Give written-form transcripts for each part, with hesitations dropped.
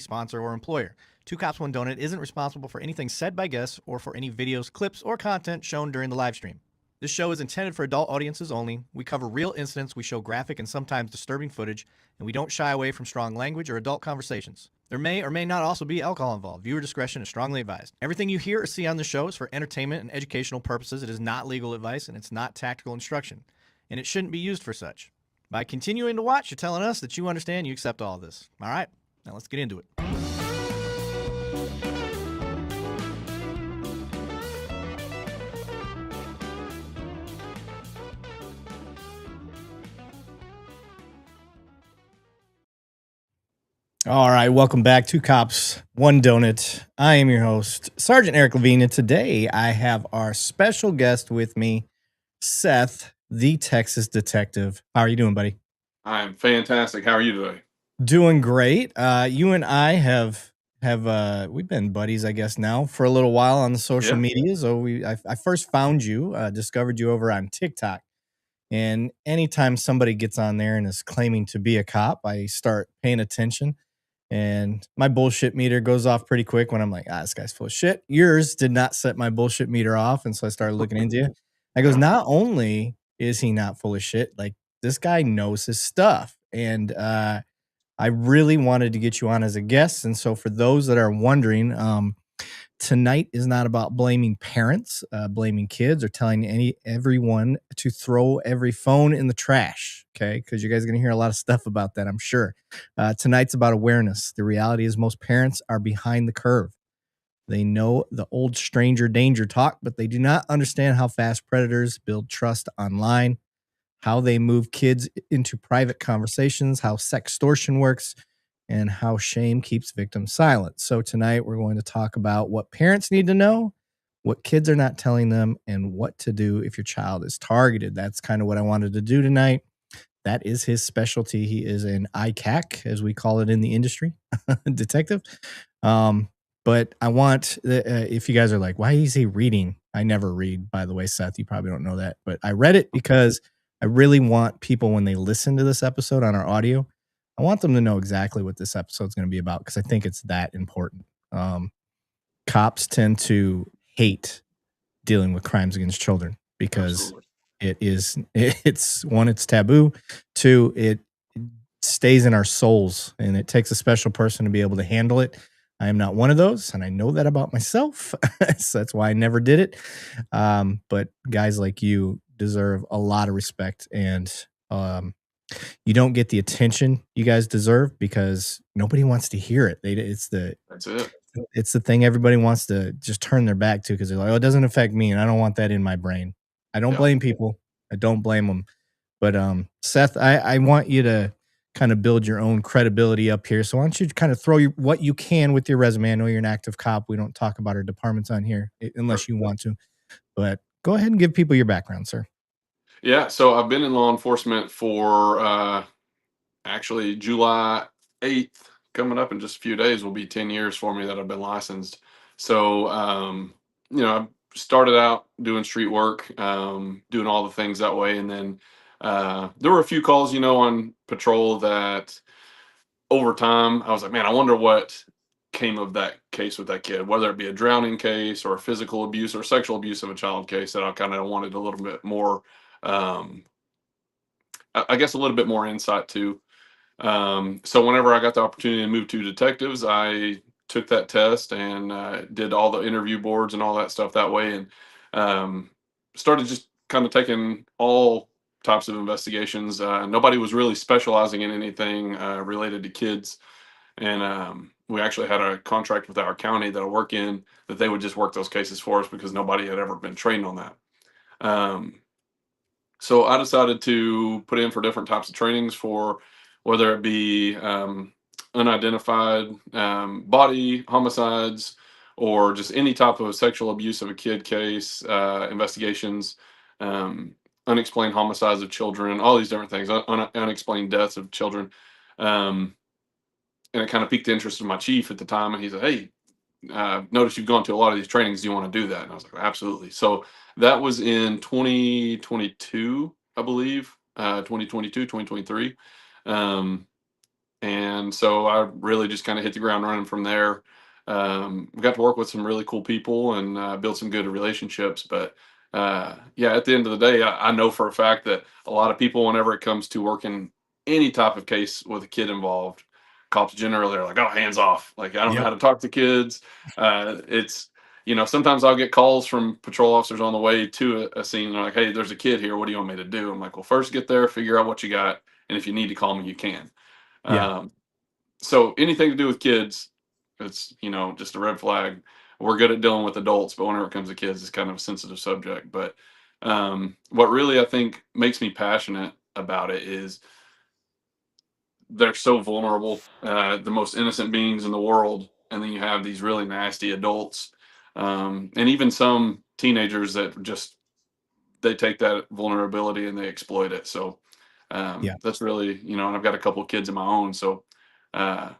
sponsor, or employer. Two Cops, One Donut isn't responsible for anything said by guests or for any videos, clips, or content shown during the live stream. This show is intended for adult audiences only. We cover real incidents, we show graphic and sometimes disturbing footage, and we don't shy away from strong language or adult conversations. There may or may not also be alcohol involved. Viewer discretion is strongly advised. Everything you hear or see on the show is for entertainment and educational purposes. It is not legal advice, and it's not tactical instruction, and it shouldn't be used for such. By continuing to watch, you're telling us that you understand, you accept all of this. All right, now let's get into it. All right, welcome back to Cops, One Donut. I am your host, Sergeant Erik Lavigne, and today I have our special guest with me, Seth, the Texas detective. How are you doing, buddy? I'm fantastic. How are you today? Doing great. You and I have we've been buddies, I guess, now for a little while on the social media. So I first found you, discovered you over on TikTok. And anytime somebody gets on there and is claiming to be a cop, I start paying attention. And my bullshit meter goes off pretty quick when I'm like, this guy's full of shit. Yours did not set my bullshit meter off. And so I started looking into you. I goes, not only is he not full of shit, like this guy knows his stuff. And I really wanted to get you on as a guest. And so for those that are wondering, tonight is not about blaming parents, blaming kids, or telling everyone to throw every phone in the trash. Okay, because you guys are going to hear a lot of stuff about that, I'm sure. Tonight's about awareness. The reality is most parents are behind the curve. They know the old stranger danger talk, but they do not understand how fast predators build trust online, how they move kids into private conversations, how sextortion works, and how shame keeps victims silent. So tonight we're going to talk about what parents need to know, what kids are not telling them, and what to do if your child is targeted. That's kind of what I wanted to do tonight. That is his specialty. He is an ICAC, as we call it in the industry, detective. But I want, if you guys are like, why is he reading? I never read, by the way, Seth. You probably don't know that. But I read it because I really want people, when they listen to this episode on our audio, I want them to know exactly what this episode is going to be about, because I think it's that important. Cops tend to hate dealing with crimes against children because it's one, it's taboo. Two, it stays in our souls, and it takes a special person to be able to handle it. I am not one of those, and I know that about myself. So that's why I never did it. But guys like you deserve a lot of respect, and you don't get the attention you guys deserve because nobody wants to hear it. That's it. It's the thing everybody wants to just turn their back to, because they're like, oh, it doesn't affect me, and I don't want that in my brain. I don't blame people. I don't blame them. But Seth, I want you to kind of build your own credibility up here. So why don't you kind of throw what you can with your resume? I know you're an active cop. We don't talk about our departments on here unless you want to. But go ahead and give people your background, sir. Yeah, so I've been in law enforcement for actually July 8th, coming up in just a few days, will be 10 years for me that I've been licensed. So, I started out doing street work, doing all the things that way. And then there were a few calls, on patrol that over time I was like, man, I wonder what came of that case with that kid, whether it be a drowning case or a physical abuse or sexual abuse of a child case, that I kind of wanted a little bit more, um, I guess, a little bit more insight to. So whenever I got the opportunity to move to detectives, I took that test and did all the interview boards and all that stuff that way, and started just kind of taking all types of investigations. Nobody was really specializing in anything related to kids, and we actually had a contract with our county that I work in, that they would just work those cases for us because nobody had ever been trained on that. So I decided to put in for different types of trainings, for whether it be unidentified body homicides, or just any type of sexual abuse of a kid case, investigations, unexplained homicides of children, all these different things, unexplained deaths of children. Um, and it kind of piqued the interest of my chief at the time. And he said, hey, notice you've gone to a lot of these trainings. Do you want to do that? And I was like, absolutely. So that was in 2022, I believe, 2022, 2023. And so I really just kind of hit the ground running from there. We got to work with some really cool people and build some good relationships. But yeah, at the end of the day, I know for a fact that a lot of people, whenever it comes to working any type of case with a kid involved, cops generally are like, "Oh, hands off!" Like I don't know Yep. how to talk to kids. It's sometimes I'll get calls from patrol officers on the way to a scene. They're like, "Hey, there's a kid here. What do you want me to do?" I'm like, "Well, first get there, figure out what you got, and if you need to call me, you can." Yeah. Um, so anything to do with kids, it's just a red flag. We're good at dealing with adults, but whenever it comes to kids, it's kind of a sensitive subject. But what really I think makes me passionate about it is they're so vulnerable, the most innocent beings in the world, and then you have these really nasty adults, and even some teenagers that just they take that vulnerability and they exploit it. So Yeah. that's really and I've got a couple of kids of my own, so. Uh,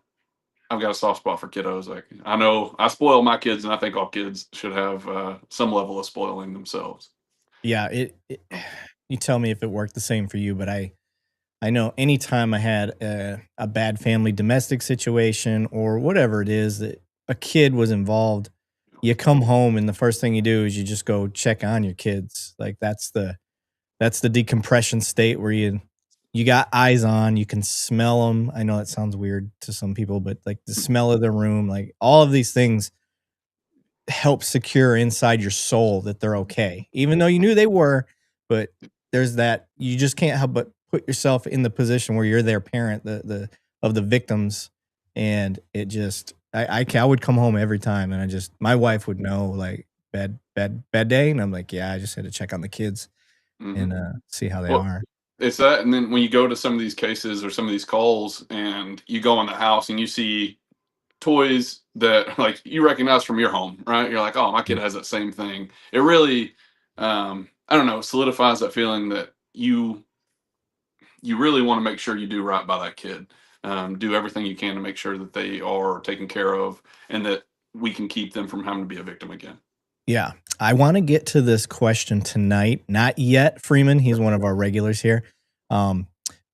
I've got a soft spot for kiddos. Like I know I spoil my kids, and I think all kids should have some level of spoiling themselves. Yeah, it you tell me if it worked the same for you, but I know anytime I had a bad family domestic situation or whatever it is that a kid was involved, you come home and the first thing you do is you just go check on your kids. Like that's the decompression state where you got eyes on, you can smell them. I know that sounds weird to some people, but like the smell of the room, like all of these things help secure inside your soul that they're okay, even though you knew they were. But there's that you just can't help but put yourself in the position where you're their parent, the of the victims, and it just I would come home every time, and I just my wife would know like bad day, and I'm like, yeah, I just had to check on the kids Hmm. and see how they Well, are. it's that, and then when you go to some of these cases or some of these calls, and you go in the house and you see toys that like you recognize from your home, right? You're like, oh, my kid Yeah, has that same thing. It really, I don't know, solidifies that feeling that you really want to make sure you do right by that kid. Do everything you can to make sure that they are taken care of and that we can keep them from having to be a victim again. yeah. I want to get to this question tonight. Not yet, Freeman. He's one of our regulars here. Um,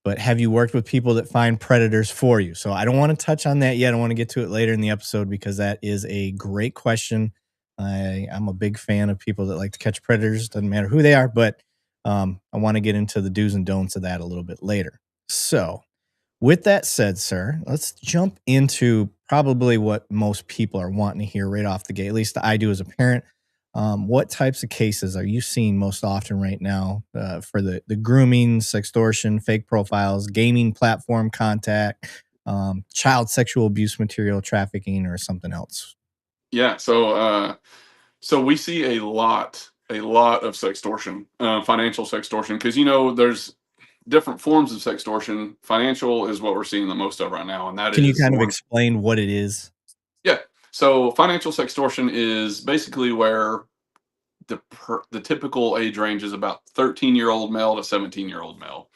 but have you worked with people that find predators for you? So I don't want to touch on that yet. I want to get to it later in the episode because that is a great question. I'm a big fan of people that like to catch predators. Doesn't matter who they are, but I want to get into the do's and don'ts of that a little bit later. So with that said, sir, let's jump into probably what most people are wanting to hear right off the gate. At least I do as a parent. What types of cases are you seeing most often right now for the grooming, sextortion, fake profiles, gaming platform contact, child sexual abuse material trafficking, or something else? Yeah. So we see a lot of sextortion, financial sextortion, because there's different forms of sextortion. Financial is what we're seeing the most of right now, and that Can you is the kind of one. explain what it is? Yeah. So financial sextortion is basically where the typical age range is about 13-year-old male to 17-year-old male,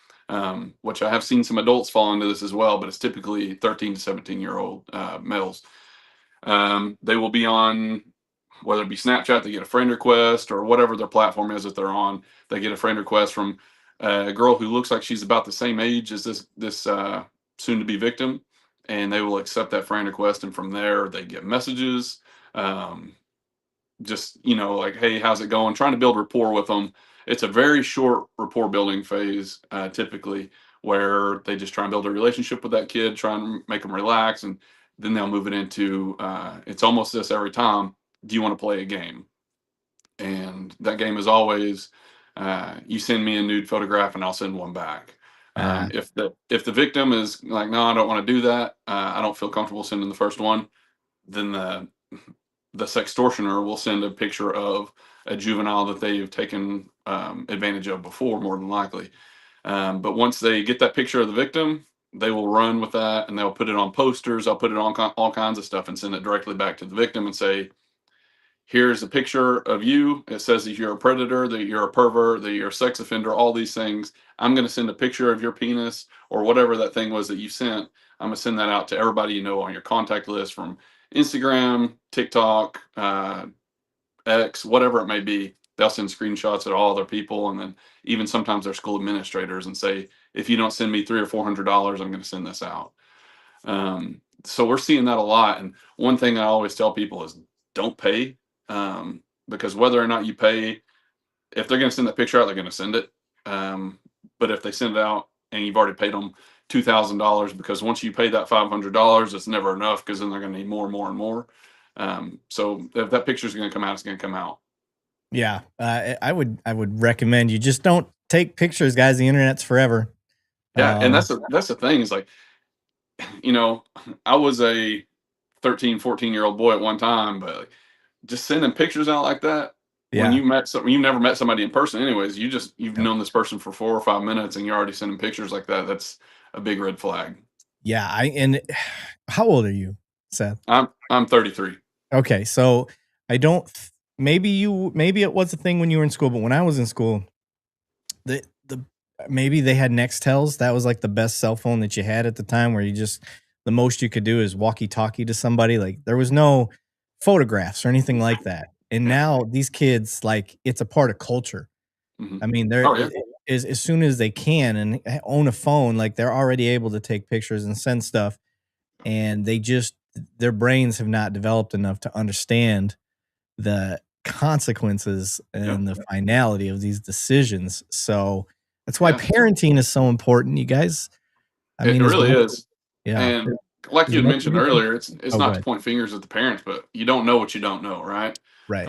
which I have seen some adults fall into this as well, but it's typically 13 to 17-year-old males. They will be on, whether it be Snapchat, they get a friend request, or whatever their platform is that they're on. They get a friend request from a girl who looks like she's about the same age as this soon to be victim, and they will accept that friend request. And from there, they get messages. Um, just like, hey, how's it going, trying to build rapport with them. It's a very short rapport building phase, typically, where they just try and build a relationship with that kid, try and make them relax, and then they'll move it into it's almost this every time: do you want to play a game? And that game is always, you send me a nude photograph and I'll send one back. Uh, If the victim is like, no, I don't want to do that, I don't feel comfortable sending the first one, then the sextortioner will send a picture of a juvenile that they've taken advantage of before, more than likely. But once they get that picture of the victim, they will run with that and they'll put it on posters. I'll put it on all kinds of stuff and send it directly back to the victim and say, here's a picture of you. It says that you're a predator, that you're a pervert, that you're a sex offender, all these things. I'm going to send a picture of your penis or whatever that thing was that you sent. I'm going to send that out to everybody you know on your contact list from Instagram, TikTok, X, whatever it may be. They'll send screenshots at all other people, and then even sometimes their school administrators, and say, if you don't send me $300 or $400, I'm going to send this out. So we're seeing that a lot. And one thing I always tell people is don't pay, because whether or not you pay, if they're going to send that picture out, they're going to send it. Um, but if they send it out and you've already paid them $2,000, because once you pay that $500, it's never enough, because then they're going to need more and more and more. So if that picture is going to come out, it's going to come out. Yeah, I would recommend you just don't take pictures, guys. The internet's forever. Yeah, and Um, that's the thing is like, you know, I was a 13, 14-year-old boy at one time, but like, just sending pictures out like that, when yeah, you never met somebody in person anyways, you've yep. known this person for 4 or 5 minutes and you're already sending pictures like that. That's a big red flag. Yeah, how old are you, Seth? I'm 33. Okay, so I don't maybe it was a thing when you were in school, but when I was in school, the maybe they had Nextels. That was like the best cell phone that you had at the time, where you just the most you could do is walkie-talkie to somebody. Like there was no photographs or anything like that. And Yeah. now these kids, like it's a part of culture. Hmm. I mean, they're Oh yeah. as soon as they can and own a phone, like they're already able to take pictures and send stuff, and they just their brains have not developed enough to understand the consequences Yep. and the finality of these decisions. So that's why Yeah. parenting is so important. You guys, I It mean, really is. yeah, And like as you had much as mentioned you can. earlier, it's Oh, go not to ahead. point fingers at the parents, but you don't know what you don't know, right? Right.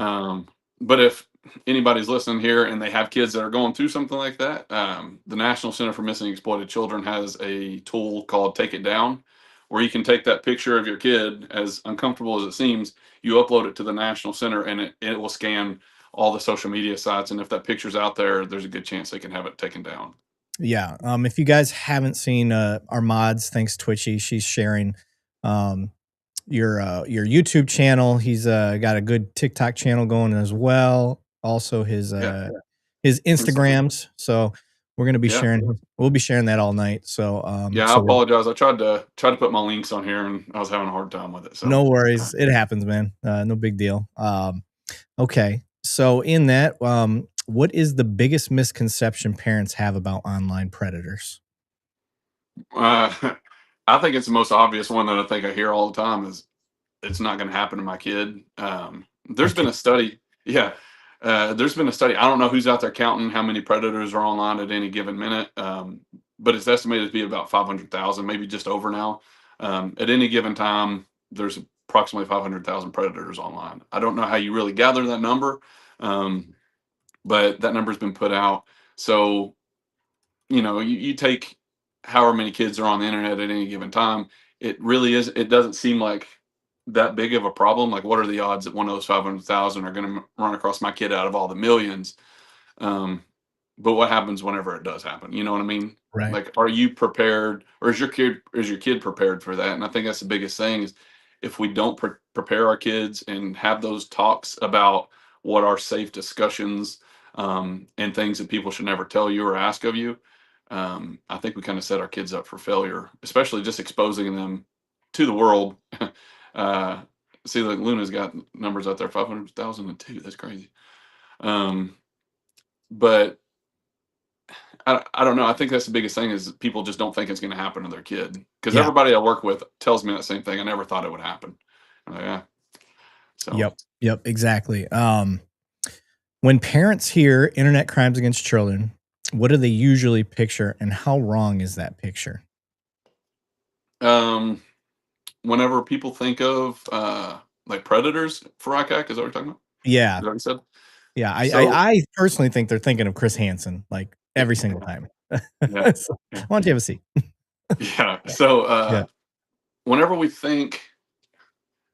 But if anybody's listening here and they have kids that are going through something like that, the National Center for Missing and Exploited Children has a tool called Take It Down, where you can take that picture of your kid, as uncomfortable as it seems, you upload it to the National Center, and it will scan all the social media sites. And if that picture's out there, there's a good chance they can have it taken down. Yeah. If you guys haven't seen our mods, thanks Twitchy, she's sharing um your YouTube channel. He's got a good TikTok channel going as well. Also Yeah. his Instagram. Instagrams. So we're gonna be Yeah. we'll be sharing that all night. So Yeah, I apologize. I tried to put my links on here, and I was having a hard time with it. So, no worries. It happens, man. No big deal. Okay. So in that, what is the biggest misconception parents have about online predators? uh, I think it's the most obvious one that I think I hear all the time is it's not going to happen to my kid. There's been Okay. a study. Yeah. There's been a study. I don't know who's out there counting how many predators are online at any given minute, but it's estimated to be about 500,000, maybe just over now. At any given time, there's approximately 500,000 predators online. I don't know how you really gather that number, um, but that number's been put out. So, you take however many kids are on the internet at any given time, it doesn't seem like that big of a problem. Like, what are the odds that one of those 500,000 are going to run across my kid out of all the millions? Um, but what happens whenever it does happen? You know what I mean? Right. Like, are you prepared, or is your kid prepared for that? And I think that's the biggest thing is if we don't prepare our kids and have those talks about what are safe discussions, and things that people should never tell you or ask of you, I think we kind of set our kids up for failure, especially just exposing them to the world. uh, See, like Luna's got numbers out there, 500,002. That's crazy. Um, but I don't know. I think that's the biggest thing is people just don't think it's going to happen to their kid, because Yeah. everybody I work with tells me that same thing. I never thought it would happen. I'm like, yeah. So, Yep. Yep. Exactly. When parents hear internet crimes against children, what do they usually picture, and how wrong is that picture? um, whenever people think of like predators for ICAC, is that what you're talking about? Yeah. Is that what you said? Yeah. So, I personally think they're thinking of Chris Hansen like every single time. yeah, So, yeah, why don't you have a seat? yeah. So, Yeah. whenever we think,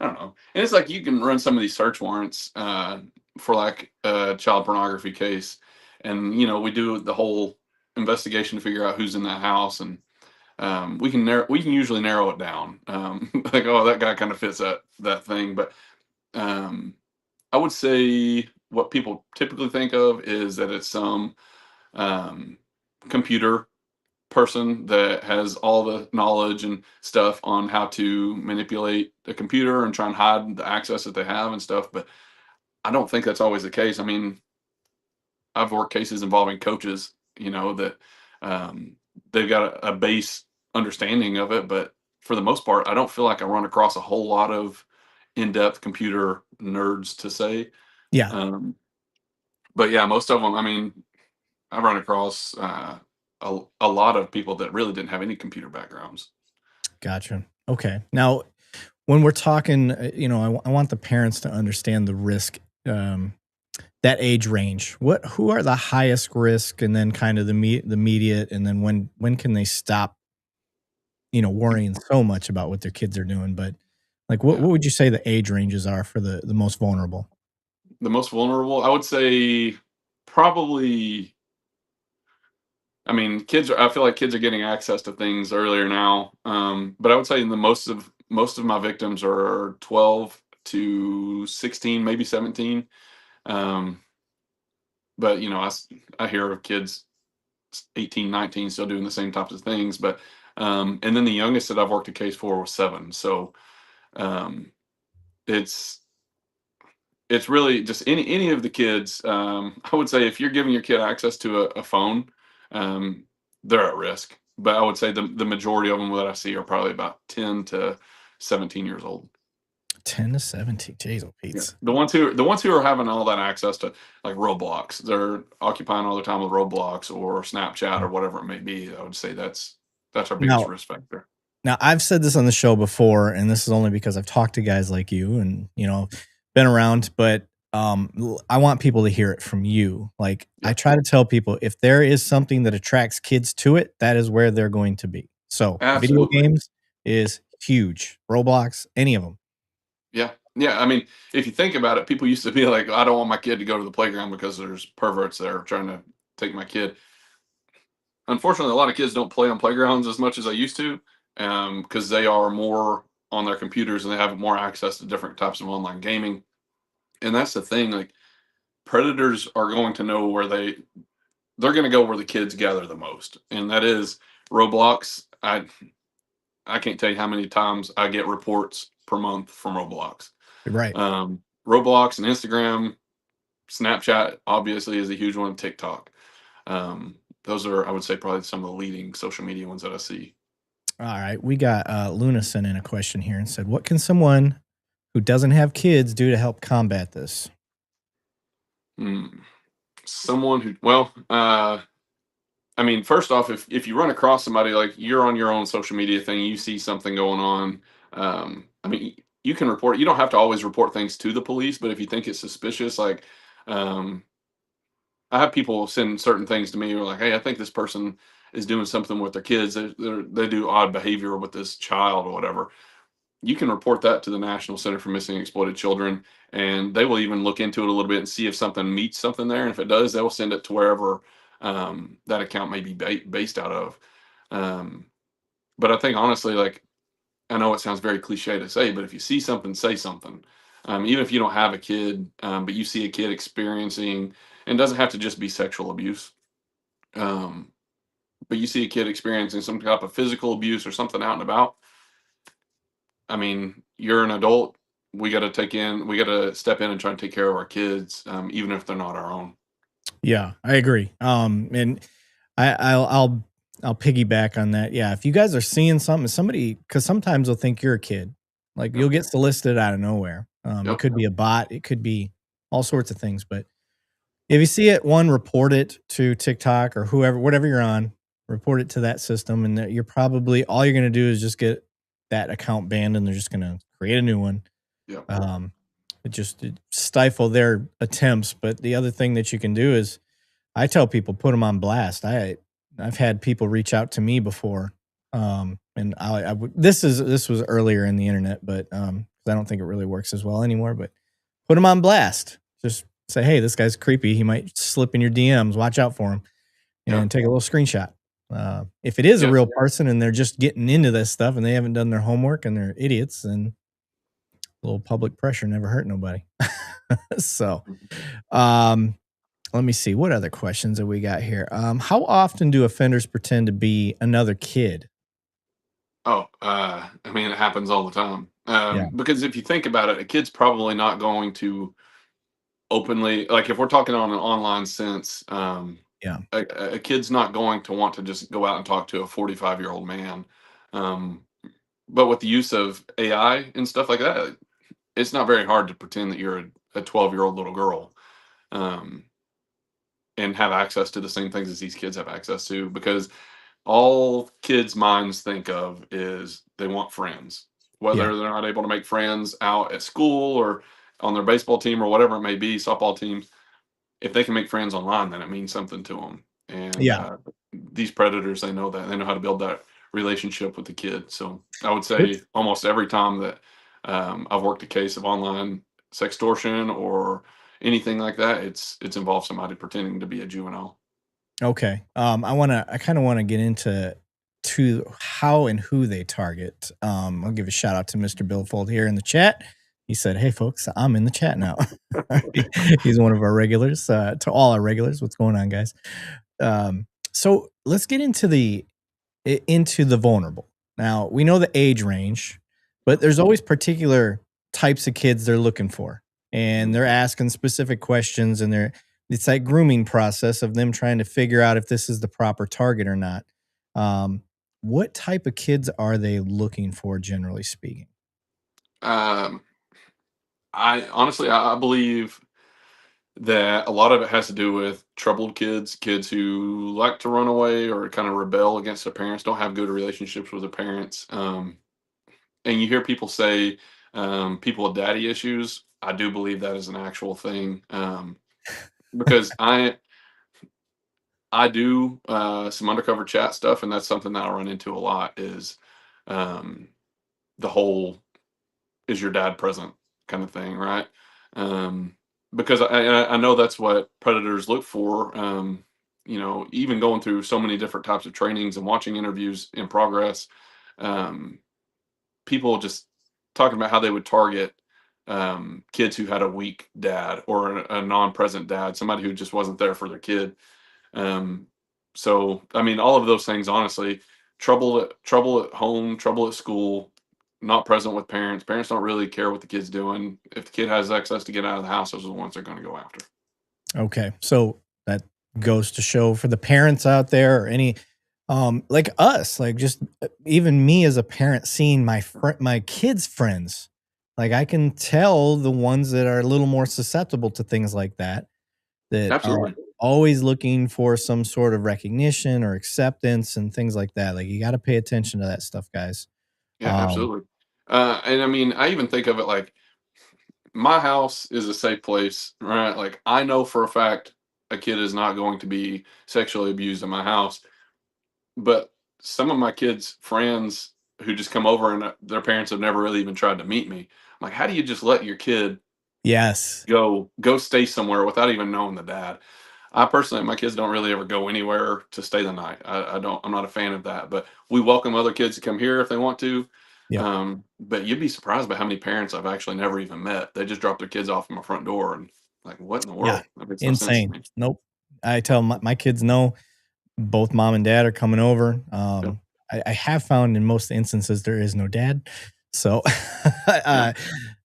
I don't know, and it's like you can run some of these search warrants for like a child pornography case, and we do the whole investigation to figure out who's in that house, and we can usually narrow it down. Like, oh, that guy kind of fits that thing. But um, I would say what people typically think of is that it's some um, computer person that has all the knowledge and stuff on how to manipulate a computer and try and hide the access that they have and stuff. But I don't think that's always the case. I mean, I've worked cases involving coaches, that um, they've got a base understanding of it, but for the most part, I don't feel like I run across a whole lot of in-depth computer nerds to say. Yeah, Um, but yeah, most of them. I mean, I run across a lot of people that really didn't have any computer backgrounds. gotcha. Okay. Now, when we're talking, I want the parents to understand the risk, that age range. Who are the highest risk, and then kind of the immediate, and then when can they stop, worrying so much about what their kids are doing? But like, what Yeah, would you say the age ranges are for the most vulnerable? the most vulnerable, I would say, probably. I mean, I feel like kids are getting access to things earlier now. But I would say most of my victims are 12 to 16, maybe 17. Um, but I hear of kids 18, 19 still doing the same types of things. But and then the youngest that I've worked a case for was 7. So um, it's it's really just any of the kids. I would say if you're giving your kid access to a phone, um, they're at risk. But I would say the majority of them that I see are probably about 10 to 17 years old. 10 to 17. Jeez, oh Yeah, Pete's. the ones who are having all that access to, like, Roblox, they're occupying all their time with Roblox or Snapchat or whatever it may be. I would say that's our biggest Now, risk factor. I've said this on the show before, and this is only because I've talked to guys like you and, been around, but I want people to hear it from you. Like, I Yeah, try to tell people, if there is something that attracts kids to it, that is where they're going to be. So, video absolutely. games is huge. Roblox, any of them. Yeah. Yeah. I mean, if you think about it, people used to be like, I don't want my kid to go to the playground because there's perverts there trying to take my kid. Unfortunately, a lot of kids don't play on playgrounds as much as they used to, because they are more on their computers and they have more access to different types of online gaming. And that's the thing. Like, predators are going to know they're going to go where the kids gather the most. And that is Roblox. I can't tell you how many times I get reports per month from Roblox. Right. Roblox and Instagram, Snapchat obviously is a huge one. TikTok. Those are, I would say, probably some of the leading social media ones that I see. All right. We got Luna sent in a question here and said, what can someone who doesn't have kids do to help combat this? Hmm. Someone who, well, I mean, first off, if you run across somebody, like, you're on your own social media thing, you see something going on. I mean, you can report. You don't have to always report things to the police, but if you think it's suspicious, like, um, I have people send certain things to me who are like, "Hey, I think this person is doing something with their kids. They do odd behavior with this child or whatever." You can report that to the National Center for Missing and Exploited Children, and they will even look into it a little bit and see if something meets something there. And if it does, they will send it to wherever that account may be based out of. Um, but I think, honestly, like, I know it sounds very cliche to say, but if you see something, say something. Even if you don't have a kid, but you see a kid experiencing, and it doesn't have to just be sexual abuse, um, but you see a kid experiencing some type of physical abuse or something out and about. I mean, you're an adult. We got to step in and try and take care of our kids, even if they're not our own. Yeah, I agree. And I'll piggyback on that. Yeah, if you guys are seeing something, somebody, because sometimes they'll think you're a kid, like Yep. you'll get solicited out of nowhere. It Yep. could be a bot, it could be all sorts of things. But if you see it, one, report it to TikTok or whoever, whatever you're on, report it to that system, and that you're probably all you're gonna do is just get that account banned, and they're just gonna create a new one. Yep. Um, it stifle their attempts. But the other thing that you can do is I tell people, put them on blast. I've had people reach out to me before, and I would this was earlier in the internet, but 'cause I don't think it really works as well anymore. But put them on blast. Just say, hey, this guy's creepy. He might slip in your DMs. Watch out for him, Yeah. and take a little screenshot. If it is a Yeah. real person and they're just getting into this stuff and they haven't done their homework and they're idiots, then a little public pressure never hurt nobody. So, Mhm. um, let me see, what other questions have we got here? How often do offenders pretend to be another kid? Oh, I mean, it happens all the time. Yeah, Because if you think about it, a kid's probably not going to openly, like, if we're talking on an online sense, yeah, a kid's not going to want to just go out and talk to a 45-year-old man. Um, but with the use of AI and stuff like that, it's not very hard to pretend that you're a 12-year-old little girl, um, and have access to the same things as these kids have access to, because all kids' minds think of is they want friends. Yeah. Whether they're not able to make friends out at school or on their baseball team or whatever it may be, softball teams, if they can make friends online, then it means something to them. And Yeah. these predators, they know that. They know how to build that relationship with the kid. So I would say almost every time that I've worked a case of online sextortion or anything like that, it's involved somebody pretending to be a juvenile. Okay. I kind of want to get into how and who they target. I'll give a shout out to Mr. Billfold here in the chat. He said, "Hey folks, I'm in the chat now." He's one of our regulars. To all our regulars, what's going on, guys? So let's get into the vulnerable. Now we know the age range, but there's always particular types of kids they're looking for, and Mhm. they're asking specific questions, and it's like grooming process of them trying to figure out if this is the proper target or not. Um, what type of kids are they looking for, generally speaking? Um, I honestly, I believe that a lot of it has to do with troubled kids, kids who like to run away or kind of rebel against their parents, don't have good relationships with their parents. And you hear people say, people with daddy issues. I do believe that is an actual thing, because I do some undercover chat stuff, and that's something that I run into a lot. Is um, the whole "is your dad present" kind of thing, right? Um, because I know that's what predators look for. Even going through so many different types of trainings and watching interviews in progress, um, people just talking about how they would target kids who had a weak dad or a non-present dad, somebody who just wasn't there for their kid. Um, so I mean, all of those things, honestly, trouble at home, trouble at school, not present with parents. Parents don't really care what the kid's doing. If the kid has access to get out of the house, those are the ones they're going to go after. Okay. So that goes to show for the parents out there or any like us, like just even me as a parent seeing my kids' friends. Like I can tell the ones that are a little more susceptible to things like that are Absolutely, always looking for some sort of recognition or acceptance and things like that. Like you got to pay attention to that stuff, guys. yeah, Um absolutely. And I mean, I even think of it like my house is a safe place, right? Like I know for a fact a kid is not going to be sexually abused in my house. But some of my kids' friends who just come over and, their parents have never really even tried to meet me. I'm like, how do you just let your kid yes. go stay somewhere without even knowing the dad? I personally, my kids don't really ever go anywhere to stay the night. I don't. I'm not a fan of that. But we welcome other kids to come here if they want to. Yep. But you'd be surprised by how many parents I've actually never even met. They just drop their kids off at my front door and like, what in the Yeah. world? That makes no sense to Insane. me. Nope. I tell my kids no. Both mom and dad are coming over. Yeah, I have found in most instances there is no dad. So, yeah,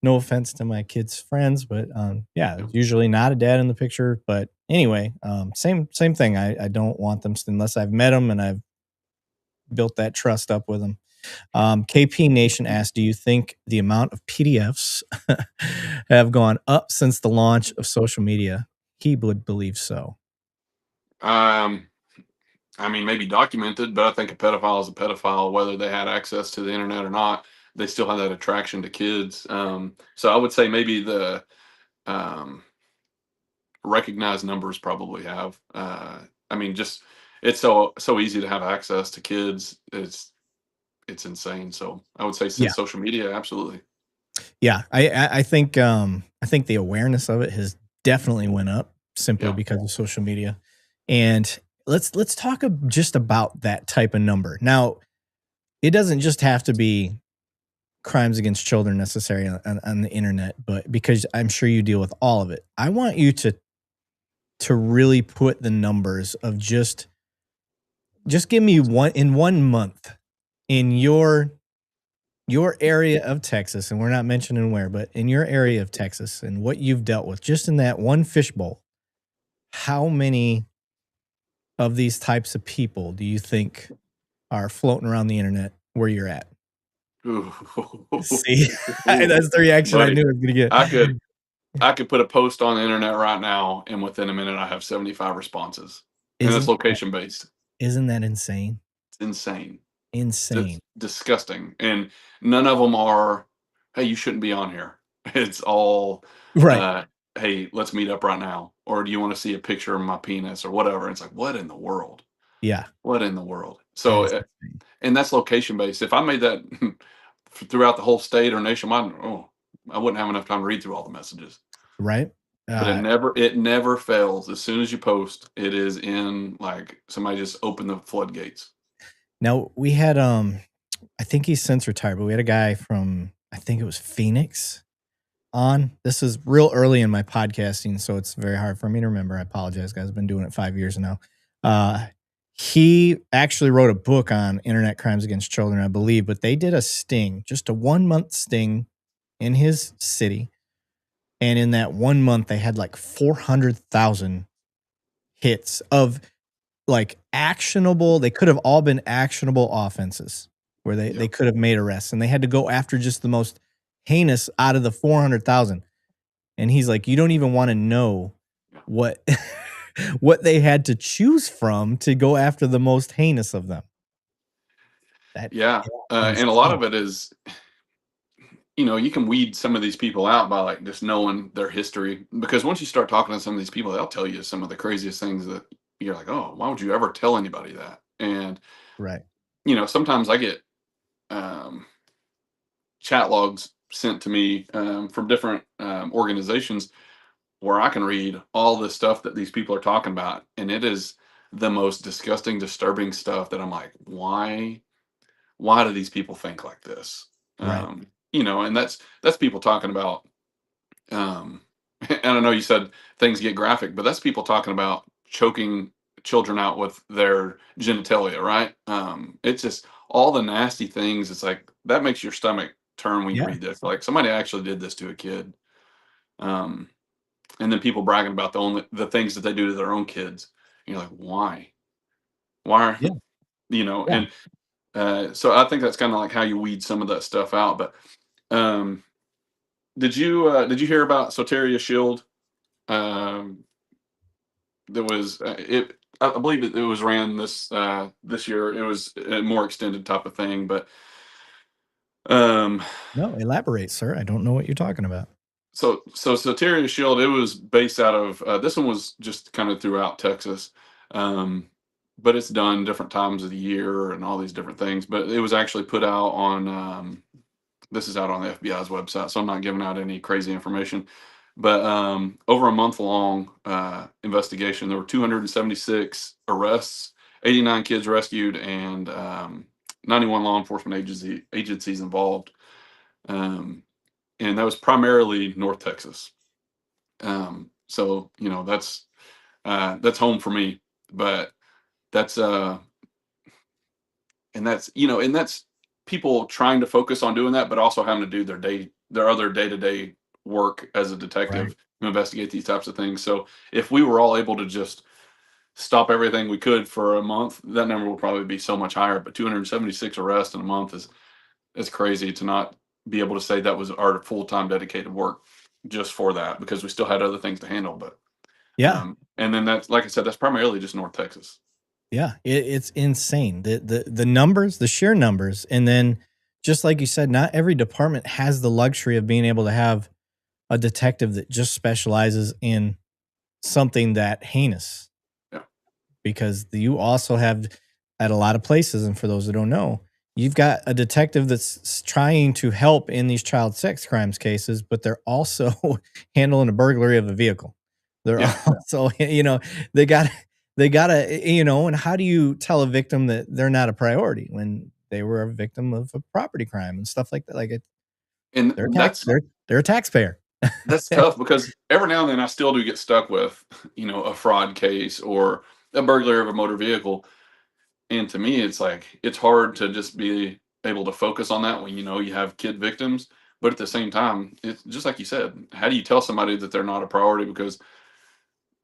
no offense to my kids' friends, but yeah, yeah. there's usually not a dad in the picture. But anyway, same thing. I don't want them unless I've met them and I've built that trust up with them. KP Nation asked, "Do you think the amount of PDFs have gone up since the launch of social media?" He would believe so. Um, I mean, maybe documented, but I think a pedophile is a pedophile, whether they had access to the internet or not. They still have that attraction to kids. So I would say maybe the um, recognized numbers probably have. I mean, just it's so easy to have access to kids. It's insane. So I would say Yeah. since social media, absolutely. Yeah, I think the awareness of it has definitely went up simply Yeah, because of social media. And let's talk just about that type of number. Now, it doesn't just have to be crimes against children necessarily on the internet, but because I'm sure you deal with all of it. I want you to really put the numbers of just give me one in 1 month in your area of Texas, and we're not mentioning where, but in your area of Texas and what you've dealt with, just in that one fishbowl, how many of these types of people do you think are floating around the internet where you're at? See, that's the reaction I Buddy, knew I was gonna get. I could I could put a post on the internet right now, and within a minute, I have 75 responses, and it's Isn't that location based. isn't that insane? It's insane. Insane. It's disgusting, and none of them are, "Hey, you shouldn't be on here." It's all, Right. uh, "Hey, let's meet up right now," or, "Do you wanna see a picture of my penis?" or whatever. It's like, "What in the world? Yeah, What in the world?" that So, is insane. and that's location based. If I made that throughout the whole state or nationwide, I wouldn't have enough time to read through all the messages. Right? But it Uh, never fails. As soon as you post, it is in, like, somebody just opened the floodgates. Now we had, I think he's since retired, but we had a guy from, I think it was Phoenix on. This is real early in my podcasting, so it's very hard for me to remember. I apologize, guys. I've been doing it 5 years now. Uh, he actually wrote a book on internet crimes against children, I believe, but they did a sting, just a 1-month sting in his city, and in that 1 month, they had, like, 400,000 hits of, like, actionable, they could have all been actionable offenses where they Yep. could have made arrests, and they had to go after just the most heinous out of the 400,000. And he's like, "You don't even wanna know Yeah. what what they had to choose from to go after the most heinous of them." That Yeah, is and a lot insane. of it is, you can weed some of these people out by, like, just knowing their history, because once you start talking to some of these people, they'll tell you some of the craziest things that you're like, "Oh, why would you ever tell anybody that?" And, Right. sometimes I get, um, chat logs sent to me, from different, organizations where I can read all this stuff that these people are talking about, and it is the most disgusting, disturbing stuff that I'm like, why do these people think like this? Right. And that's people talking about, um, and I know you said things get graphic, but that's people talking about choking children out with their genitalia, right? It's just all the nasty things. It's like that makes your stomach turn when you Yeah. read this. Like somebody actually did this to a kid. Um, and then people bragging about the things that they do to their own kids. And you're like, why? Why are Yeah. Yeah. and so I think that's kind of like how you weed some of that stuff out. But um, did you hear about Soteria Shield? Um, there was it. I believe it was ran this year. It was a more extended type of thing, but um, No, elaborate, sir. I don't know what you're talking about. so Soteria Shield, it was based out of this one was just kind of throughout Texas, um, but it's done different times of the year and all these different things. But it was actually put out on this is out on the FBI's website, so I'm not giving out any crazy information. But over a month long investigation, there were 276 arrests, 89 kids rescued, and 91 law enforcement agencies involved. Um, and that was primarily North Texas. So that's home for me, but that's and that's people trying to focus on doing that, but also having to do their other day to day work as a Right. detective to investigate these types of things. So if we were all able to just stop everything we could for a month, that number would probably be so much higher. But 276 arrests in a month is crazy to not be able to say that was our full time dedicated work just for that because we still had other things to handle. But Yeah. and then that's like I said, that's primarily just North Texas. Yeah. It's insane. The numbers, the sheer numbers, and then just like you said, not every department has the luxury of being able to have a detective that just specializes in something that heinous. Yeah, Because you also have at a lot of places, and for those that don't know, you've got a detective that's trying to help in these child sex crimes cases, but they're also handling a burglary of a vehicle. They're yeah. also, they got and how do you tell a victim that they're not a priority when they were a victim of a property crime and stuff like that? Like And they're a they're a taxpayer. that's tough because every now and then I still do get stuck with, a fraud case or a burglary of a motor vehicle. And to me, it's like it's hard to just be able to focus on that when you have kid victims. But at the same time, it's just like you said, how do you tell somebody that they're not a priority because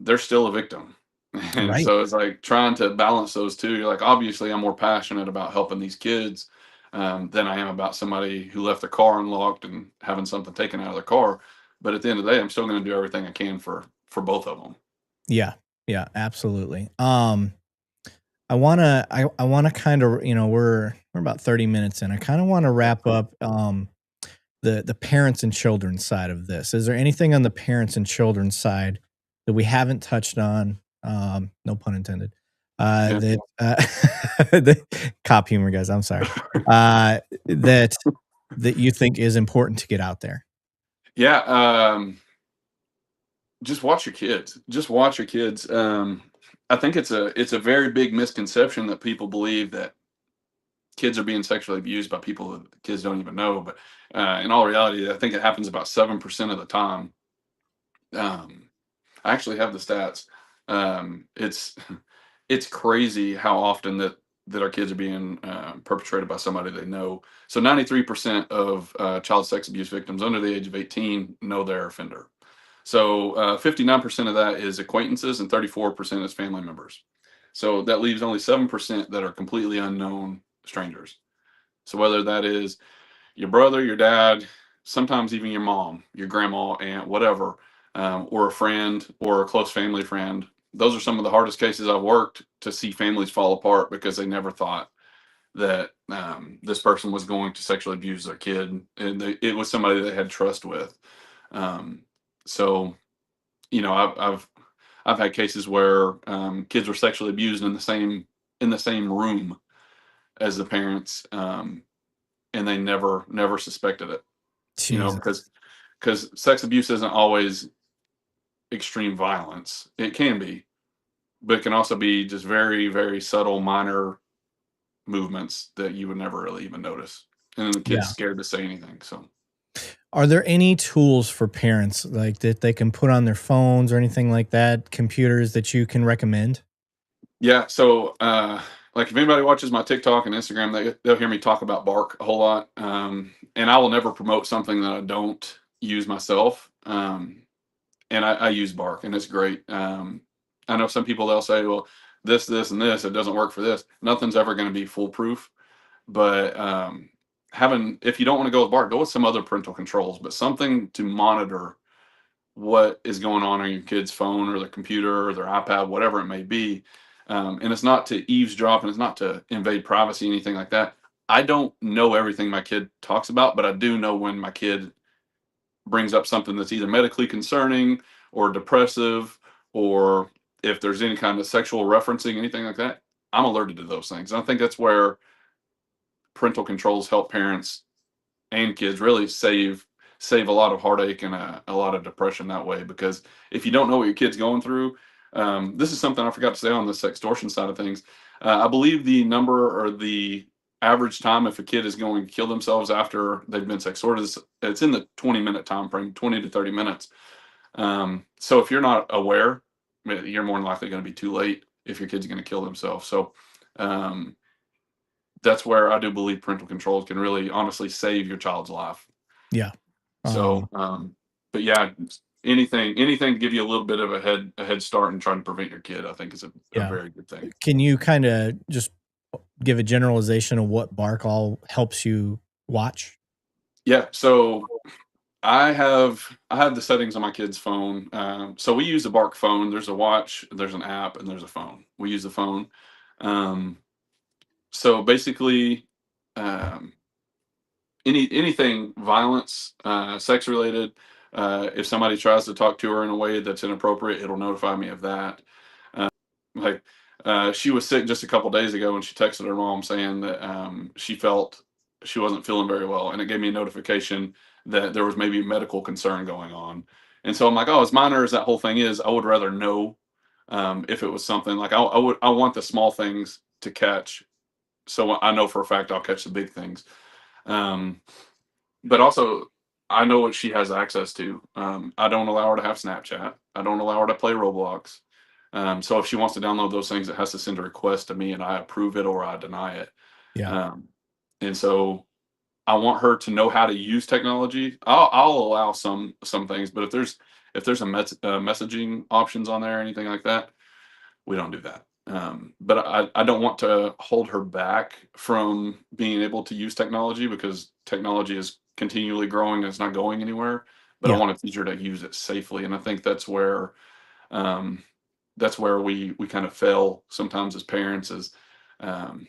they're still a victim? And Right. so it's like trying to balance those two. You're like, obviously, I'm more passionate about helping these kids. than I am about somebody who left their car unlocked and having something taken out of their car. But at the end of the day, I'm still going to do everything I can for both of them. Yeah. Yeah, absolutely. I wanna kind of, we're about 30 minutes in. I kind of want to wrap up the parents and children side of this. Is there anything on the parents and children side that we haven't touched on? No pun intended. Yeah. That the cop humor, guys. I'm sorry. Uh, that that you think is important to get out there. Yeah. Just watch your kids. Just watch your kids. I think it's a very big misconception that people believe that kids are being sexually abused by people that the kids don't even know. But in all reality, I think it happens about 7% of the time. Um, I actually have the stats. It's it's crazy how often that our kids are being perpetrated by somebody they know. So 93% of child sex abuse victims under the age of 18 know their offender. So 59% of that is acquaintances and 34% is family members. So that leaves only 7% that are completely unknown strangers. So whether that is your brother, your dad, sometimes even your mom, your grandma, aunt, whatever, or a friend or a close family friend. Those are some of the hardest cases I've worked to see families fall apart because they never thought that this person was going to sexually abuse their kid, and it was somebody they had trust with. Um, so, I've had cases where kids were sexually abused in the same room as the parents, and they never suspected it. Jesus. Because sex abuse isn't always extreme violence. It can be, but it can also be just very, very subtle, minor movements that you would never really even notice. And then the kid's Yeah. scared to say anything. So, Are there any tools for parents like that they can put on their phones or anything like that, computers that you can recommend? yeah. So, like if anybody watches my TikTok and Instagram, they'll hear me talk about bark a whole lot. And I will never promote something that I don't use myself. And I use bark, and it's great. I know some people they'll say, well, this, and this, it doesn't work for this. Nothing's ever going to be foolproof. But having, if you don't want to go with bark, go with some other parental controls, but something to monitor what is going on your kid's phone or their computer or their iPad, whatever it may be. And it's not to eavesdrop and it's not to invade privacy, anything like that. I don't know everything my kid talks about, but I do know when my kid brings up something that's either medically concerning or depressive, or if there's any kind of sexual referencing, anything like that. I'm alerted to those things. And I think that's where parental controls help parents and kids really save a lot of heartache and a lot of depression that way. Because if you don't know what your kid's going through, this is something I forgot to say on the sextortion side of things. I believe the number or the average time if a kid is going to kill themselves after they've been sextorted it's in the 20-minute time frame, 20 to 30 minutes. So if you're not aware, you're more than likely going to be too late if your kid's going to kill themselves. So um, that's where I do believe parental controls can really honestly save your child's life. Yeah. So, Um, but yeah, anything to give you a little bit of a head start and trying to prevent your kid, I think is a yeah. very good thing. Can you kinda just give a generalization of what bark all helps you watch? Yeah. So I have the settings on my kid's phone. So we use the Bark phone. There's a watch, there's an app, and there's a phone. We use the phone. Um, so basically, um, anything violence, sex related. If somebody tries to talk to her in a way that's inappropriate, it'll notify me of that. Uh, like she was sick just a couple days ago, and she texted her mom saying that she felt she wasn't feeling very well, and it gave me a notification that there was maybe a medical concern going on. And so I'm like, oh, as minor as that whole thing is, I would rather know if it was something like I want the small things to catch, so I know for a fact I'll catch the big things. Um, but also, I know what she has access to. I don't allow her to have Snapchat. I don't allow her to play Roblox. So if she wants to download those things, it has to send a request to me, and I approve it or I deny it. Yeah. Um, and so I want her to know how to use technology. I'll allow some things, but if there's a messaging options on there or anything like that, we don't do that. But I don't want to hold her back from being able to use technology because technology is continually growing and it's not going anywhere. But I Yeah. want to teach her to use it safely, and I think um, that's where we kind of fail sometimes as parents. Is um,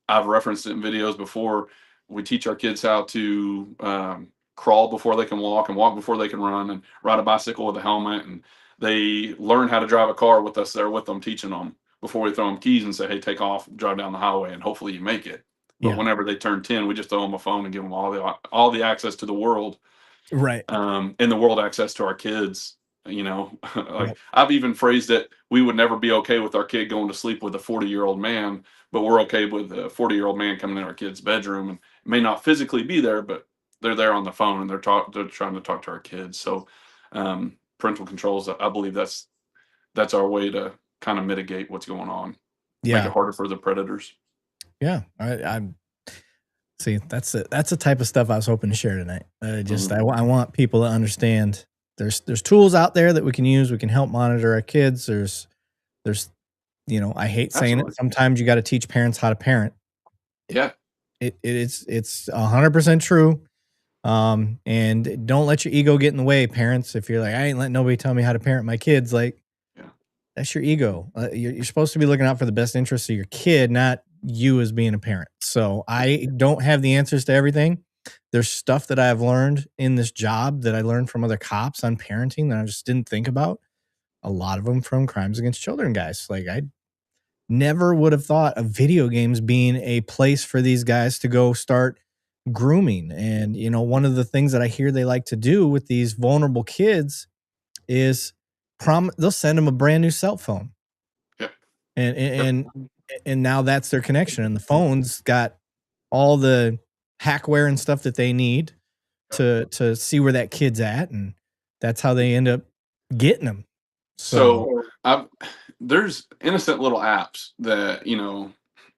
I've referenced it in videos before. We teach our kids how to crawl before they can walk and walk before they can run and ride a bicycle with a helmet. And they learn how to drive a car with us there with them, teaching them before we throw them keys and say, hey, take off, drive down the highway, and hopefully you make it. But Yeah. whenever they turn 10, we just throw them a phone and give them all the access to the world, Right. and the world access to our kids. You know, like Yep. I've even phrased it, we would never be okay with our kid going to sleep with a 40-year-old man, but we're okay with a 40-year-old man coming in our kid's bedroom and may not physically be there, but they're there on the phone and they're trying to talk to our kids. So parental controls, I believe that's our way to kind of mitigate what's going on, make Yeah. it harder for the predators. Yeah. I'm see, that's the type of stuff I was hoping to share tonight. Just Mhm. I want people to understand there's tools out there that we can use. We can help monitor our kids. There's I hate saying it. Absolutely. Sometimes you got to teach parents how to parent. It, Yeah. it's 100% true. And don't let your ego get in the way, parents. If you're like, I ain't letting nobody tell me how to parent my kids, like Yeah. that's your ego. You're supposed to be looking out for the best interests of your kid, not you as being a parent. So I don't have the answers to everything. There's stuff that I've learned in this job that I learned from other cops on parenting that I just didn't think about. A lot of them from crimes against children, guys. Like I never would have thought of video games being a place for these guys to go start grooming. And one of the things that I hear they like to do with these vulnerable kids is they'll send them a brand new cell phone Yeah. and Yep. and and now that's their connection, and the phone's got all the hackware and stuff that they need Yep. to see where that kid's at, and that's how they end up getting them. So So I've there's innocent little apps that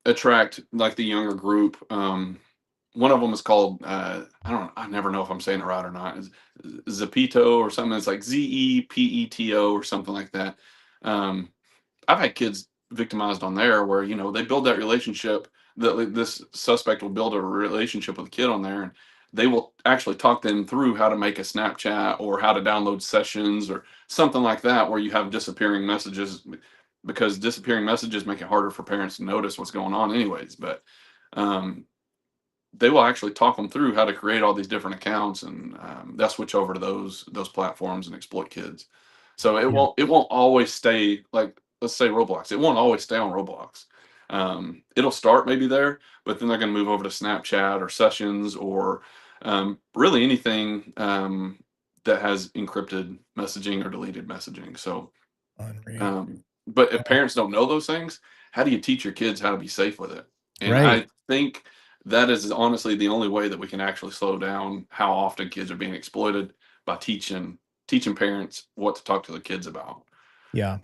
attract like the younger group. One of them is called I never know if I'm saying it right or not. Is Zepito or something. It's like Zepeto or something like that. Um, I've had kids victimized on there where they build that relationship. That like, this suspect will build a relationship with a kid on there, and they will actually talk them through how to make a Snapchat or how to download sessions or something like that, where you have disappearing messages, because disappearing messages make it harder for parents to notice what's going on, anyways. But um, they will actually talk them through how to create all these different accounts, and they'll switch over to those platforms and exploit kids. So yeah, it won't always stay like, let's say, Roblox. It won't always stay on Roblox. It'll start maybe there, but then they're going to move over to Snapchat or Sessions or really anything that has encrypted messaging or deleted messaging. So unreal. but if parents don't know those things, how do you teach your kids how to be safe with it? And Right. I think that is honestly the only way that we can actually slow down how often kids are being exploited, by teaching parents what to talk to the kids about. Yeah.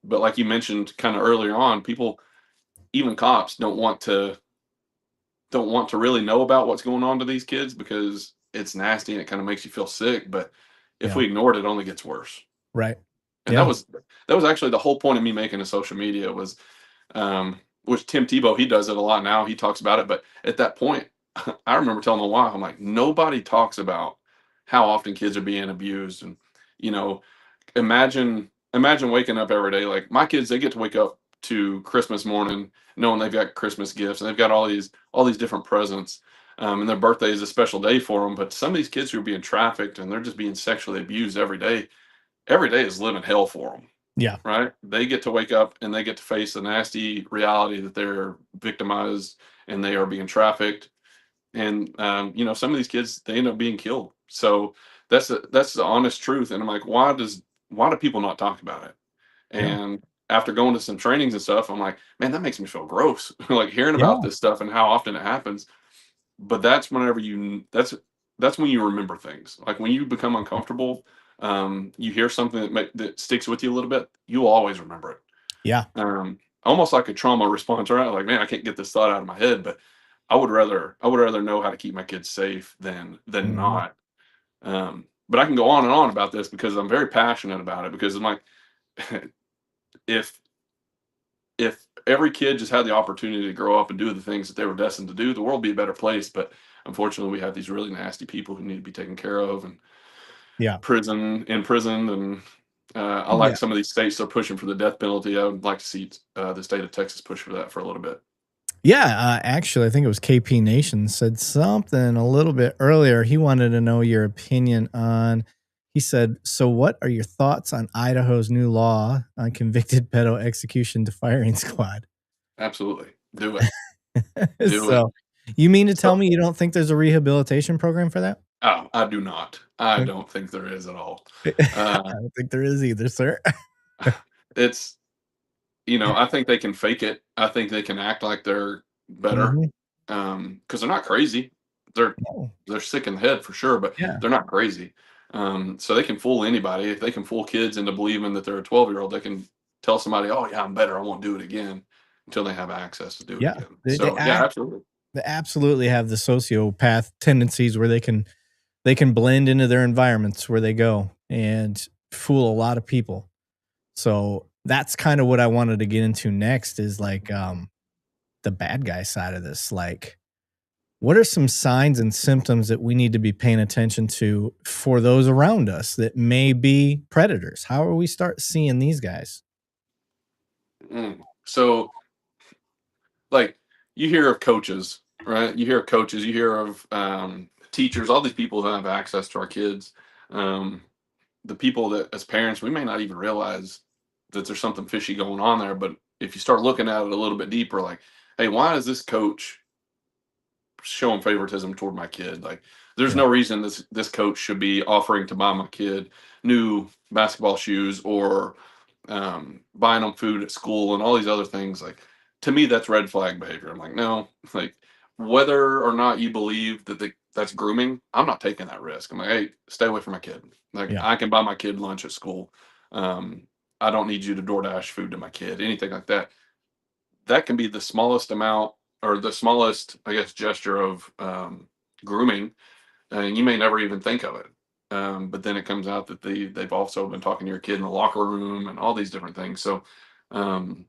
But like you mentioned kind of earlier on, people, even cops, don't want to really know about what's going on to these kids because it's nasty and it kind of makes you feel sick. But if Yeah. we ignore it, it only gets worse. Right. And Yeah. that was actually the whole point of me making a social media was, which Tim Tebow, he does it a lot now. He talks about it, but at that point, I remember telling my wife, I'm like, nobody talks about how often kids are being abused, and you know, imagine waking up every day. Like my kids, they get to wake up to Christmas morning knowing they've got Christmas gifts and they've got all these different presents. And their birthday is a special day for them. But some of these kids who are being trafficked and they're just being sexually abused every day. Every day is living hell for them, Yeah. right? They get to wake up and they get to face the nasty reality that they're victimized and they are being trafficked. And some of these kids, they end up being killed. So that's the honest truth. And I'm like, why do people not talk about it? Yeah. And after going to some trainings and stuff, I'm like, man, that makes me feel gross. Like hearing about Yeah. this stuff and how often it happens. But that's when you remember things. Like when you become uncomfortable, you hear something that sticks with you a little bit, you'll always remember it. Yeah. Almost like a trauma response, right? Like, man, I can't get this thought out of my head, but I would rather know how to keep my kids safe than Mhm. not. But I can go on and on about this because I'm very passionate about it, because I'm like, if if every kid just had the opportunity to grow up and do the things that they were destined to do, the world would be a better place. But unfortunately, we have these really nasty people who need to be taken care of, and Yeah. prison, and I Yeah. like some of these states that are pushing for the death penalty. I would like to see the state of Texas push for that for a little bit. Yeah, actually, I think it was KP Nation said something a little bit earlier. He wanted to know your opinion on. He said, "So, what are your thoughts on Idaho's new law on convicted pedo execution to firing squad?" Absolutely, do it, do it. So, you mean to tell So, me you don't think there's a rehabilitation program for that? oh, I do not. I Okay. don't think there is at all. I Uh, don't think there is either, sir. it's I think they can fake it. I think they can act like they're better, Mhm. because they're not crazy. They're No. they're sick in the head for sure, but Yeah. they're not crazy. So they can fool anybody. If they can fool kids into believing that they're a 12-year-old, they can tell somebody, "Oh yeah, I'm better. I won't do it again," until they have access to do it Yeah. again. They So yeah, act absolutely. they absolutely have the sociopath tendencies where they can blend into their environments where they go and fool a lot of people. So that's kind of what I wanted to get into next is like the bad guy side of this. Like, what are some signs and symptoms that we need to be paying attention to for those around us that may be predators? How are we start seeing these guys? So like you hear of coaches, right? You hear of coaches, you hear of teachers, all these people who have access to our kids. Um, the people that, as parents, we may not even realize that there's something fishy going on there. But if you start looking at it a little bit deeper, like, hey, why is this coach showing favoritism toward my kid? Like, there's Yeah. no reason this coach should be offering to buy my kid new basketball shoes, or buying them food at school and all these other things. Like, to me, that's red flag behavior. I'm like, no, like, whether or not you believe that that's grooming, I'm not taking that risk. I'm like, hey, stay away from my kid. Like, Yeah. I can buy my kid lunch at school. Um, I don't need you to DoorDash food to my kid, anything like that. That can be the smallest amount, or the smallest, I guess, gesture of grooming, and you may never even think of it. But then it comes out that they've also been talking to your kid in the locker room and all these different things. So, um,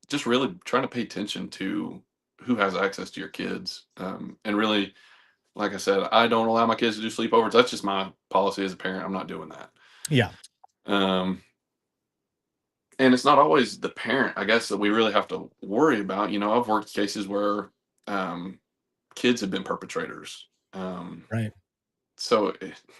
just really trying to pay attention to who has access to your kids, and really, like I said, I don't allow my kids to do sleepovers. That's just my policy as a parent. I'm not doing that. Yeah. Um, and it's not always the parent, I guess, that we really have to worry about. I've worked cases where um, kids have been perpetrators. Right. So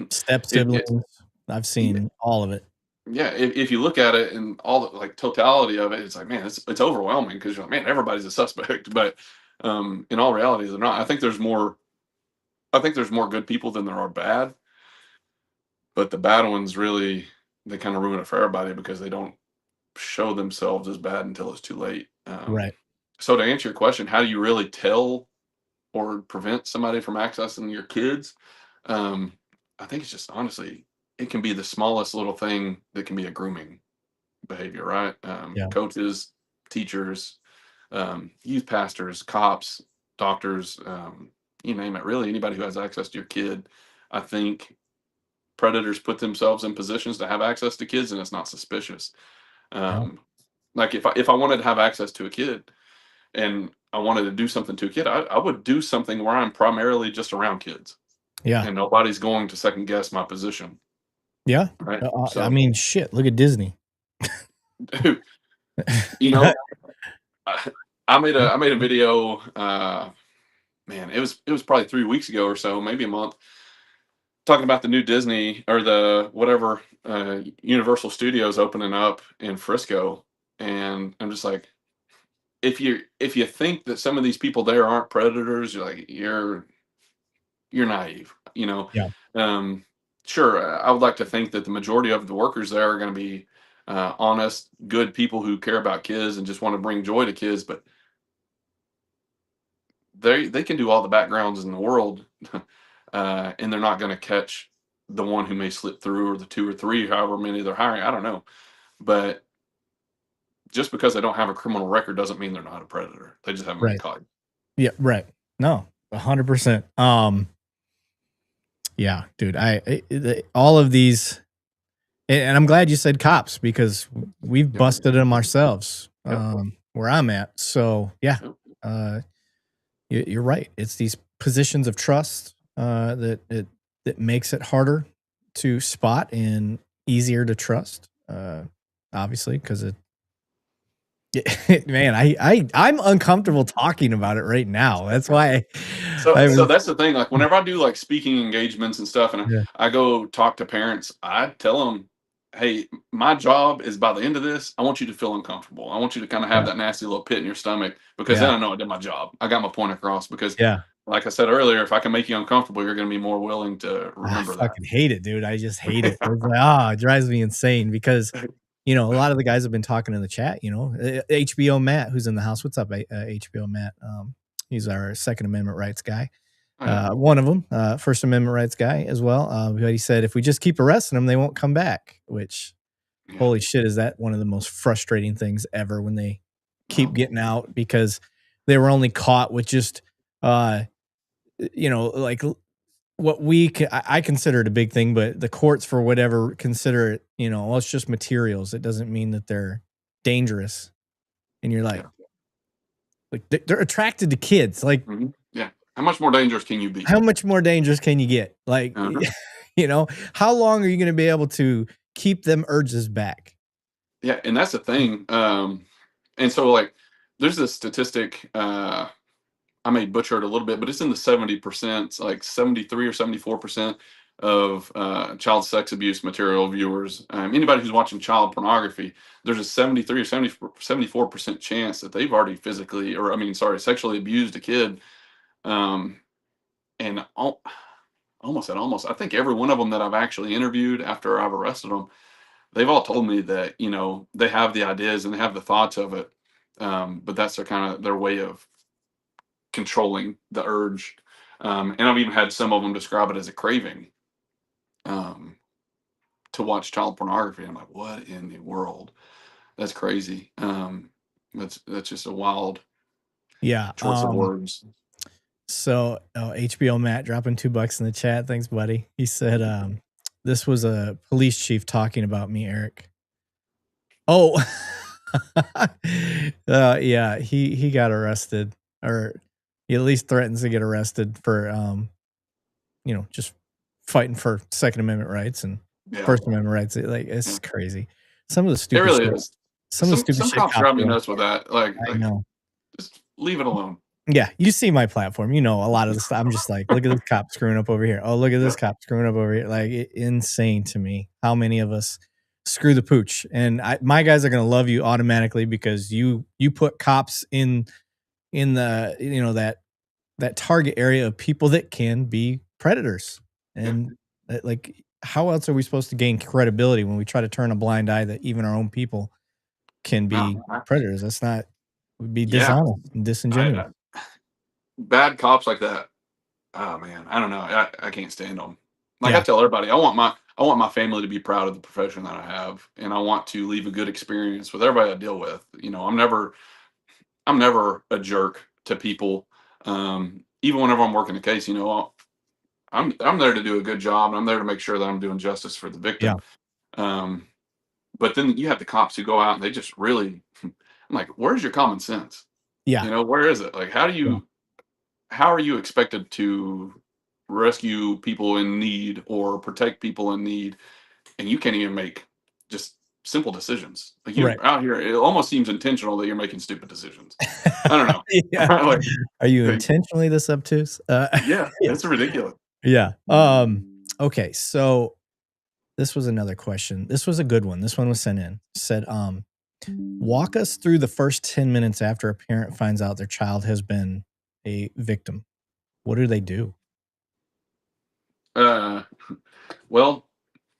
Step it siblings. I've seen all of it. yeah, if you look at it and all the like totality of it, it's like, man, it's overwhelming, because you're like, man, everybody's a suspect. But in all reality, they're not. I think there's more good people than there are bad, but the bad ones really, they kind of ruin it for everybody because they don't show themselves as bad until it's too late. Right. So to answer your question, how do you really tell or prevent somebody from accessing your kids? Um, I think it's just, honestly, it can be the smallest little thing that can be a grooming behavior, right? Yeah. Coaches, teachers, youth pastors, cops, doctors, you name it. Really, anybody who has access to your kid. I think predators put themselves in positions to have access to kids, and it's not suspicious. Yeah. Um, like, if I wanted to have access to a kid and I wanted to do something to a kid, I would do something where I'm primarily just around kids, Yeah. and nobody's going to second guess my position, Yeah. right? I So, mean, shit, look at Disney. you know, I, I made a video. Man, it was probably 3 weeks ago or so, maybe a month, talking about the new Disney, or the whatever, Universal Studios opening up in Frisco, and I'm just like, if you think that some of these people there aren't predators, you're naive. Yeah. Um, sure, I would like to think that the majority of the workers there are going to be honest, good people who care about kids and just want to bring joy to kids, but they can do all the backgrounds in the world, and they're not going to catch the one who may slip through, or the two or three, however many they're hiring. I don't know, but just because they don't have a criminal record doesn't mean they're not a predator. They just haven't been Right. caught. Yeah. Right. No, 100%. Yeah, dude. All of these, and I'm glad you said cops because we've Yep. busted them ourselves. Yep. where I'm at. So yeah, Yep. uh, you're right. It's these positions of trust that makes it harder to spot and easier to trust. Obviously, because it man, I'm uncomfortable talking about it right now. That's why So I so was that's the thing, like, whenever I do, like, speaking engagements and stuff, and yeah, I go talk to parents, I tell them, "Hey, my job is by the end of this, I want you to feel uncomfortable. I want you to kinda have yeah, that nasty little pit in your stomach, because yeah, then I know I did my job. I got my point across," because, yeah. like I said earlier, if I can make you uncomfortable, you're gonna be more willing to I remember that. fucking hate it, dude. I just hate it. It's like, it drives me insane because, a lot of the guys have been talking in the chat, HBO Matt, who's in the house. What's up, HBO Matt? He's our Second Amendment rights guy. Oh, yeah. One of them, First Amendment rights guy as well. But he said if we just keep arresting them, they won't come back. Which, Yeah. holy shit, is that one of the most frustrating things ever when they keep Well, getting out because they were only caught with just, uh, like what I consider it a big thing, but the courts for whatever consider it, well, it's just materials. It doesn't mean that they're dangerous. And you're yeah. like they're attracted to kids. Like, Mhm. Yeah. How much more dangerous can you be? how much more dangerous can you get? Like, Uh-huh. how long are you going to be able to keep them urges back? Yeah, and that's the thing, and so, like, there's this statistic, I may butcher it a little bit, but it's in the 70%, like 73 or 74% of child sex abuse material viewers. Anybody who's watching child pornography, there's a 73 or 74% chance that they've already physically, or I mean, sorry, sexually abused a kid. Um, and almost, I think every one of them that I've actually interviewed after I've arrested them, they've all told me that, they have the ideas and they have the thoughts of it. But that's their kind of their way of controlling the urge. And I've even had some of them describe it as a craving, um, to watch child pornography. I'm like, what in the world? That's crazy. That's just a wild Yeah. choice of words. So, HBO Matt dropping $2 in the chat. Thanks, buddy. He said, this was a police chief talking about me, Eric. Oh, yeah, he got arrested, or he at least threatens to get arrested for, just fighting for Second Amendment rights and Yeah, First Amendment rights. Like, it's yeah, crazy. Some of the it stupid really shit is. some of the stupid Some shit cops cops drive me do on nuts with that. I Like know. just leave it alone. Yeah, you see my platform, a lot of the stuff. I'm just like, "Look at this cop screwing up over here. Oh, look at this Yeah, cop screwing up over here." Like, insane to me how many of us screw the pooch, and my guys are gonna love you automatically because you put cops in the that target area of people that can be predators, yeah. and, like, how else are we supposed to gain credibility when we try to turn a blind eye that even our own people can No, be predators? That's not would be yeah. dishonest and disingenuous. I bad cops like that. Oh man, I don't know. I can't stand them. Like I Yeah, tell everybody, I want my family to be proud of the profession that I have, and I want to leave a good experience with everybody I deal with. I'm never a jerk to people. Even whenever I'm working a case, I'm there to do a good job, and I'm there to make sure that I'm doing justice for the yeah, victim. Um, but then you have the cops who go out and they just really, I'm like, where's your common sense? yeah, Where is it? Like, yeah. how are you expected to rescue people in need or protect people in need, and you can't even make just simple decisions? Like, you're Right. out here, it almost seems intentional that you're making stupid decisions. I don't know. Yeah. like, Are you like, intentionally this obtuse? yeah, Yeah. it's ridiculous. Yeah. Okay, so this was another question. This was a good one. This one was sent in. Said, walk us through the first 10 minutes after a parent finds out their child has been a victim. What do they do? uh well,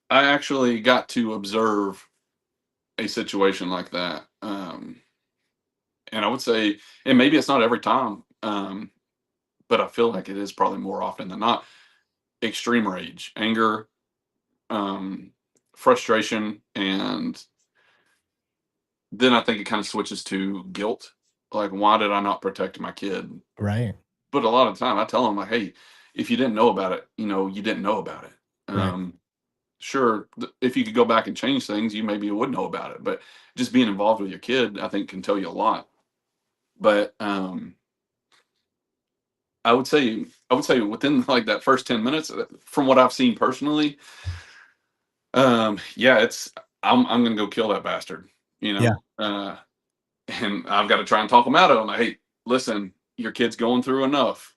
I actually got to observe a situation like that, and I would say, and maybe it's not every time, but I feel like it is probably more often than not, extreme rage, anger, um, frustration, and then I think it kind of switches to guilt. Like, why did I not protect my kid? Right. But a lot of the time, I tell them like, hey, if you didn't know about it, you didn't know about it. Right. sure, if you could go back and change things, you maybe would know about it. But just being involved with your kid, I think, can tell you a lot. But I would say within like that first 10 minutes, from what I've seen personally, yeah, I'm gonna go kill that bastard, you Yeah. know. And I've got to try and talk them out of them. Like, hey, listen, your kid's going through enough.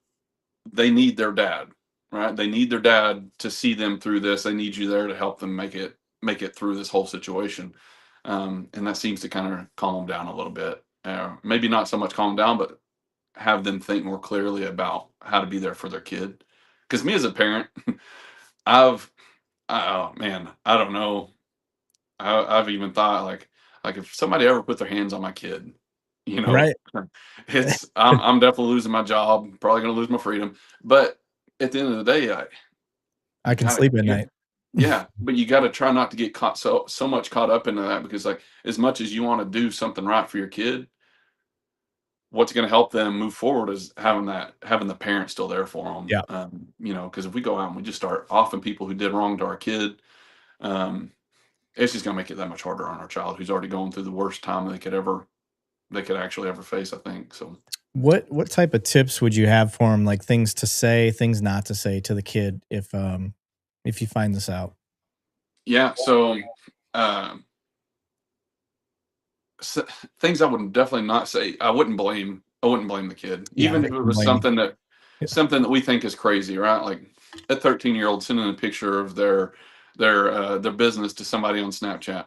They need their dad, right? They need their dad to see them through this. They need you there to help them make it through this whole situation. And that seems to kind of calm them down a little bit. Maybe not so much calm down, but have them think more clearly about how to be there for their kid. Because me as a parent, I've oh man, I don't know. I've even thought like if somebody ever put their hands on my kid, you know, Right. it's I'm definitely losing my job, probably gonna lose my freedom. But at the end of the day, I you can gotta sleep at you night. yeah, but you gotta try not to get caught so much caught up into that because like as much as you want to do something right for your kid, what's gonna help them move forward is having the parent still there for them. Yeah. Because if we go out and we just start offing people who did wrong to our kid, um, it's just gonna make it that much harder on our child who's already going through the worst time they could actually ever face, I think. So What type of tips would you have for him, like things to say, things not to say to the kid if you find this out? yeah, so um s things I would definitely not say. I wouldn't blame the kid, Yeah, even they if it can was blame you. Yeah. something that we think is crazy, right? Like a 13-year-old sending a picture of their business to somebody on Snapchat.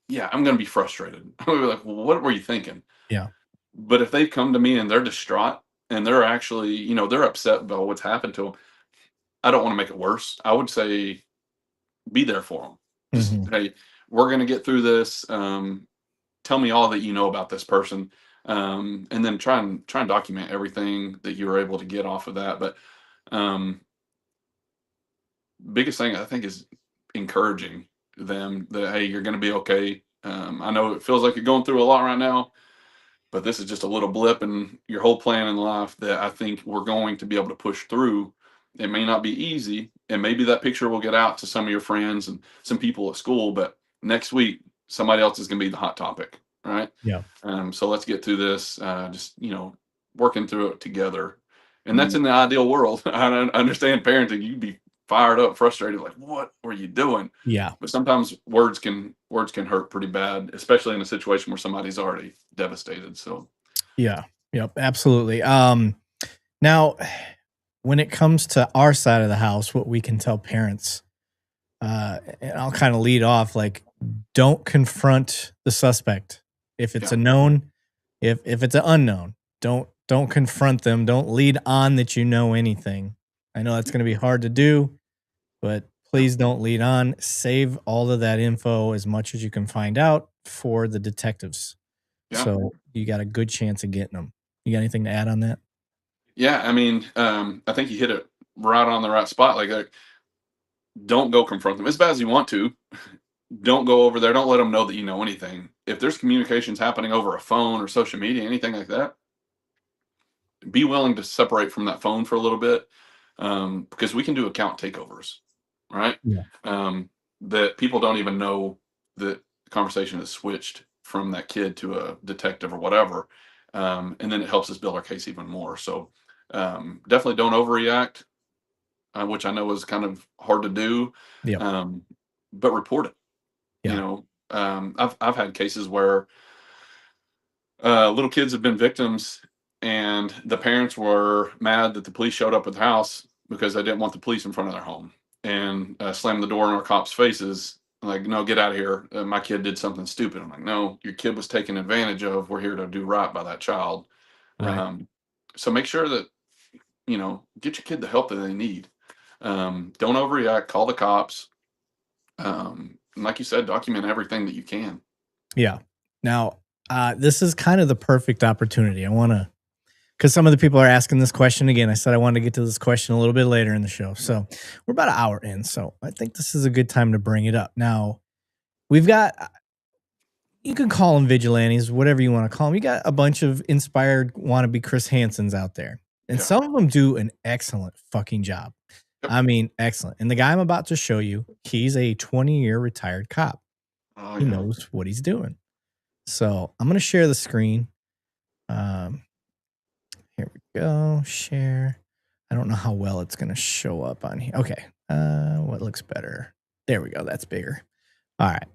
Yeah, I'm gonna be frustrated. I'm gonna be like, "Well, what were you thinking?" Yeah. But if they come to me and they're distraught and they're actually, they're upset about what's happened to them, I don't wanna make it worse. I would say be there for them. Just, Mhm. "Hey, we're gonna get through this. Tell me all that you know about this person." And then try and document everything that you were able to get off of that. But um, biggest thing I think is encouraging them that hey, you're going to be okay. I know it feels like you're going through a lot right now, but this is just a little blip in your whole plan in life that I think we're going to be able to push through. It may not be easy, and maybe that picture will get out to some of your friends and some people at school, but next week somebody else is going to be the hot topic, right? Yeah. So let's get through this, just working through it together, and that's in the ideal world. I understand parenting; you'd be fired up, frustrated, like what were you doing? Yeah. But sometimes words can hurt pretty bad, especially in a situation where somebody's already devastated. So Yeah. Yep, absolutely. Now when it comes to our side of the house, what we can tell parents, and I'll kind of lead off like don't confront the suspect. If it's yeah, a known, if it's an unknown, don't confront them. Don't lead on that you know anything. I know that's going to be hard to do, but yeah, please don't lead on. Save all of that info as much as you can find out for the detectives. yeah, So you got a good chance of getting them. You got anything to add on that? yeah. I mean, I think you hit it right on the right spot. Like, don't go confront them as bad as you want to. Don't go over there. Don't let them know that you know anything. If there's communications happening over a phone or social media, anything like that, be willing to separate from that phone for a little bit, because we can do account takeovers, right? Yeah. Um, that people don't even know that the conversation is switched from that kid to a detective or whatever, and then it helps us build our case even more. So definitely don't overreact, which I know is kind of hard to do, Yep. um, but report it. Yeah. I've had cases where little kids have been victims, and the parents were mad that the police showed up at the house because they didn't want the police in front of their home and slammed the door in our cops' faces. Like, no, get out of here. My kid did something stupid. I'm like, no, your kid was taken advantage of. We're here to do right by that child. Right. Um, so make sure that, get your kid the help that they need. Don't overreact. Call the cops. And like you said, document everything that you can. Yeah. Now, this is kind of the perfect opportunity. I want to, because some of the people are asking this question again. I said I wanted to get to this question a little bit later in the show. So we're about an hour in. So I think this is a good time to bring it up. Now, we've got, you can call them vigilantes, whatever you want to call them. You got a bunch of inspired wannabe Chris Hansons out there, and Yeah. some of them do an excellent fucking job. Yep. I mean, excellent. And the guy I'm about to show you, he's a 20-year retired cop. Oh He yeah. knows what he's doing. So I'm gonna share the screen. Um, Here we go. Share. I don't know how well it's gonna show up on here. Okay. What looks better? There we go. That's bigger. All right.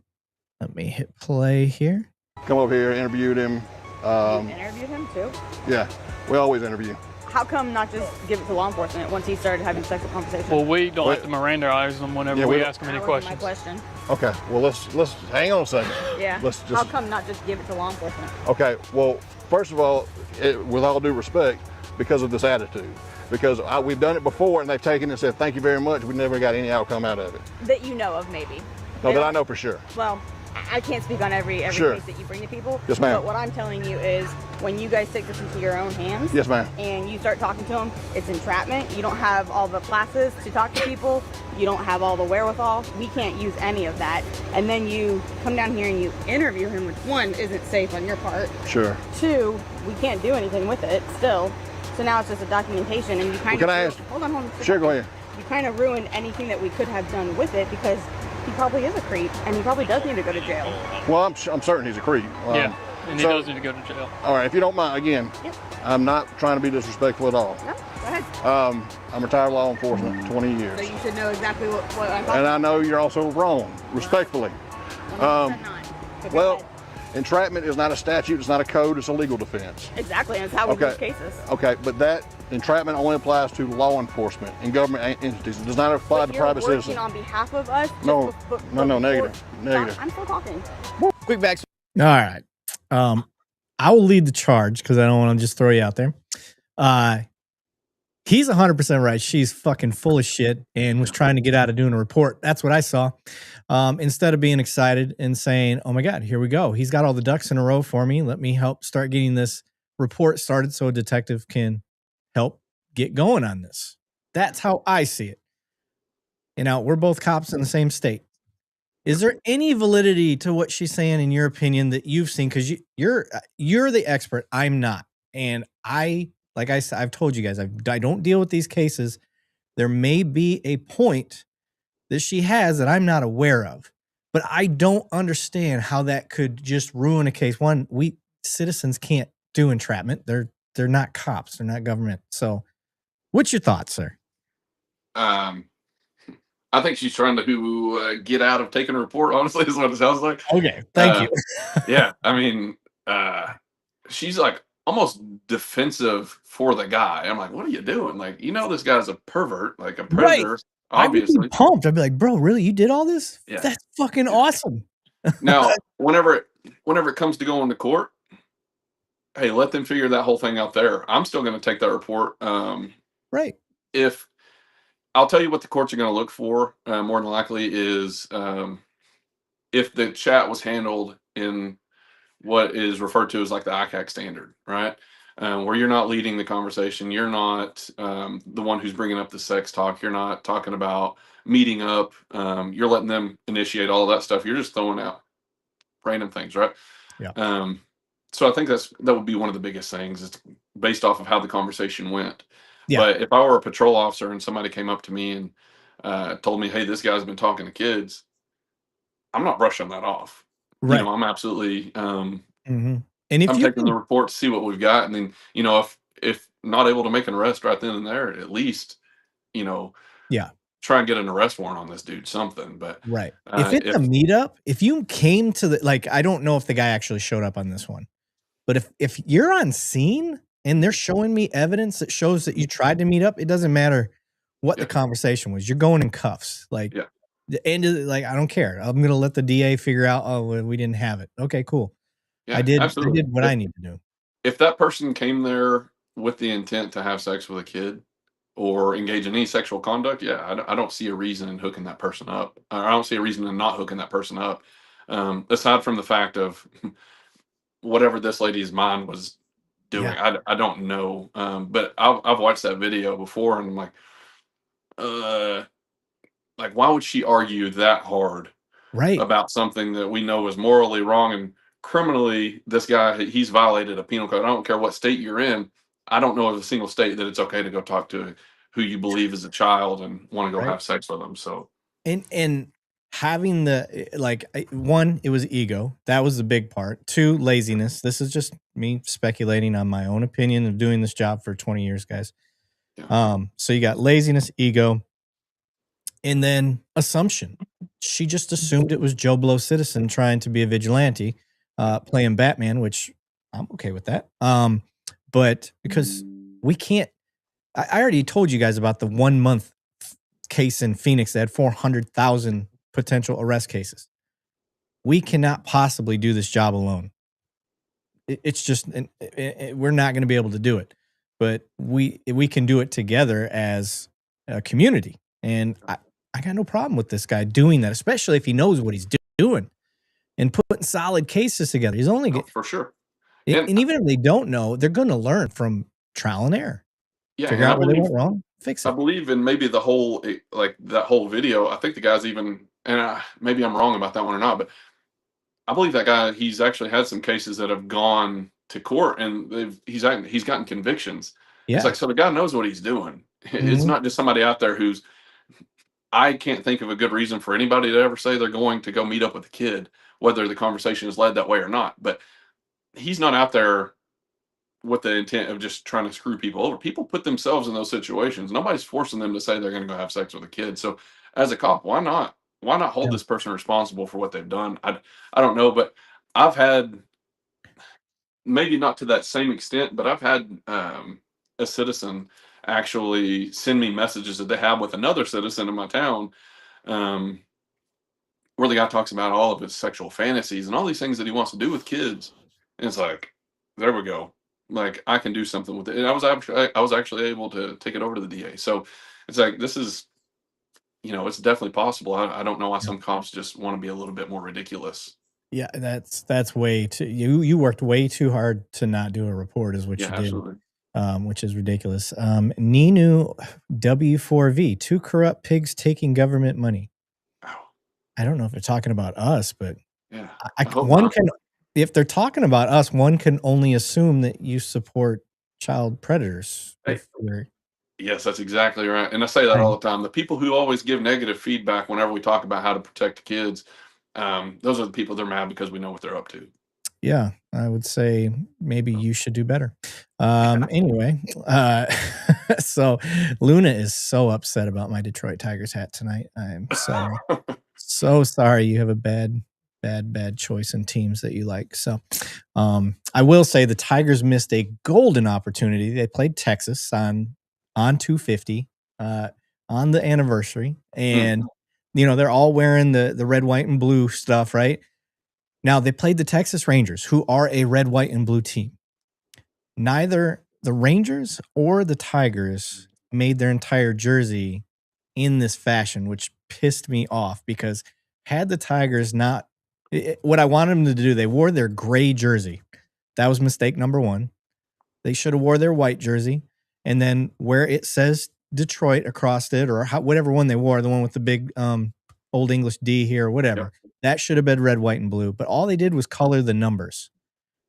Let me hit play here. Come over here, interviewed him. You interviewed him too? Yeah, we always interview. How come not just give it to law enforcement once he started having sexual conversations? Well, we don't have to Mirandaize them whenever we ask them any That was my questions. question. Okay, well let's hang on a second. Yeah. Let's just. How come not just give it to law enforcement? Okay, well first of all, with all due respect, because of this attitude, because we've done it before and they've taken it and said thank you very much. We never got any outcome out of it. That you know of, maybe. No, that I know for sure. Well, I can't speak on every Sure. case that you bring to people. Yes, ma'am. But what I'm telling you is, when you guys take this into your own hands, Yes, ma'am. and you start talking to them, it's entrapment. You don't have all the classes to talk to people. You don't have all the wherewithal. We can't use any of that. And then you come down here and you interview him, which one, isn't safe on your part. Sure. Two, we can't do anything with it still. So now it's just a documentation, and you kind Well, of can I ask? hold on. Sure, go ahead. You kind of ruined anything that we could have done with it, because he probably is a creep, and he probably does need to go to jail. Well, I'm certain he's a creep. Yeah, and he so- does need to go to jail. All right, if you don't mind, again, Yep. I'm not trying to be disrespectful at all. No, go ahead. I'm retired law enforcement, 20 years. So you should know exactly what I'm talking And I about. know you're also wrong, respectfully. 100% not. So go Well, ahead. entrapment is not a statute, it's not a code, it's a legal defense. Exactly, and it's how we Okay. lose cases. Okay, but that entrapment only applies to law enforcement and government entities. It does not apply But to you're private working citizens. on behalf of us. No, no, before- negative, negative. I'm still talking. Quick back. All right. I will lead the charge because I don't want to just throw you out there. He's 100% right. She's fucking full of shit and was trying to get out of doing a report. That's what I saw. Instead of being excited and saying, oh my God, here we go. He's got all the ducks in a row for me. Let me help start getting this report started so a detective can help get going on this. That's how I see it. You know, we're both cops in the same state. Is there any validity to what she's saying in your opinion that you've seen? Because you're the expert. I'm not. And like I said, I've told you guys, I don't deal with these cases. There may be a point that she has that I'm not aware of, but I don't understand how that could just ruin a case. One, we citizens can't do entrapment. They're not cops. They're not government. So, what's your thoughts, sir? I think she's trying to get out of taking a report. Honestly, is what it sounds like. Okay, thank you. Yeah, I mean, she's like almost defensive for the guy. I'm like, what are you doing? Like, you know, this guy's a pervert, like a predator, obviously. I'd be pumped. I'd be like, bro, really? You did all this? Yeah. That's fucking awesome. Now, whenever it comes to going to court, hey, let them figure that whole thing out there. I'm still going to take that report. Right. If I'll tell you what the courts are going to look for, more than likely is if the chat was handled in what is referred to as like the ICAC standard, right? Where you're not leading the conversation, you're not the one who's bringing up the sex talk, you're not talking about meeting up, you're letting them initiate all of that stuff. You're just throwing out random things, right? Yeah. So I think that would be one of the biggest things, is based off of how the conversation went. Yeah. But if I were a patrol officer and somebody came up to me and told me, hey, this guy's been talking to kids, I'm not brushing that off. Right. You know, I'm absolutely And if I'm you taking the report to see what we've got, and then, you know, if not able to make an arrest right then and there, at least, you know, yeah, try and get an arrest warrant on this dude, something. But right. If it's a meetup, if you came to the, like, I don't know if the guy actually showed up on this one, but if you're on scene and they're showing me evidence that shows that you tried to meet up, it doesn't matter what the conversation was. You're going in cuffs. Like, the end of like, I don't care. I'm gonna let the DA figure out. Oh, well, we didn't have it. Okay, cool. Yeah, I did absolutely. what I need to do. If that person came there with the intent to have sex with a kid or engage in any sexual conduct, yeah, I don't see a reason in hooking that person up. I don't see a reason in not hooking that person up. Aside from the fact of whatever this lady's mind was doing, I don't know. But I've watched that video before, and I'm like, why would she argue that hard about something that we know is morally wrong and criminally, this guy, he's violated a penal code. I don't care what state you're in. I don't know of a single state that it's okay to go talk to who you believe is a child and want to go Right. have sex with them. So And having the one, it was ego. That was the big part. Two, laziness. This is just me speculating on my own opinion of doing this job for 20 years, guys. yeah, So you got laziness, ego, and then assumption. She just assumed it was Joe Blow citizen trying to be a vigilante, playing Batman, which I'm okay with that. But because we can't, I already told you guys about the 1 month case in Phoenix that had 400,000 potential arrest cases. We cannot possibly do this job alone. It's just we're not going to be able to do it, but we can do it together as a community. And I got no problem with this guy doing that, especially if he knows what he's doing and putting solid cases together. He's only for sure. and even if they don't know, they're going to learn from trial and error. Yeah, Figure out where they went wrong, fix I it. believe in maybe the whole like that whole video. I think the guy's even, and maybe I'm wrong about that one or not, but I believe that guy. He's actually had some cases that have gone to court, and he's gotten convictions. Yeah. It's like, so the guy knows what he's doing. It's not just somebody out there who's. I can't think of a good reason for anybody to ever say they're going to go meet up with a kid, whether the conversation is led that way or not. But he's not out there with the intent of just trying to screw people over. People put themselves in those situations. Nobody's forcing them to say they're going to go have sex with a kid. So as a cop, why not? Why not hold Yeah. this person responsible for what they've done? I don't know, but I've had, maybe not to that same extent, but I've had a citizen actually send me messages that they have with another citizen in my town, um, where the guy talks about all of his sexual fantasies and all these things that he wants to do with kids. And it's like, there we go. Like, I can do something with it. And I was actually able to take it over to the DA. So it's like, this is, it's definitely possible. I don't know why some cops just want to be a little bit more ridiculous. Yeah, that's way too. You worked way too hard to not do a report, is what Yeah, you did. absolutely. Which is ridiculous. Ninu W4V, two corrupt pigs taking government money. Wow. I don't know if they're talking about us, but Yeah. one can, if they're talking about us, one can only assume that you support child predators. Hey, yes, that's exactly right. And I say that all the time. The people who always give negative feedback whenever we talk about how to protect the kids, those are the people they're mad because we know what they're up to. Yeah, I would say maybe you should do better. Anyway, so Luna is so upset about my Detroit Tigers hat tonight. I'm sorry. So sorry you have a bad choice in teams that you like. So I will say the Tigers missed a golden opportunity. They played Texas on 250 on the anniversary. And they're all wearing the red, white, and blue stuff, right? Now, they played the Texas Rangers, who are a red, white, and blue team. Neither the Rangers or the Tigers made their entire jersey in this fashion, which pissed me off because had the Tigers not what I wanted them to do, they wore their gray jersey. That was mistake number one. They should have wore their white jersey, and then where it says Detroit across it, or whatever one they wore, the one with the big Old English D here or whatever. Yep. That should have been red, white, and blue. But all they did was color the numbers.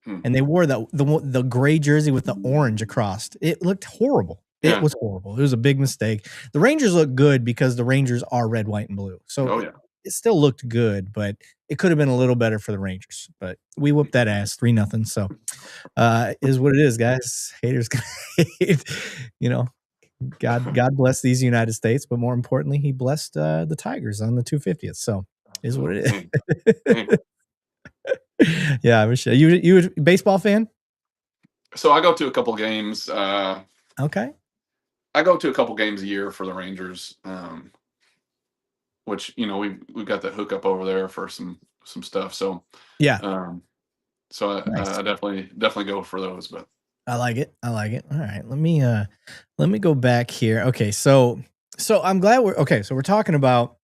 And they wore the gray jersey with the orange across. It looked horrible. It was horrible. It was a big mistake. The Rangers look good because the Rangers are red, white, and blue. So it still looked good, but it could have been a little better for the Rangers. But we whooped that ass 3-0. So is what it is, guys. Haters gonna hate. God bless these United States, but more importantly, he blessed the Tigers on the 250th. So is what it is. Yeah, I wish you a baseball fan? So I go to a couple games. Okay. I go to a couple games a year for the Rangers, which we've got the hookup over there for some stuff. So yeah. So I definitely go for those. But I like it. All right, let me go back here. Okay, so I'm glad so we're talking about.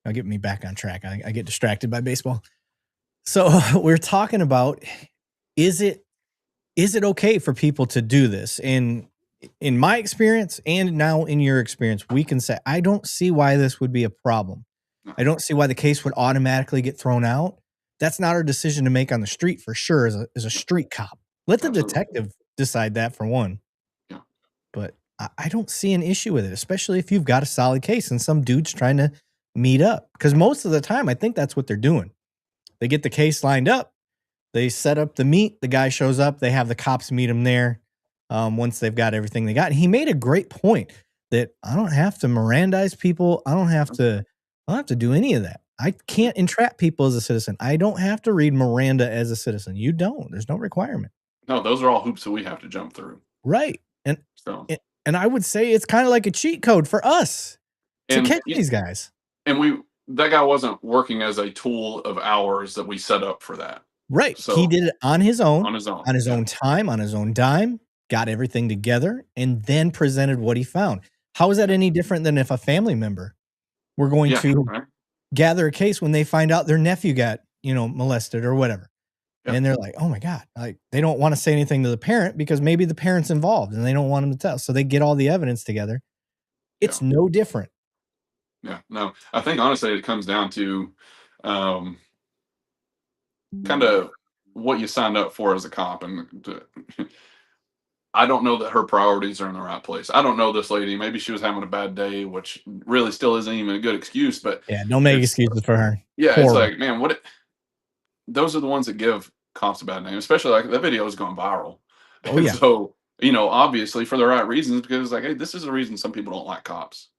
I'll get me back on track. I get distracted by baseball. So we're talking about is it okay for people to do this? In my experience and now in your experience, we can say I don't see why this would be a problem. I don't see why the case would automatically get thrown out. That's not our decision to make on the street for sure as a street cop. Let the detective decide that for one. Yeah. But I don't see an issue with it, especially if you've got a solid case and some dude's trying to meet up. Because most of the time, I think that's what they're doing. They get the case lined up, they set up the meet, the guy shows up, they have the cops meet him there once they've got everything they got. And he made a great point that I don't have to Mirandize people. I don't have to do any of that. I can't entrap people as a citizen. I don't have to read Miranda as a citizen. You don't. There's no requirement. No, those are all hoops that we have to jump through. Right. And So, and I would say it's kind of like a cheat code for us to and catch these guys. and that guy wasn't working as a tool of ours that we set up for that. Right. So He did it on his own, on his own, on his own time, on his own dime, got everything together, and then presented what he found. How is that any different than if a family member were going to right? gather a case when they find out their nephew got, molested or whatever? Yep. And they're like, oh my God, like they don't want to say anything to the parent because maybe the parent's involved and they don't want him to tell. So they get all the evidence together. It's no different. Yeah, no, I think honestly it comes down to kind of what you signed up for as a cop. And I don't know that her priorities are in the right place. I don't know this lady. Maybe she was having a bad day, which really still isn't even a good excuse. But yeah, don't make excuses for her. Yeah, it's like, man, those are the ones that give cops a bad name, especially like that video is going viral. Oh yeah. So, obviously for the right reasons, because it's like, hey, this is the reason some people don't like cops.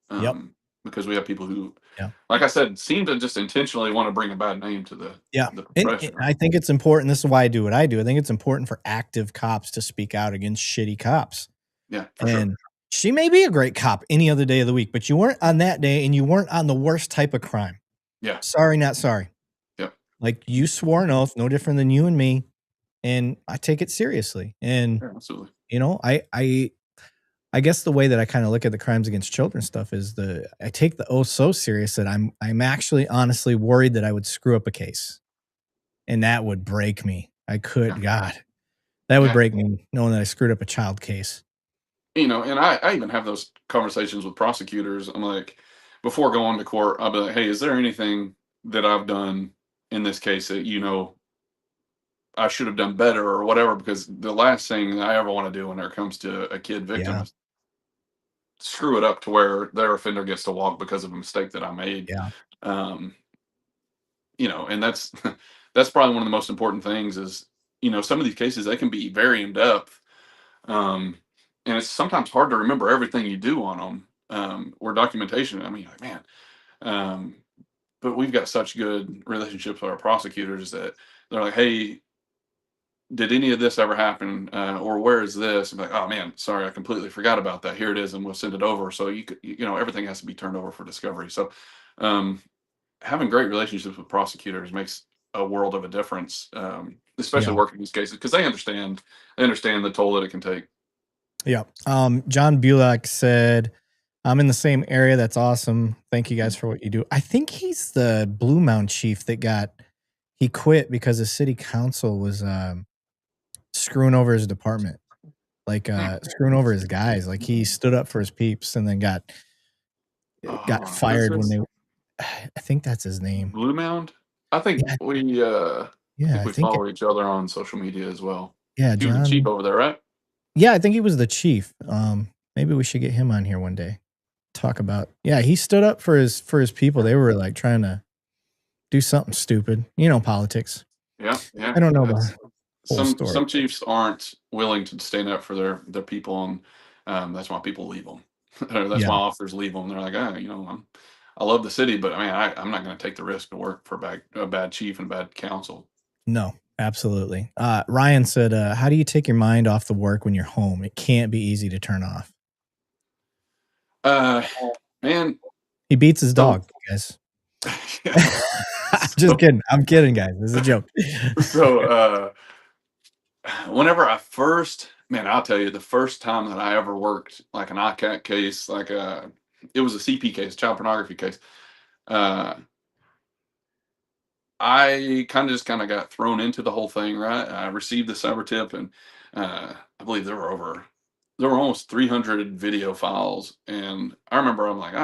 Because we have people who, like I said, seem to just intentionally want to bring a bad name to the profession. And I think it's important. This is why I do what I do. I think it's important for active cops to speak out against shitty cops. Yeah, for sure. She may be a great cop any other day of the week, but you weren't on that day and you weren't on the worst type of crime. Yeah. Sorry, not sorry. Yep. Like you swore an oath, no different than you and me. And I take it seriously. And, absolutely. I guess the way that I kind of look at the crimes against children stuff is I take the oath so serious that I'm actually honestly worried that I would screw up a case. And that would break me. God, that would break me knowing that I screwed up a child case. And I even have those conversations with prosecutors. I'm like, before going to court, I'll be like, hey, is there anything that I've done in this case that, I should have done better or whatever? Because the last thing I ever want to do when it comes to a kid victim is screw it up to where their offender gets to walk because of a mistake that I made. Yeah. And that's probably one of the most important things is, some of these cases, they can be very in depth. And it's sometimes hard to remember everything you do on them, or documentation. I mean, like, man, but we've got such good relationships with our prosecutors that they're like, hey, did any of this ever happen? Or where is this? I'm like, oh man, sorry, I completely forgot about that. Here it is. And we'll send it over. So everything has to be turned over for discovery. So, having great relationships with prosecutors makes a world of a difference, especially working these cases, because they understand the toll that it can take. Yeah. John Bulak said, I'm in the same area. That's awesome. Thank you guys for what you do. I think he's the Blue Mound chief that he quit because the city council was screwing over his department, like screwing over his guys. Like he stood up for his peeps and then got fired when they, I think that's his name. Blue Mound? I think we follow each other on social media as well. Yeah, he was the chief over there, right? Yeah, I think he was the chief. Maybe we should get him on here one day. Talk about he stood up for his people. They were like trying to do something stupid, politics. Yeah. I don't know about some chiefs aren't willing to stand up for their people, and that's why people leave them. That's why officers leave them. They're like, I love the city, but I'm not going to take the risk to work for a bad chief and bad council. No, absolutely. Ryan said, how do you take your mind off the work when you're home? It can't be easy to turn off. Man, he beats his dog, guys. Just kidding. I'm kidding, guys. This is a joke. So, whenever I'll tell you, the first time that I ever worked like an ICAC case, like it was a CP case, child pornography case. I kind of got thrown into the whole thing, right? I received the cyber tip, and I believe there were almost 300 video files. And I remember I'm like,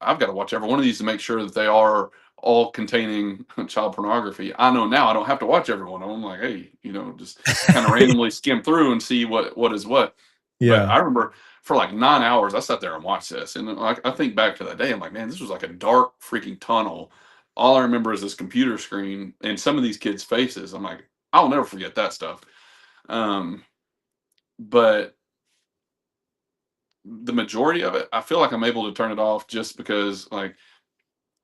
I've got to watch every one of these to make sure that they are all containing child pornography. I know now I don't have to watch every one of them. I'm like, hey, just kind of randomly skim through and see what is what. Yeah. But I remember for like 9 hours, I sat there and watched this. And like, I think back to that day, I'm like, man, this was like a dark freaking tunnel. All I remember is this computer screen and some of these kids' faces. I'm like, I'll never forget that stuff. But the majority of it, I feel like I'm able to turn it off just because like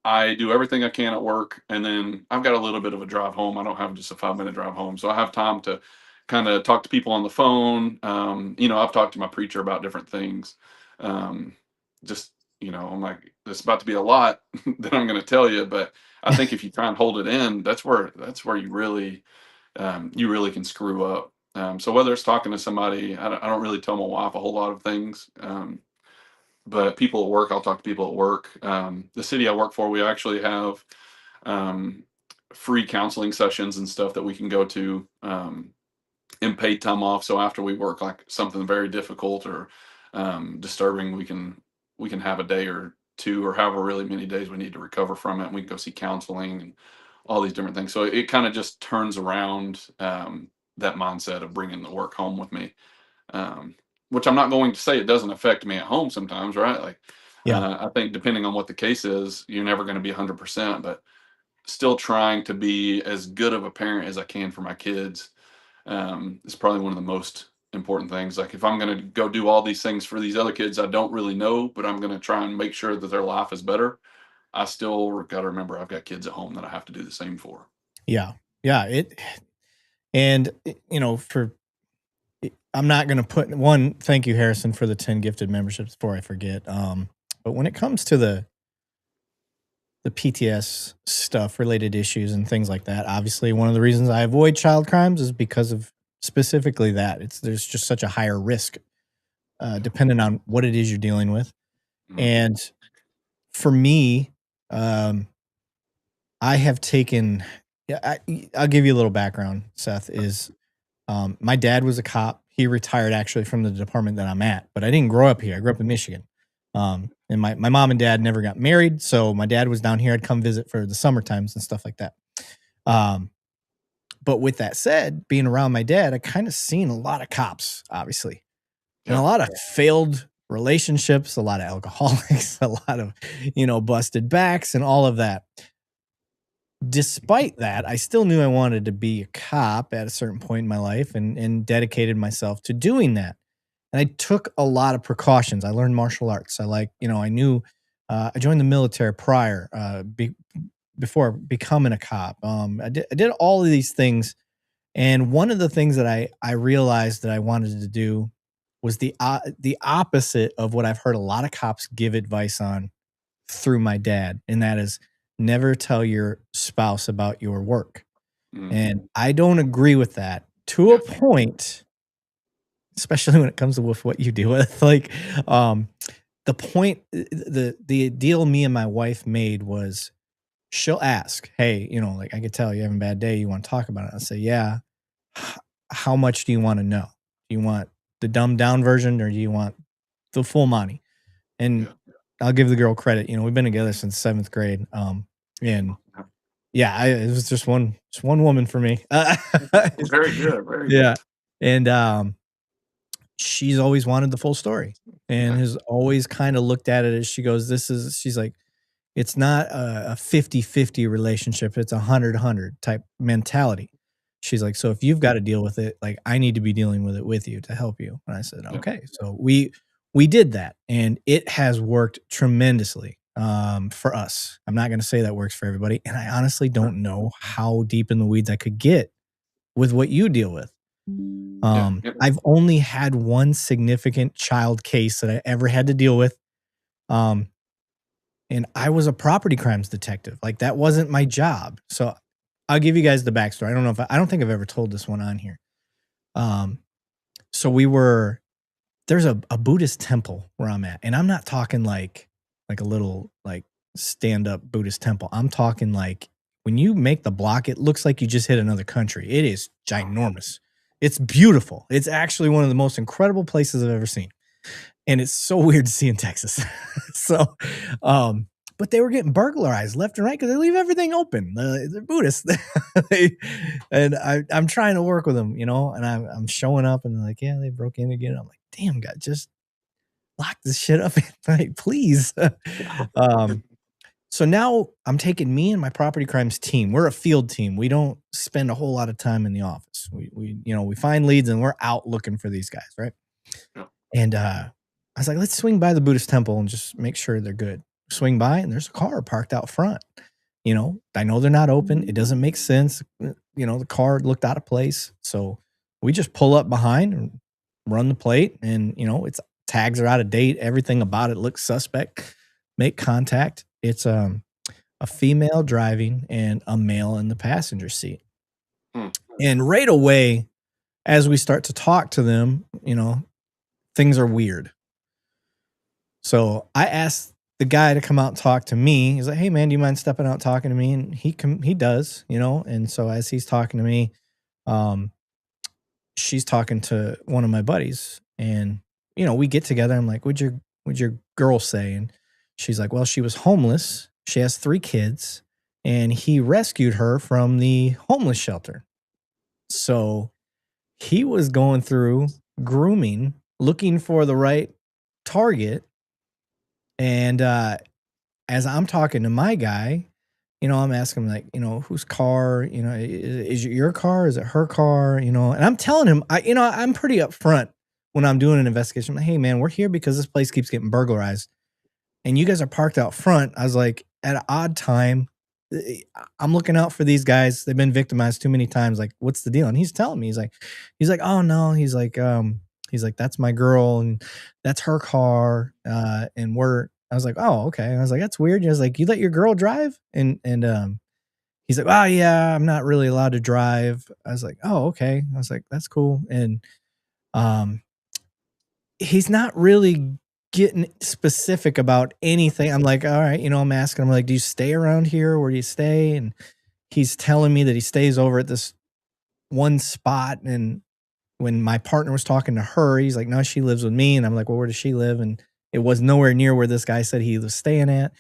I do everything I can at work, and then I've got a little bit of a drive home. I don't have just a 5-minute drive home, so I have time to kind of talk to people on the phone. I've talked to my preacher about different things. Um, just I'm like, it's about to be a lot that I'm going to tell you, but I think if you try and hold it in, that's where you really can screw up. So whether it's talking to somebody, I don't really tell my wife a whole lot of things. But people at work, I'll talk to people at work. The city I work for, we actually have um, free counseling sessions and stuff that we can go to and paid time off. So after we work like something very difficult or disturbing, we can have a day or two or however really many days we need to recover from it. And we can go see counseling and all these different things. So it kind of just turns around that mindset of bringing the work home with me. Um, which I'm not going to say it doesn't affect me at home sometimes, right? Like, Yeah. I think depending on what the case is, you're never going to be 100%, but still trying to be as good of a parent as I can for my kids is probably one of the most important things. Like, if I'm going to go do all these things for these other kids I don't really know, but I'm going to try and make sure that their life is better, I still got to remember I've got kids at home that I have to do the same for. Yeah. Yeah. I'm not going to put one. Thank you, Harrison, for the 10 gifted memberships before I forget. But when it comes to the PTS stuff, related issues and things like that, obviously one of the reasons I avoid child crimes is because of specifically that. There's just such a higher risk, depending on what it is you're dealing with. Mhm. And for me, I have taken. Yeah, I'll give you a little background. Seth is. My dad was a cop. He retired actually from the department that I'm at, but I didn't grow up here. I grew up in Michigan. And my mom and dad never got married. So my dad was down here. I'd come visit for the summer times and stuff like that. But with that said, being around my dad, I kind of seen a lot of cops, obviously, and a lot of failed relationships, a lot of alcoholics, a lot of, busted backs and all of that. Despite that, I still knew I wanted to be a cop at a certain point in my life and dedicated myself to doing that. And I took a lot of precautions. I learned martial arts. I knew I joined the military prior, before becoming a cop. I did all of these things. And one of the things that I realized that I wanted to do was the opposite of what I've heard a lot of cops give advice on through my dad. And that is, never tell your spouse about your work. And I don't agree with that to a point, especially when it comes to with what you deal with. Like, the point, the deal me and my wife made was, she'll ask, hey, like, I could tell you having a bad day. You want to talk about it? I'll say, yeah. How much do you want to know? Do you want the dumbed down version or do you want the full money? And I'll give the girl credit. We've been together since 7th grade. And yeah, it was just one woman for me. Very good. Very good. Yeah. And she's always wanted the full story and has always kind of looked at it as she goes, she's like, it's not a 50-50 relationship. It's 100-100 type mentality. She's like, so if you've got to deal with it, like, I need to be dealing with it with you to help you. And I said, okay. So we did that, and it has worked tremendously for us. I'm not going to say that works for everybody. And I honestly don't know how deep in the weeds I could get with what you deal with. I've only had one significant child case that I ever had to deal with. And I was a property crimes detective. Like, that wasn't my job. So I'll give you guys the backstory. I don't think I've ever told this one on here. So there's a Buddhist temple where I'm at, and I'm not talking like a little like stand-up Buddhist temple. I'm talking like, when you make the block, it looks like you just hit another country. It is ginormous. It's beautiful. It's actually one of the most incredible places I've ever seen. And it's so weird to see in Texas. So, but they were getting burglarized left and right because they leave everything open. They're Buddhists. And I'm trying to work with them, and I'm showing up and they're like, yeah, they broke in again. I'm like, damn, God, just lock this shit up at night, please. So now I'm taking me and my property crimes team. We're a field team. We don't spend a whole lot of time in the office. We find leads and we're out looking for these guys, right? Yeah. And I was like, let's swing by the Buddhist temple and just make sure they're good. Swing by and there's a car parked out front. I know they're not open. It doesn't make sense. The car looked out of place. So we just pull up behind and run the plate, and it's tags are out of date. Everything about it looks suspect. Make contact. It's a female driving and a male in the passenger seat. And right away, as we start to talk to them, things are weird. So I asked the guy to come out and talk to me. He's like, "Hey man, do you mind stepping out talking to me?" And he does, and so as he's talking to me, she's talking to one of my buddies, and we get together. I'm like, what'd your girl say? And she's like, well, she was homeless. She has 3 kids, and he rescued her from the homeless shelter. So he was going through grooming, looking for the right target. And as I'm talking to my guy, I'm asking him, like, whose car, is it your car? Is it her car? And I'm telling him, I'm pretty upfront when I'm doing an investigation. I'm like, hey man, we're here because this place keeps getting burglarized and you guys are parked out front. I was like, at an odd time, I'm looking out for these guys. They've been victimized too many times. Like, what's the deal? And he's telling me, he's like, oh no. He's like, that's my girl and that's her car. And I was like, oh, okay. And I was like, that's weird. And I was like, you let your girl drive? And he's like, oh yeah, I'm not really allowed to drive. I was like, oh, okay. I was like, that's cool. And he's not really getting specific about anything. I'm like, all right, I'm asking him, like, do you stay around here? Where do you stay? And he's telling me that he stays over at this one spot. And when my partner was talking to her, he's like, no, she lives with me. And I'm like, well, where does she live? And it was nowhere near where this guy said he was staying at.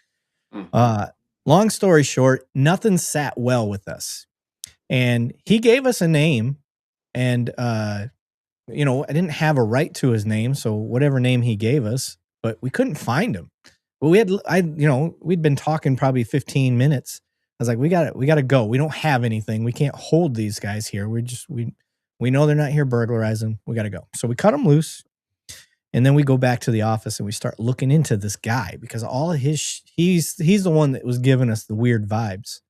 Long story short, nothing sat well with us. And he gave us a name, and I didn't have a right to his name, so whatever name he gave us, but we couldn't find him. But we'd been talking probably 15 minutes. I was like, we gotta go. We don't have anything. We can't hold these guys here. We know they're not here burglarizing. We gotta go. So we cut them loose. And then we go back to the office and we start looking into this guy because all of he's the one that was giving us the weird vibes.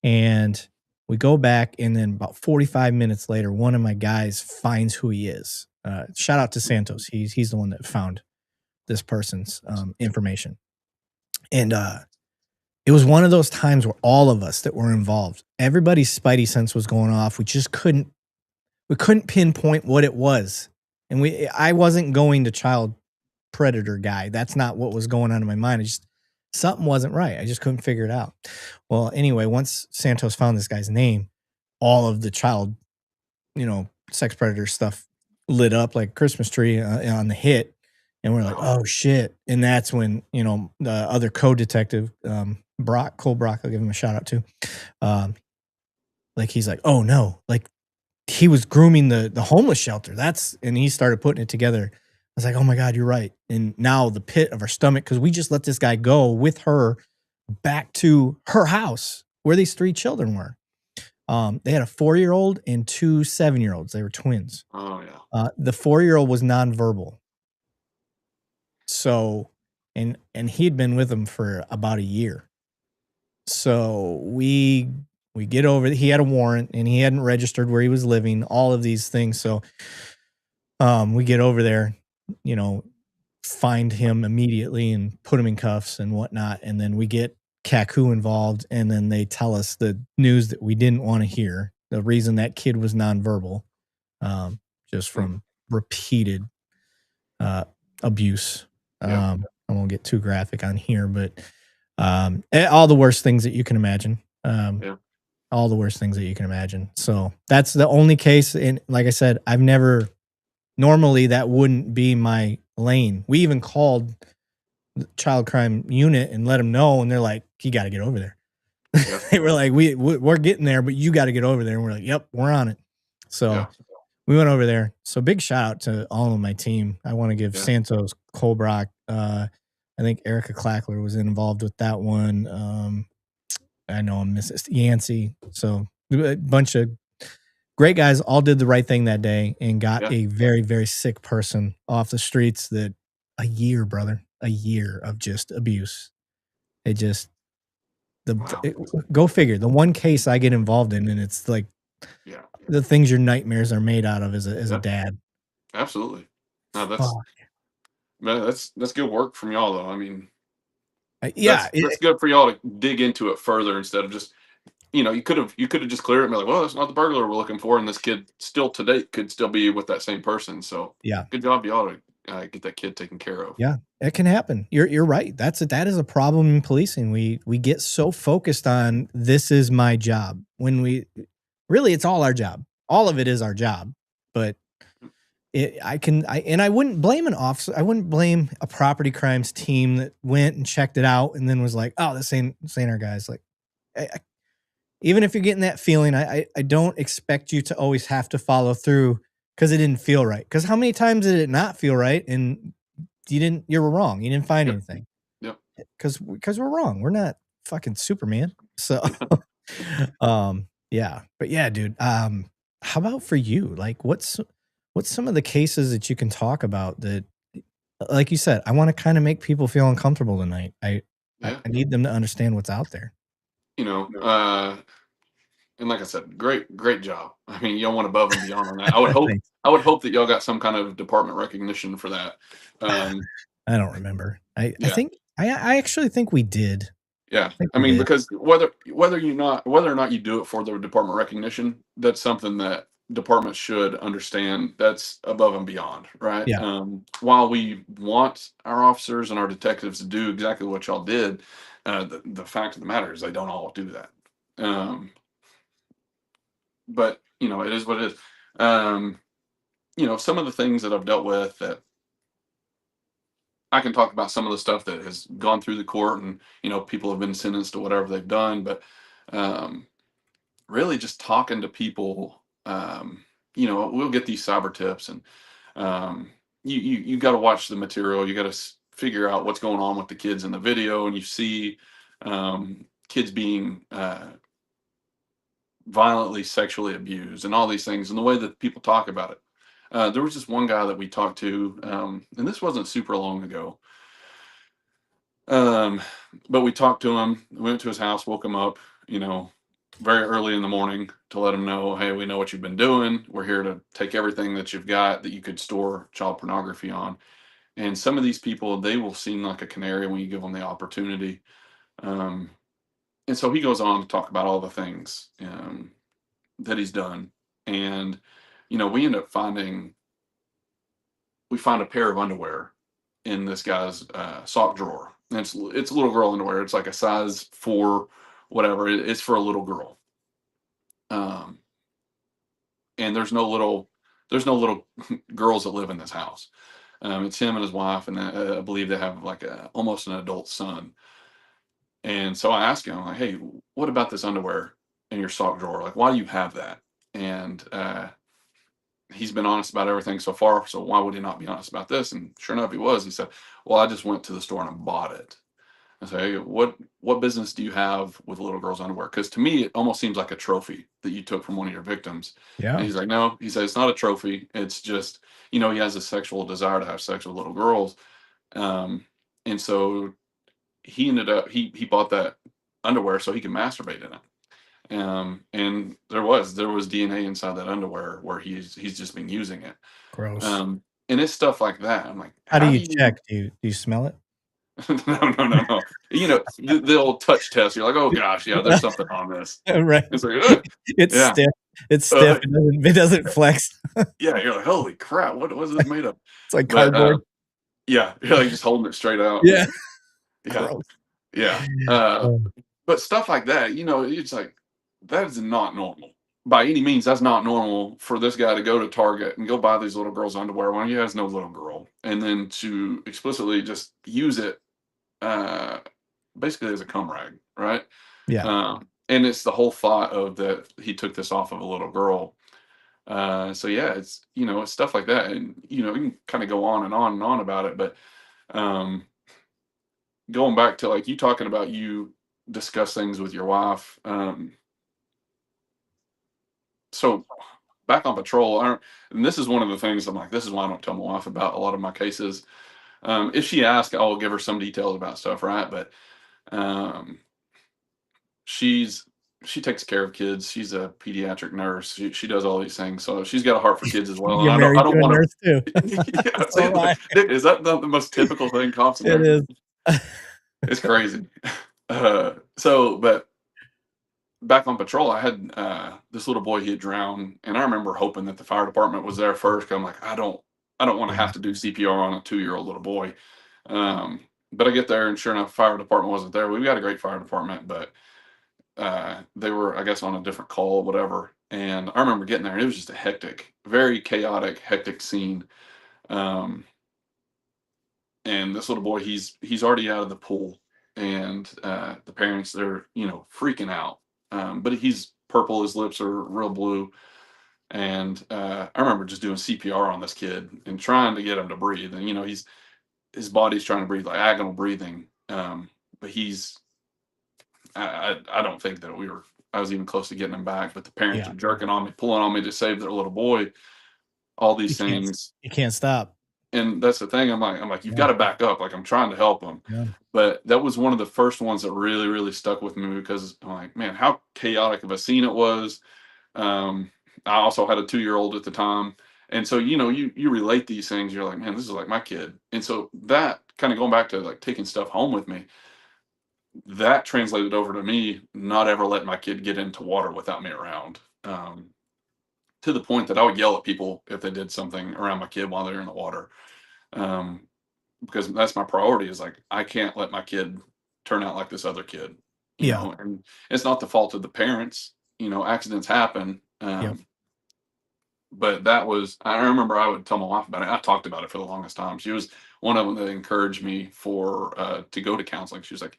And we go back, and then about 45 minutes later, one of my guys finds who he is. Shout out to Santos. He's the one that found this person's information. And it was one of those times where all of us that were involved, everybody's spidey sense was going off. We just couldn't pinpoint what it was. And I wasn't going to child predator guy. That's not what was going on in my mind. Something wasn't right. I just couldn't figure it out. Well, anyway, once Santos found this guy's name, all of the child, sex predator stuff lit up like a Christmas tree on the hit. And we're like, oh shit. And that's when, the other co-detective, Cole Brock, I'll give him a shout out too. He's like, oh no, like, he was grooming the homeless shelter. And he started putting it together. I was like, oh my God, you're right. And now the pit of our stomach, because we just let this guy go with her back to her house where these 3 children were. They had a 4-year-old and 2 7-year-olds. They were twins. Oh yeah. The 4-year-old was nonverbal. So, and he'd been with them for about a year. So we get over it. He had a warrant and he hadn't registered where he was living, all of these things. So we get over there, find him immediately and put him in cuffs and whatnot. And then we get Kaku involved, and then they tell us the news that we didn't want to hear. The reason that kid was nonverbal, just from repeated abuse. I won't get too graphic on here, but all the worst things that you can imagine. All the worst things that you can imagine. So that's the only case. And like I said, normally that wouldn't be my lane. We even called the child crime unit and let them know. And they're like, you got to get over there. They were like, we're getting there, but you got to get over there. And we're like, yep, we're on it. So We went over there. So big shout out to all of my team. I want to give Yeah. Santos, Colbrock, I think Erica Clackler was involved with that one. I know I'm missing Yancey. So a bunch of great guys all did the right thing that day and got Yeah. a very, very sick person off the streets that a year, brother, a year of just abuse. It just, Wow. go figure. The one case I get involved in, and it's like Yeah. the things your nightmares are made out of as a Yeah. dad. Absolutely. No, Fuck. man, that's good work from y'all though. I mean, Yeah, that's good for y'all to dig into it further instead of just, you could have just cleared it and be like, well, that's not the burglar we're looking for, and this kid still to date could still be with that same person. So yeah. good job y'all to get that kid taken care of. Yeah, it can happen. You're right. That is a problem in policing. We get so focused on this is my job when really it's all our job. All of it is our job. But I wouldn't blame an officer. I wouldn't blame a property crimes team that went and checked it out and then was like, oh, this ain't our guys. Like, even if you're getting that feeling, I don't expect you to always have to follow through because it didn't feel right. Because how many times did it not feel right and you were wrong. You didn't find Yep. anything. Yep. Because we're wrong. We're not fucking Superman. So, yeah. But yeah, dude. How about for you? Like, what's some of the cases that you can talk about that, like you said, I want to kind of make people feel uncomfortable tonight. I need them to understand what's out there. And like I said, great job. I mean, y'all went above and beyond on that. I would hope that y'all got some kind of department recognition for that. I don't remember. I Yeah. think I actually think we did. Yeah, think I we mean, did. because whether or not you do it for the department recognition, that's something that departments should understand. That's above and beyond, right? Yeah. While we want our officers and our detectives to do exactly what y'all did, the fact of the matter is they don't all do that. But it is what it is. Some of the things that I've dealt with that I can talk about some of the stuff that has gone through the court and, people have been sentenced to whatever they've done. But really just talking to people, we'll get these cyber tips and you got to watch the material. You got to figure out what's going on with the kids in the video. And you see kids being violently sexually abused and all these things and the way that people talk about it. There was just one guy that we talked to, and this wasn't super long ago. But we talked to him, went to his house, woke him up, very early in the morning to let him know, hey, we know what you've been doing. We're here to take everything that you've got that you could store child pornography on. And some of these people, they will seem like a canary when you give them the opportunity. And so he goes on to talk about all the things that he's done. And, we end up we found a pair of underwear in this guy's sock drawer. And it's little girl underwear. It's like a size 4, whatever. It's for a little girl. And there's no little girls that live in this house. It's him and his wife, and I believe they have like almost an adult son. And so I asked him, I'm like, hey, what about this underwear in your sock drawer? Like, why do you have that? And he's been honest about everything so far. So why would he not be honest about this? And sure enough, he was. He said, well, I just went to the store and I bought it. I say, hey, what business do you have with a little girl's underwear? Because to me, it almost seems like a trophy that you took from one of your victims. Yeah. And he's like, no. He says it's not a trophy. It's just, he has a sexual desire to have sex with little girls. And so he ended up he bought that underwear so he could masturbate in it. And there was DNA inside that underwear where he's just been using it. Gross. And it's stuff like that. I'm like, how do you check? Do you smell it? No. The old touch test. You're like, oh gosh, yeah, there's something on this. Right. It's like, it's yeah. stiff. It's stiff. It doesn't flex. Yeah, you're like, holy crap, what was this made of? It's like cardboard. Yeah, you're like just holding it straight out. Yeah. Yeah. Gross. Yeah. But stuff like that, it's like that is not normal. By any means, that's not normal for this guy to go to Target and go buy these little girls' underwear when he has no little girl, and then to explicitly just use it basically as a cum rag, right? Yeah. And it's the whole thought of that he took this off of a little girl. So yeah, it's, it's stuff like that. And, you can kind of go on and on and on about it. But um, going back to like you talking about you discuss things with your wife. So back on patrol, and this is one of the things I'm like, this is why I don't tell my wife about a lot of my cases. If she asks, I'll give her some details about stuff, right? But um, she's she takes care of kids. She's a pediatric nurse. She does all these things, so she's got a heart for kids as well. And You're I married don't to a want nurse too. to. Yeah, So am I. is that not the most typical thing? Cops and It nurses. is. It's crazy. But back on patrol, I had this little boy. He had drowned, and I remember hoping that the fire department was there first. 'Cause I'm like, I don't want to Yeah. have to do CPR on a 2-year-old little boy. But I get there, and sure enough, fire department wasn't there. We've got a great fire department, but they were, I guess, on a different call, whatever. And I remember getting there, and it was just a hectic, very chaotic, hectic scene. Um, and this little boy, he's already out of the pool, and the parents, they're freaking out. But he's purple, his lips are real blue, and I remember just doing CPR on this kid and trying to get him to breathe. And his body's trying to breathe like agonal breathing, but he's I don't think that I was even close to getting him back, but the parents Yeah. are jerking on me, pulling on me to save their little boy, all You these can't things. you can't stop. And that's the thing. I'm like, you've Yeah. got to back up. Like, I'm trying to help him. Yeah. But that was one of the first ones that really, really stuck with me because I'm like, man, how chaotic of a scene it was. I also had a 2-year-old at the time. And so, you relate these things. You're like, man, this is like my kid. And so that kind of going back to like taking stuff home with me, that translated over to me not ever letting my kid get into water without me around. To the point that I would yell at people if they did something around my kid while they're in the water. Um, because that's my priority is like, I can't let my kid turn out like this other kid, Yeah. and it's not the fault of the parents, accidents happen. Yep. But I remember I would tell my wife about it. I talked about it for the longest time. She was one of them that encouraged me to go to counseling. She was like,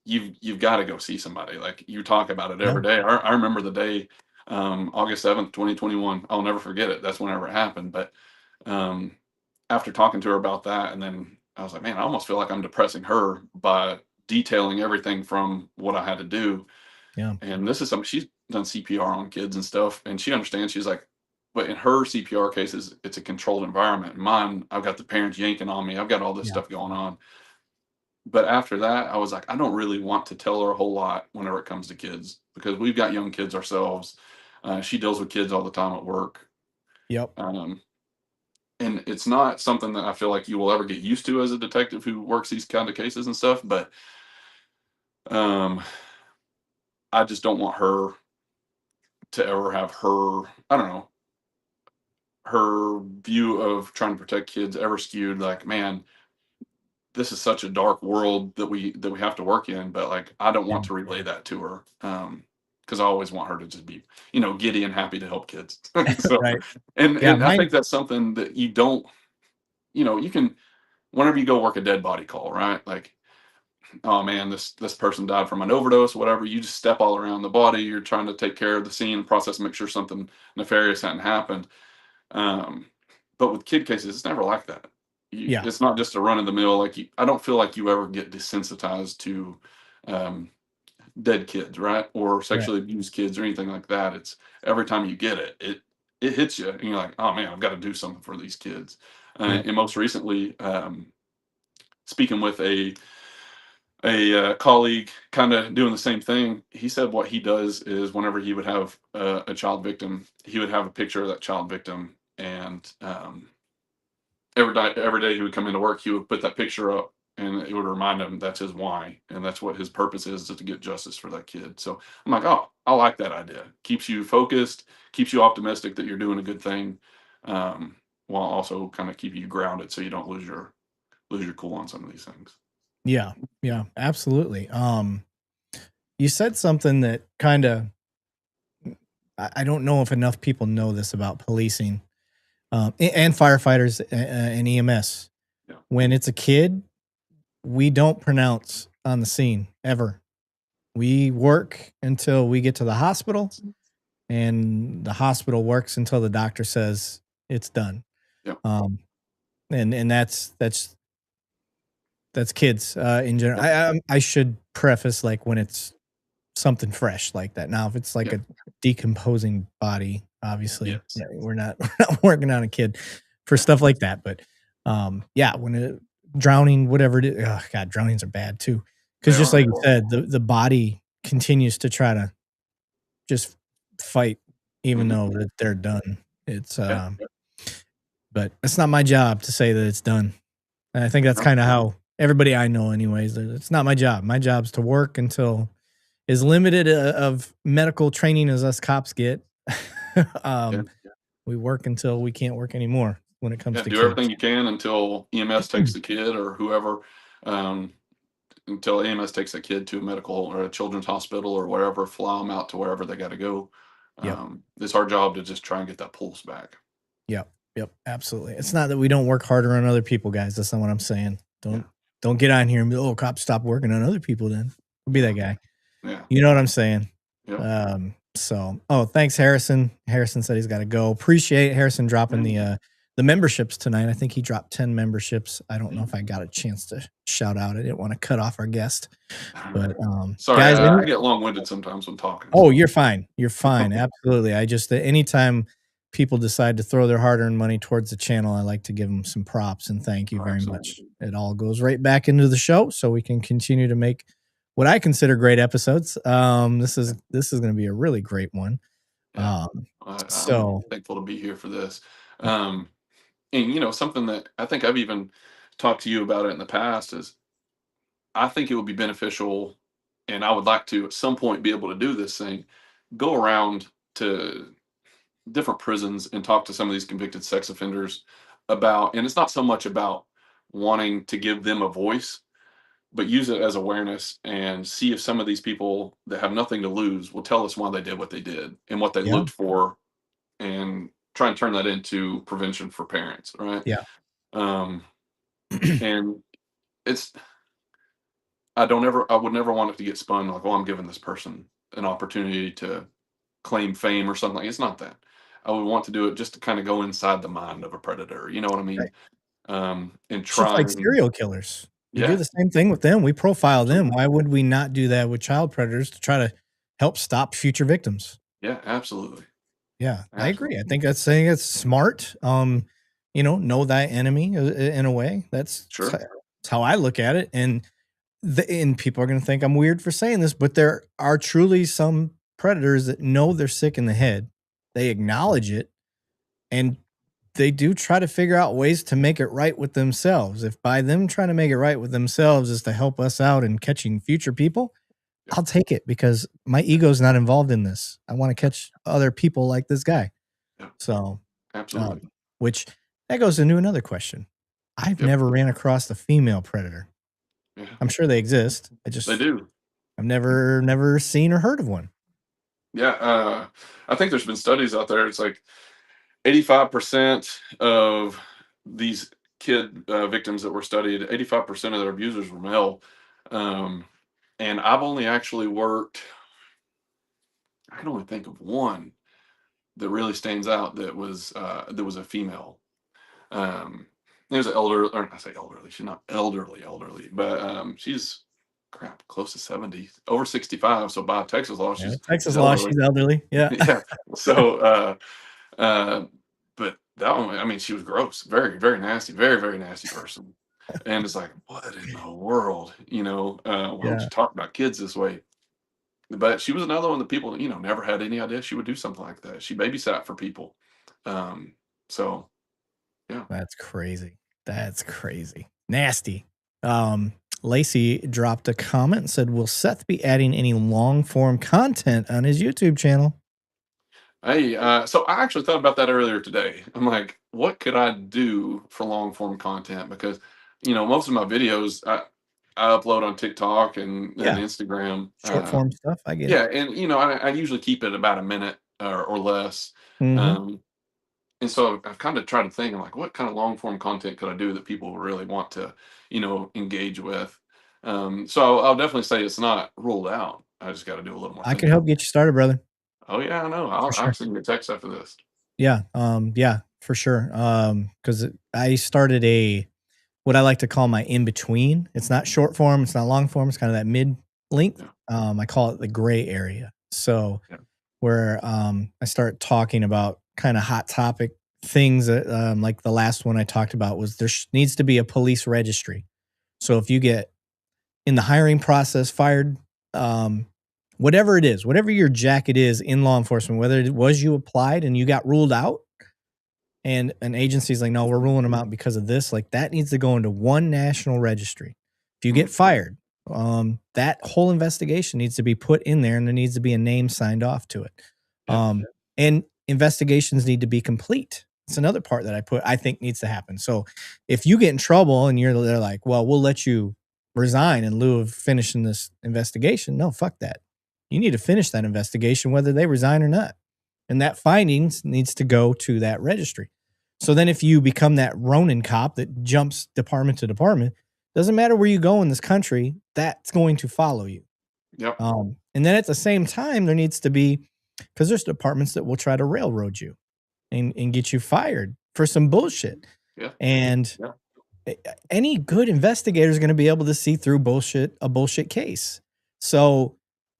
you've got to go see somebody. Like, you talk about it Yeah. every day. I remember the day, August 7th, 2021. I'll never forget it. That's whenever it happened. But um, after talking to her about that, and then I was like, man, I almost feel like I'm depressing her by detailing everything from what I had to do. Yeah. And this is something she's done CPR on kids and stuff, and she understands. She's like, but in her CPR cases, it's a controlled environment. Mine, I've got the parents yanking on me. I've got all this Yeah. stuff going on. But after that, I was like, I don't really want to tell her a whole lot whenever it comes to kids because we've got young kids ourselves. She deals with kids all the time at work. Yep. And it's not something that I feel like you will ever get used to as a detective who works these kind of cases and stuff. But I just don't want her to ever have I don't know, her view of trying to protect kids ever skewed. Like, man, this is such a dark world that we have to work in. But like, I don't Yeah. want to relay that to her. Because I always want her to just be, giddy and happy to help kids. So, Right. and Yeah. I think that's something that you don't, you can, whenever you go work a dead body call, right? Like, oh man, this person died from an overdose, whatever. You just step all around the body. You're trying to take care of the scene process, make sure something nefarious hadn't happened. Um, but with kid cases, it's never like that. Yeah. It's not just a run of the mill. Like, I don't feel like you ever get desensitized to um, dead kids, right, or Right. sexually abused kids or anything like that. It's every time you get it hits you, and you're like, oh man, I've got to do something for these kids. Yep. And most recently, speaking with a colleague kind of doing the same thing. He said what he does is whenever he would have a child victim, he would have a picture of that child victim, and every day he would come into work, he would put that picture up, and it would remind him that's his why, and that's what his purpose is to get justice for that kid. So I'm like, oh, I like that idea. Keeps you focused, keeps you optimistic that you're doing a good thing, while also kind of keeping you grounded so you don't lose your cool on some of these things. Yeah. Yeah. Absolutely. You said something that kind of, I don't know if enough people know this about policing, and firefighters and EMS. Yeah. When it's a kid, we don't pronounce on the scene ever. We work until we get to the hospital, and the hospital works until the doctor says it's done. Yep. And that's kids in general. Yep. I should preface, like, when it's something fresh like that. Now, if it's like Yep. a decomposing body, obviously, Yes. we're not working on a kid for stuff like that. But yeah, when drowning, whatever it is, oh God, drownings are bad too. They Because just are. like you said, the body continues to try to just fight, even Mhm. though that they're done. It's Yeah. but it's not my job to say that it's done. And I think that's No. kind of how everybody I know, anyways. It's not my job. My job's to work until as limited of medical training as us cops get. Yeah. We work until we can't work anymore when it comes Yeah. to Do everything kids. you can until EMS takes the kid or whoever. Um, until EMS takes a kid to a medical or a children's hospital or wherever, fly them out to wherever they got to go. Yep. It's our job to just try and get that pulse back. Yep. Yep. Absolutely. It's not that we don't work harder on other people, guys. That's not what I'm saying. Don't get on here and be, oh, cops, stop working on other people then. I'll be that guy. Yeah. You know what I'm saying? Yeah. Thanks, Harrison. Harrison said he's got to go. Appreciate Harrison dropping the memberships tonight. I think he dropped 10 memberships. I don't know if I got a chance to shout out. I didn't want to cut off our guest, but sorry, guys, I get long-winded sometimes when talking. Oh, you're fine. You're fine. Absolutely. I just anytime people decide to throw their hard-earned money towards the channel, I like to give them some props and thank you very much. It all goes right back into the show, so we can continue to make what I consider great episodes. This is going to be a really great one. Yeah. I'm thankful to be here for this. And something that I think I've even talked to you about it in the past is I think it would be beneficial, and I would like to at some point be able to do this thing, go around to different prisons and talk to some of these convicted sex offenders about, and it's not so much about wanting to give them a voice, but use it as awareness and see if some of these people that have nothing to lose will tell us why they did what they did and what they Yeah. looked for, and try and turn that into prevention for parents, right? Yeah. And it's I would never want it to get spun like, well, I'm giving this person an opportunity to claim fame or something. It's not that. I would want to do it just to kind of go inside the mind of a predator. You know what I mean? Right. And Just try like and serial killers. We do yeah, the same thing with them. We profile them. absolutely. Why would we not do that with child predators to try to help stop future victims? Yeah, absolutely. Yeah, I agree. Absolutely. I think that's saying it's smart. Know thy enemy in a way. That's Sure. how I look at it. And people are going to think I'm weird for saying this, but there are truly some predators that know they're sick in the head. They acknowledge it, and they do try to figure out ways to make it right with themselves. If by them trying to make it right with themselves is to help us out in catching future people, I'll take it because my ego's not involved in this. I want to catch other people like this guy. Yeah. So, Absolutely. which that goes into another question. I've never ran across a female predator. Yeah. I'm sure they exist. They do. I've never seen or heard of one. Yeah. I think there's been studies out there. It's like 85% of these kid victims that were studied, 85% of their abusers were male. And I've only actually worked, I can only think of one that really stands out that was a female. It was an elder, or I say elderly, she's not elderly, but she's close to 70, over 65. So by Texas law, Texas she's law, elderly. she's elderly. Yeah. Yeah. So but that one, I mean, she was gross, very, very nasty, very, very nasty person. And it's like, what in the world? Why would you talk about kids this way? But she was another one that people, never had any idea she would do something like that. She babysat for people. So yeah. That's crazy. That's crazy. Nasty. Lacey dropped a comment and said, will Seth be adding any long form content on his YouTube channel? Hey, so I actually thought about that earlier today. I'm like, what could I do for long form content? Because, most of my videos I upload on TikTok and Instagram. Short form stuff. I get Yeah. it. And, I usually keep it about a minute or less. Mhm. And so I've kind of tried to think, I'm like, what kind of long form content could I do that people really want to, engage with? So I'll definitely say it's not ruled out. I just got to do a little more I can thinking. help get you started, brother. Oh yeah, I know. For I'll sure. send you a text after this. Yeah, yeah, for sure. Because I started what I like to call my in between. It's not short form, it's not long form. It's kind of that mid length. Yeah, I call it the gray area. So yeah, where I start talking about kind of hot topic things that, like the last one I talked about was needs to be a police registry. So if you get in the hiring process fired, um, whatever it is, whatever your jacket is in law enforcement, whether it was you applied and you got ruled out, and an agency's like, no, we're ruling them out because of this. Like that needs to go into one national registry. If you get mm, fired, that whole investigation needs to be put in there, and there needs to be a name signed off to it. yeah, And investigations need to be complete. It's another part that I think needs to happen. So if you get in trouble and they're like, well, we'll let you resign in lieu of finishing this investigation. No, fuck that. You need to finish that investigation, whether they resign or not. And that findings needs to go to that registry. So then if you become that Ronin cop that jumps department to department, doesn't matter where you go in this country, that's going to follow you. yep, And then at the same time, there needs to be, because there's departments that will try to railroad you and get you fired for some bullshit. yeah, And yeah, any good investigator is going to be able to see through a bullshit case. So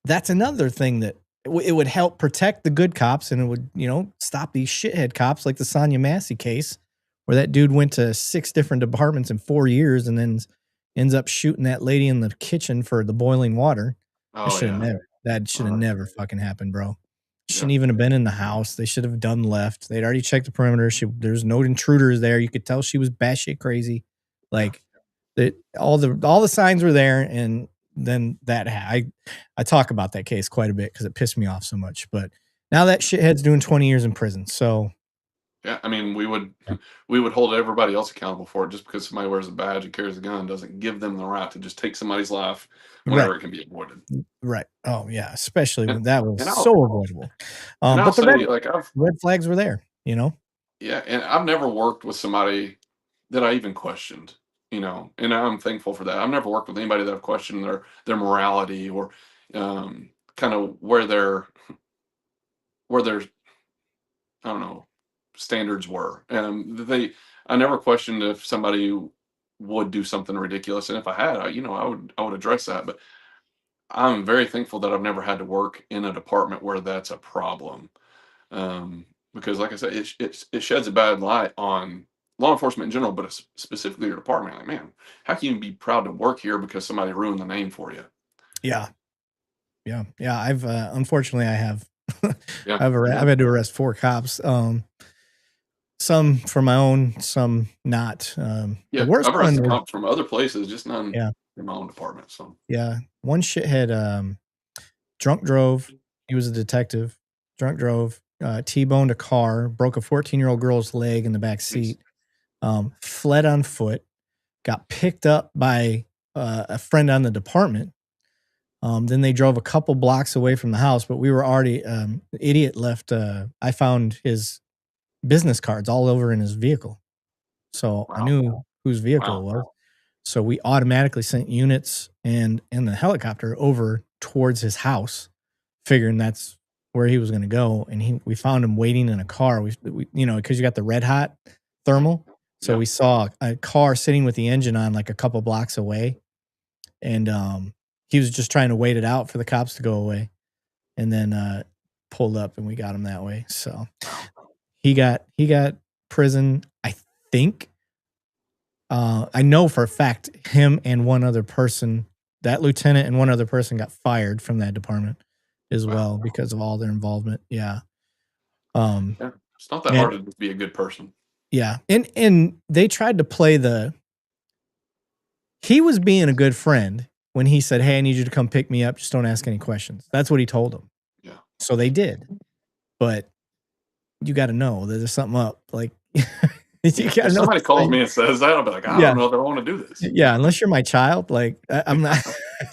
that's another thing that it would help protect the good cops, and it would, stop these shithead cops like the Sonia Massey case, where that dude went to 6 different departments in 4 years and then ends up shooting that lady in the kitchen for the boiling water. oh yeah, That should have uh, never fucking happened, bro. yeah, Shouldn't even have been in the house. They should have done left. They'd already checked the perimeter. There's no intruders there. You could tell she was batshit crazy. yeah, Like all the signs were there, and then I talk about that case quite a bit because it pissed me off so much. But now that shithead's doing 20 years in prison. So yeah. I mean, we would yeah. we would hold everybody else accountable for it. Just because somebody wears a badge and carries a gun doesn't give them the right to just take somebody's life Right, whenever it can be avoided. right. Oh yeah, especially And when that was and so avoidable. I'll But the say like red flags were there. and I've never worked with somebody that I even questioned, and I'm thankful for that. I've never worked with anybody that I've questioned their morality or kind of where their I don't know standards were. I never questioned if somebody would do something ridiculous, and if I had, I would address that. But I'm very thankful that I've never had to work in a department where that's a problem. Because, like I said, it sheds a bad light on law enforcement in general, but specifically your department. Like, man, how can you be proud to work here because somebody ruined the name for you? Yeah, yeah. I've unfortunately I have Yeah, I've had to arrest 4 cops. Some for my own, some not. The yeah. worst I've one arrested was, cops from other places, just none yeah, in my own department. So, yeah. One shithead drunk drove. He was a detective. Drunk drove, T-boned a car, broke a 14-year-old girl's leg in the back jeez. seat, fled on foot, got picked up by a friend on the department. Then they drove a couple blocks away from the house, but we were already, the idiot left. I found his business cards all over in his vehicle. So I Wow, knew whose vehicle it wow, was. So we automatically sent units and the helicopter over towards his house, figuring that's where he was going to go. And we found him waiting in a car. We because you got the red hot thermal. So yeah, we saw a car sitting with the engine on like a couple blocks away, and he was just trying to wait it out for the cops to go away, and then pulled up, and we got him that way. So wow, he got prison, I think. I know for a fact him and one other person, that lieutenant and one other person, got fired from that department as wow. well because of all their involvement. Yeah. Um, Yeah, it's not that and hard to just be a good person. yeah, and they tried to play he was being a good friend when he said, "Hey, I need you to come pick me up. Just don't ask any questions." That's what he told them. Yeah, So they did, but you got to know that there's something up. Like you yeah. got to If know. somebody calls me and says that, I'll be like, I Yeah. don't know if I want to do this. Yeah, unless you're my child, like I'm not.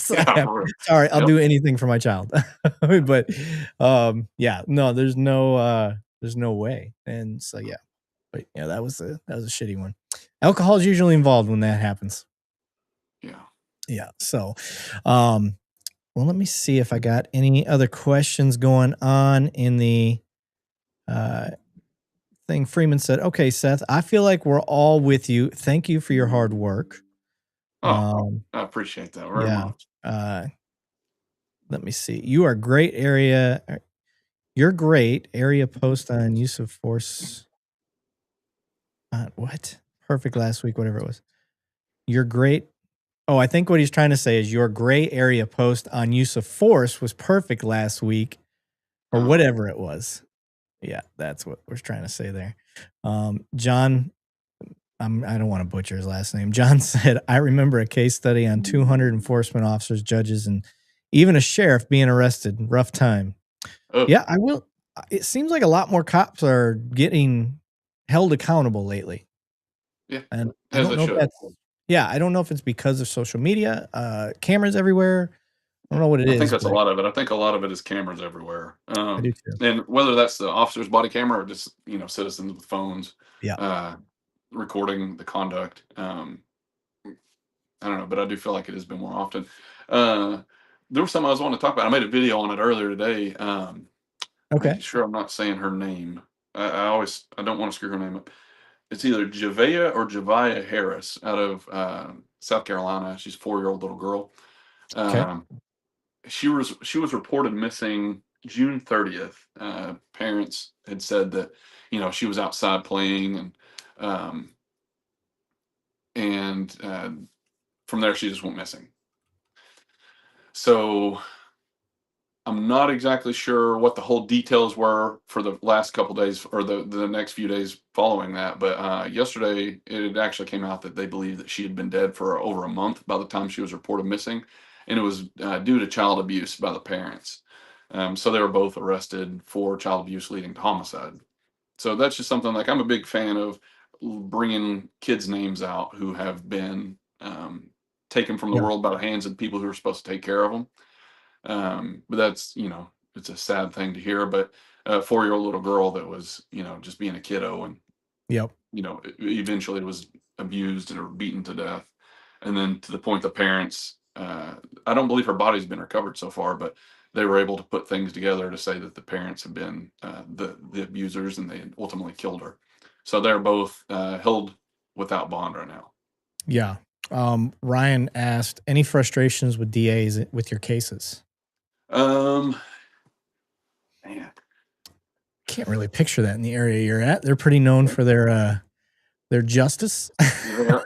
Yeah, for real. Sorry, I'll Yep. do anything for my child. But yeah, no, there's no way. And so yeah, but yeah, that was a shitty one. Alcohol is usually involved when that happens. Yeah. Yeah. So, um, Well, let me see if I got any other questions going on in the thing. Freeman said, "Okay, Seth, I feel like we're all with you. Thank you for your hard work." Oh, I appreciate that very Yeah. much. Let me see. You are great area. You're great area post on use of force. What? Perfect last week, whatever it was. You're great. Oh, I think what he's trying to say is your gray area post on use of force was perfect last week, or whatever it was. Yeah, that's what we're trying to say there. John, I don't want to butcher his last name. John said, I remember a case study on 200 enforcement officers, judges, and even a sheriff being arrested. Rough time. Yeah, I will. It seems like a lot more cops are getting held accountable lately. Yeah, and I don't know if that's, I don't know if it's because of social media, cameras everywhere. I don't know what it is. I think that's a lot of it. I think a lot of it is cameras everywhere. I do too. And whether that's the officer's body camera or just, citizens with phones, Yeah. recording the conduct. I don't know, but I do feel like it has been more often. There was something I was wanting to talk about. I made a video on it earlier today. Okay. Making sure I'm not saying her name. I don't want to screw her name up. It's either Javea or Javia Harris out of South Carolina. She's a 4-year-old little girl. Okay. She was reported missing June 30th. Parents had said that she was outside playing, and from there she just went missing. So I'm not exactly sure what the whole details were for the last couple days or the next few days following that. But yesterday, it actually came out that they believe that she had been dead for over a month by the time she was reported missing, and it was due to child abuse by the parents. So they were both arrested for child abuse leading to homicide. So that's just something, like, I'm a big fan of bringing kids' names out who have been taken from the Yeah. world by the hands of people who are supposed to take care of them. But that's, it's a sad thing to hear, but a 4-year-old little girl that was, just being a kiddo, and, Yep. eventually was abused or beaten to death. And then to the point the parents, I don't believe her body's been recovered so far, but they were able to put things together to say that the parents have been the abusers, and they ultimately killed her. So they're both held without bond right now. Yeah. Ryan asked, any frustrations with DAs with your cases? Man. Can't really picture that in the area you're at. They're pretty known for their justice.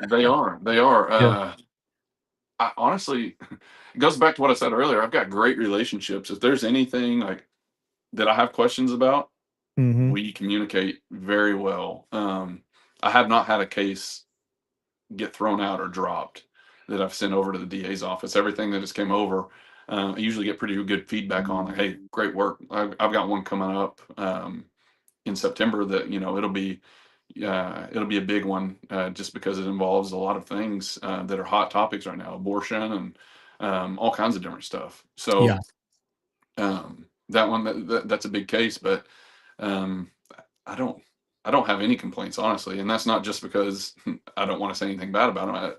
They are. Yeah. I honestly, it goes back to what I said earlier. I've got great relationships. If there's anything like that I have questions about, Mhm. we communicate very well. I have not had a case get thrown out or dropped that I've sent over to the DA's office. Everything that just came over, I usually get pretty good feedback on. Like, hey, great work. I've got one coming up in September that it'll be a big one, just because it involves a lot of things that are hot topics right now, abortion and all kinds of different stuff. Yeah. So that one, that's a big case, but um, I don't have any complaints, honestly, and that's not just because I don't want to say anything bad about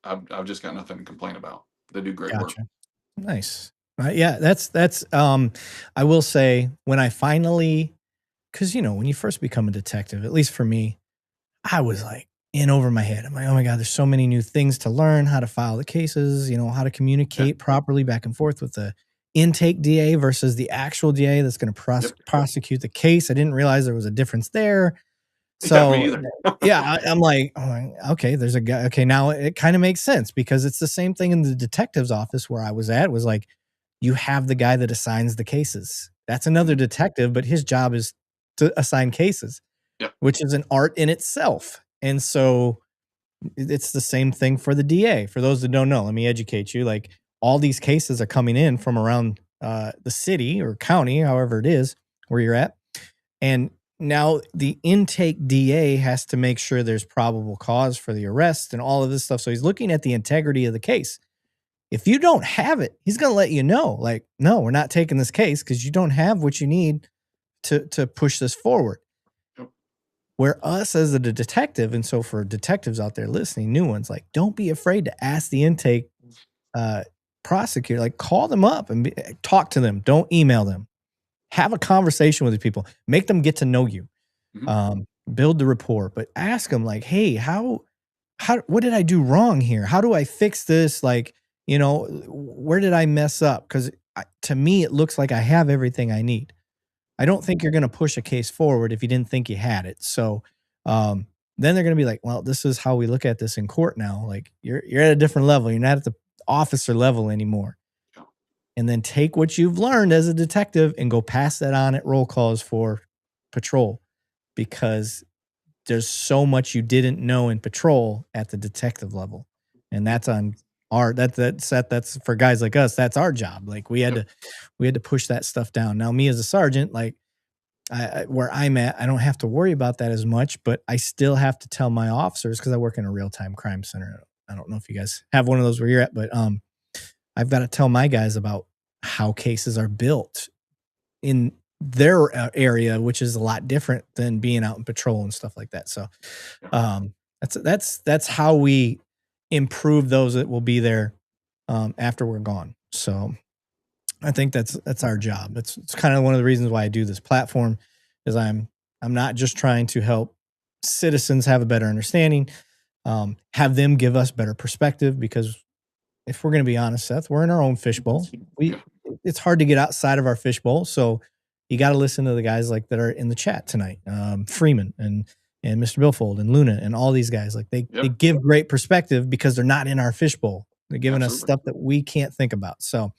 them. I've just got nothing to complain about. They do great work. Gotcha. Nice. Yeah, that's I will say, when I finally, because when you first become a detective, at least for me, I was like in over my head. I'm like, oh my God, there's so many new things to learn, how to file the cases, how to communicate properly back and forth with the intake DA versus the actual DA that's going to prosecute the case. I didn't realize there was a difference there. So me either. yeah, I'm like, oh, okay, there's a guy. Okay, now it kind of makes sense, because it's the same thing in the detective's office where I was at. Was like, you have the guy that assigns the cases. That's another detective, but his job is to assign cases, which is an art in itself. And so it's the same thing for the DA. For those that don't know, let me educate you. Like, all these cases are coming in from around the city or county, however it is where you're at. And now the intake DA has to make sure there's probable cause for the arrest and all of this stuff. So he's looking at the integrity of the case. If you don't have it, he's going to let you know, like, no, we're not taking this case because you don't have what you need to push this forward. Where us as a detective, and so for detectives out there listening, new ones, like, don't be afraid to ask the intake prosecutor, like call them up and talk to them. Don't email them. Have a conversation with these people. Make them get to know you. Build the rapport, but ask them like, hey, what did I do wrong here? How do I fix this? Like, where did I mess up? Because to me, it looks like I have everything I need. I don't think you're going to push a case forward if you didn't think you had it. So then they're going to be like, well, this is how we look at this in court now. Like you're at a different level. You're not at the officer level anymore. And then take what you've learned as a detective and go pass that on at roll calls for patrol, because there's so much you didn't know in patrol at the detective level. And that's on that's for guys like us. That's our job. Like we had to push that stuff down. Now, me as a sergeant, like where I'm at, I don't have to worry about that as much, but I still have to tell my officers, because I work in a real-time crime center. I don't know if you guys have one of those where you're at, but I've got to tell my guys about how cases are built in their area, which is a lot different than being out in patrol and stuff like that. So that's how we improve those that will be there after we're gone. So I think that's our job. It's kind of one of the reasons why I do this platform, is I'm not just trying to help citizens have a better understanding, have them give us better perspective, because if we're going to be honest, Seth, we're in our own fishbowl. It's hard to get outside of our fishbowl. So you got to listen to the guys like that are in the chat tonight, Freeman and Mr. Billfold and Luna and all these guys. Like they give great perspective because they're not in our fishbowl. They're giving us stuff that we can't think about. So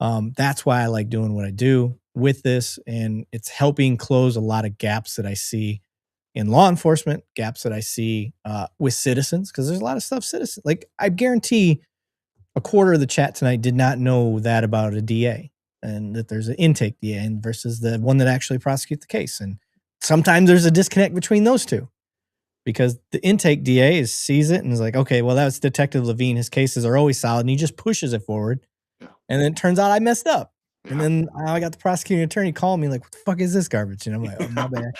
that's why I like doing what I do with this, and it's helping close a lot of gaps that I see in law enforcement, gaps that I see with citizens, because there's a lot of stuff citizens, like I guarantee a quarter of the chat tonight did not know that about a DA, and that there's an intake DA versus the one that actually prosecutes the case. And sometimes there's a disconnect between those two, because the intake DA sees it and is like, okay, well, that's Detective Lavigne. His cases are always solid, and he just pushes it forward. And then it turns out I messed up. And then I got the prosecuting attorney calling me like, what the fuck is this garbage? And I'm like, oh, my bad.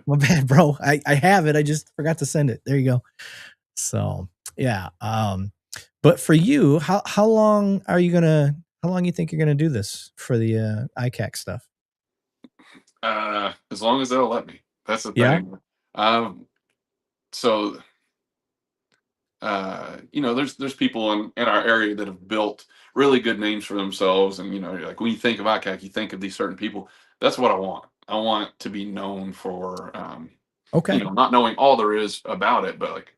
My bad, bro. I have it. I just forgot to send it. There you go. So, yeah. But for you, how long you think you're gonna do this for the ICAC stuff? As long as they'll let me. That's the thing. So there's people in our area that have built really good names for themselves, and like when you think of ICAC, you think of these certain people. That's what I want. I want to be known for not knowing all there is about it, but like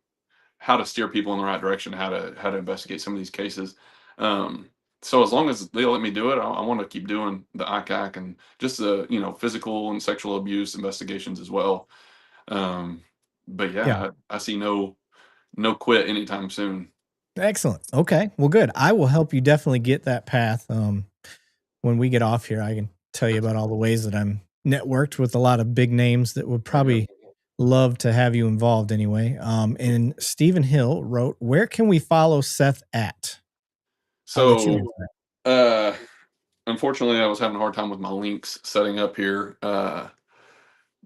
how to steer people in the right direction, how to investigate some of these cases. So as long as they let me do it, I want to keep doing the ICAC and just the physical and sexual abuse investigations as well. But I see no quit anytime soon. Excellent. Okay. Well, good. I will help you definitely get that path. When we get off here, I can tell you about all the ways that I'm networked with a lot of big names that would probably love to have you involved anyway. And Stephen Hill wrote, where can we follow Seth at? So, unfortunately, I was having a hard time with my links setting up here.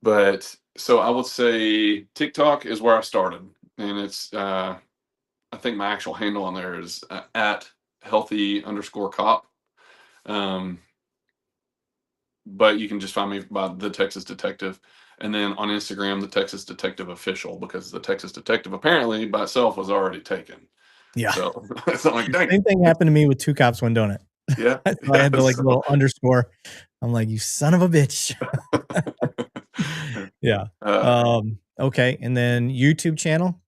But so I would say TikTok is where I started, and it's I think my actual handle on there is at healthy_cop. But you can just find me by the Texas Detective, and then on Instagram, the Texas Detective Official, because the Texas Detective apparently by itself was already taken. Yeah. So it's like, dang. Same thing happened to me with Two Cops, One Donut. Yeah. So I had the little underscore. I'm like, you son of a bitch. Yeah. Okay. And then YouTube channel.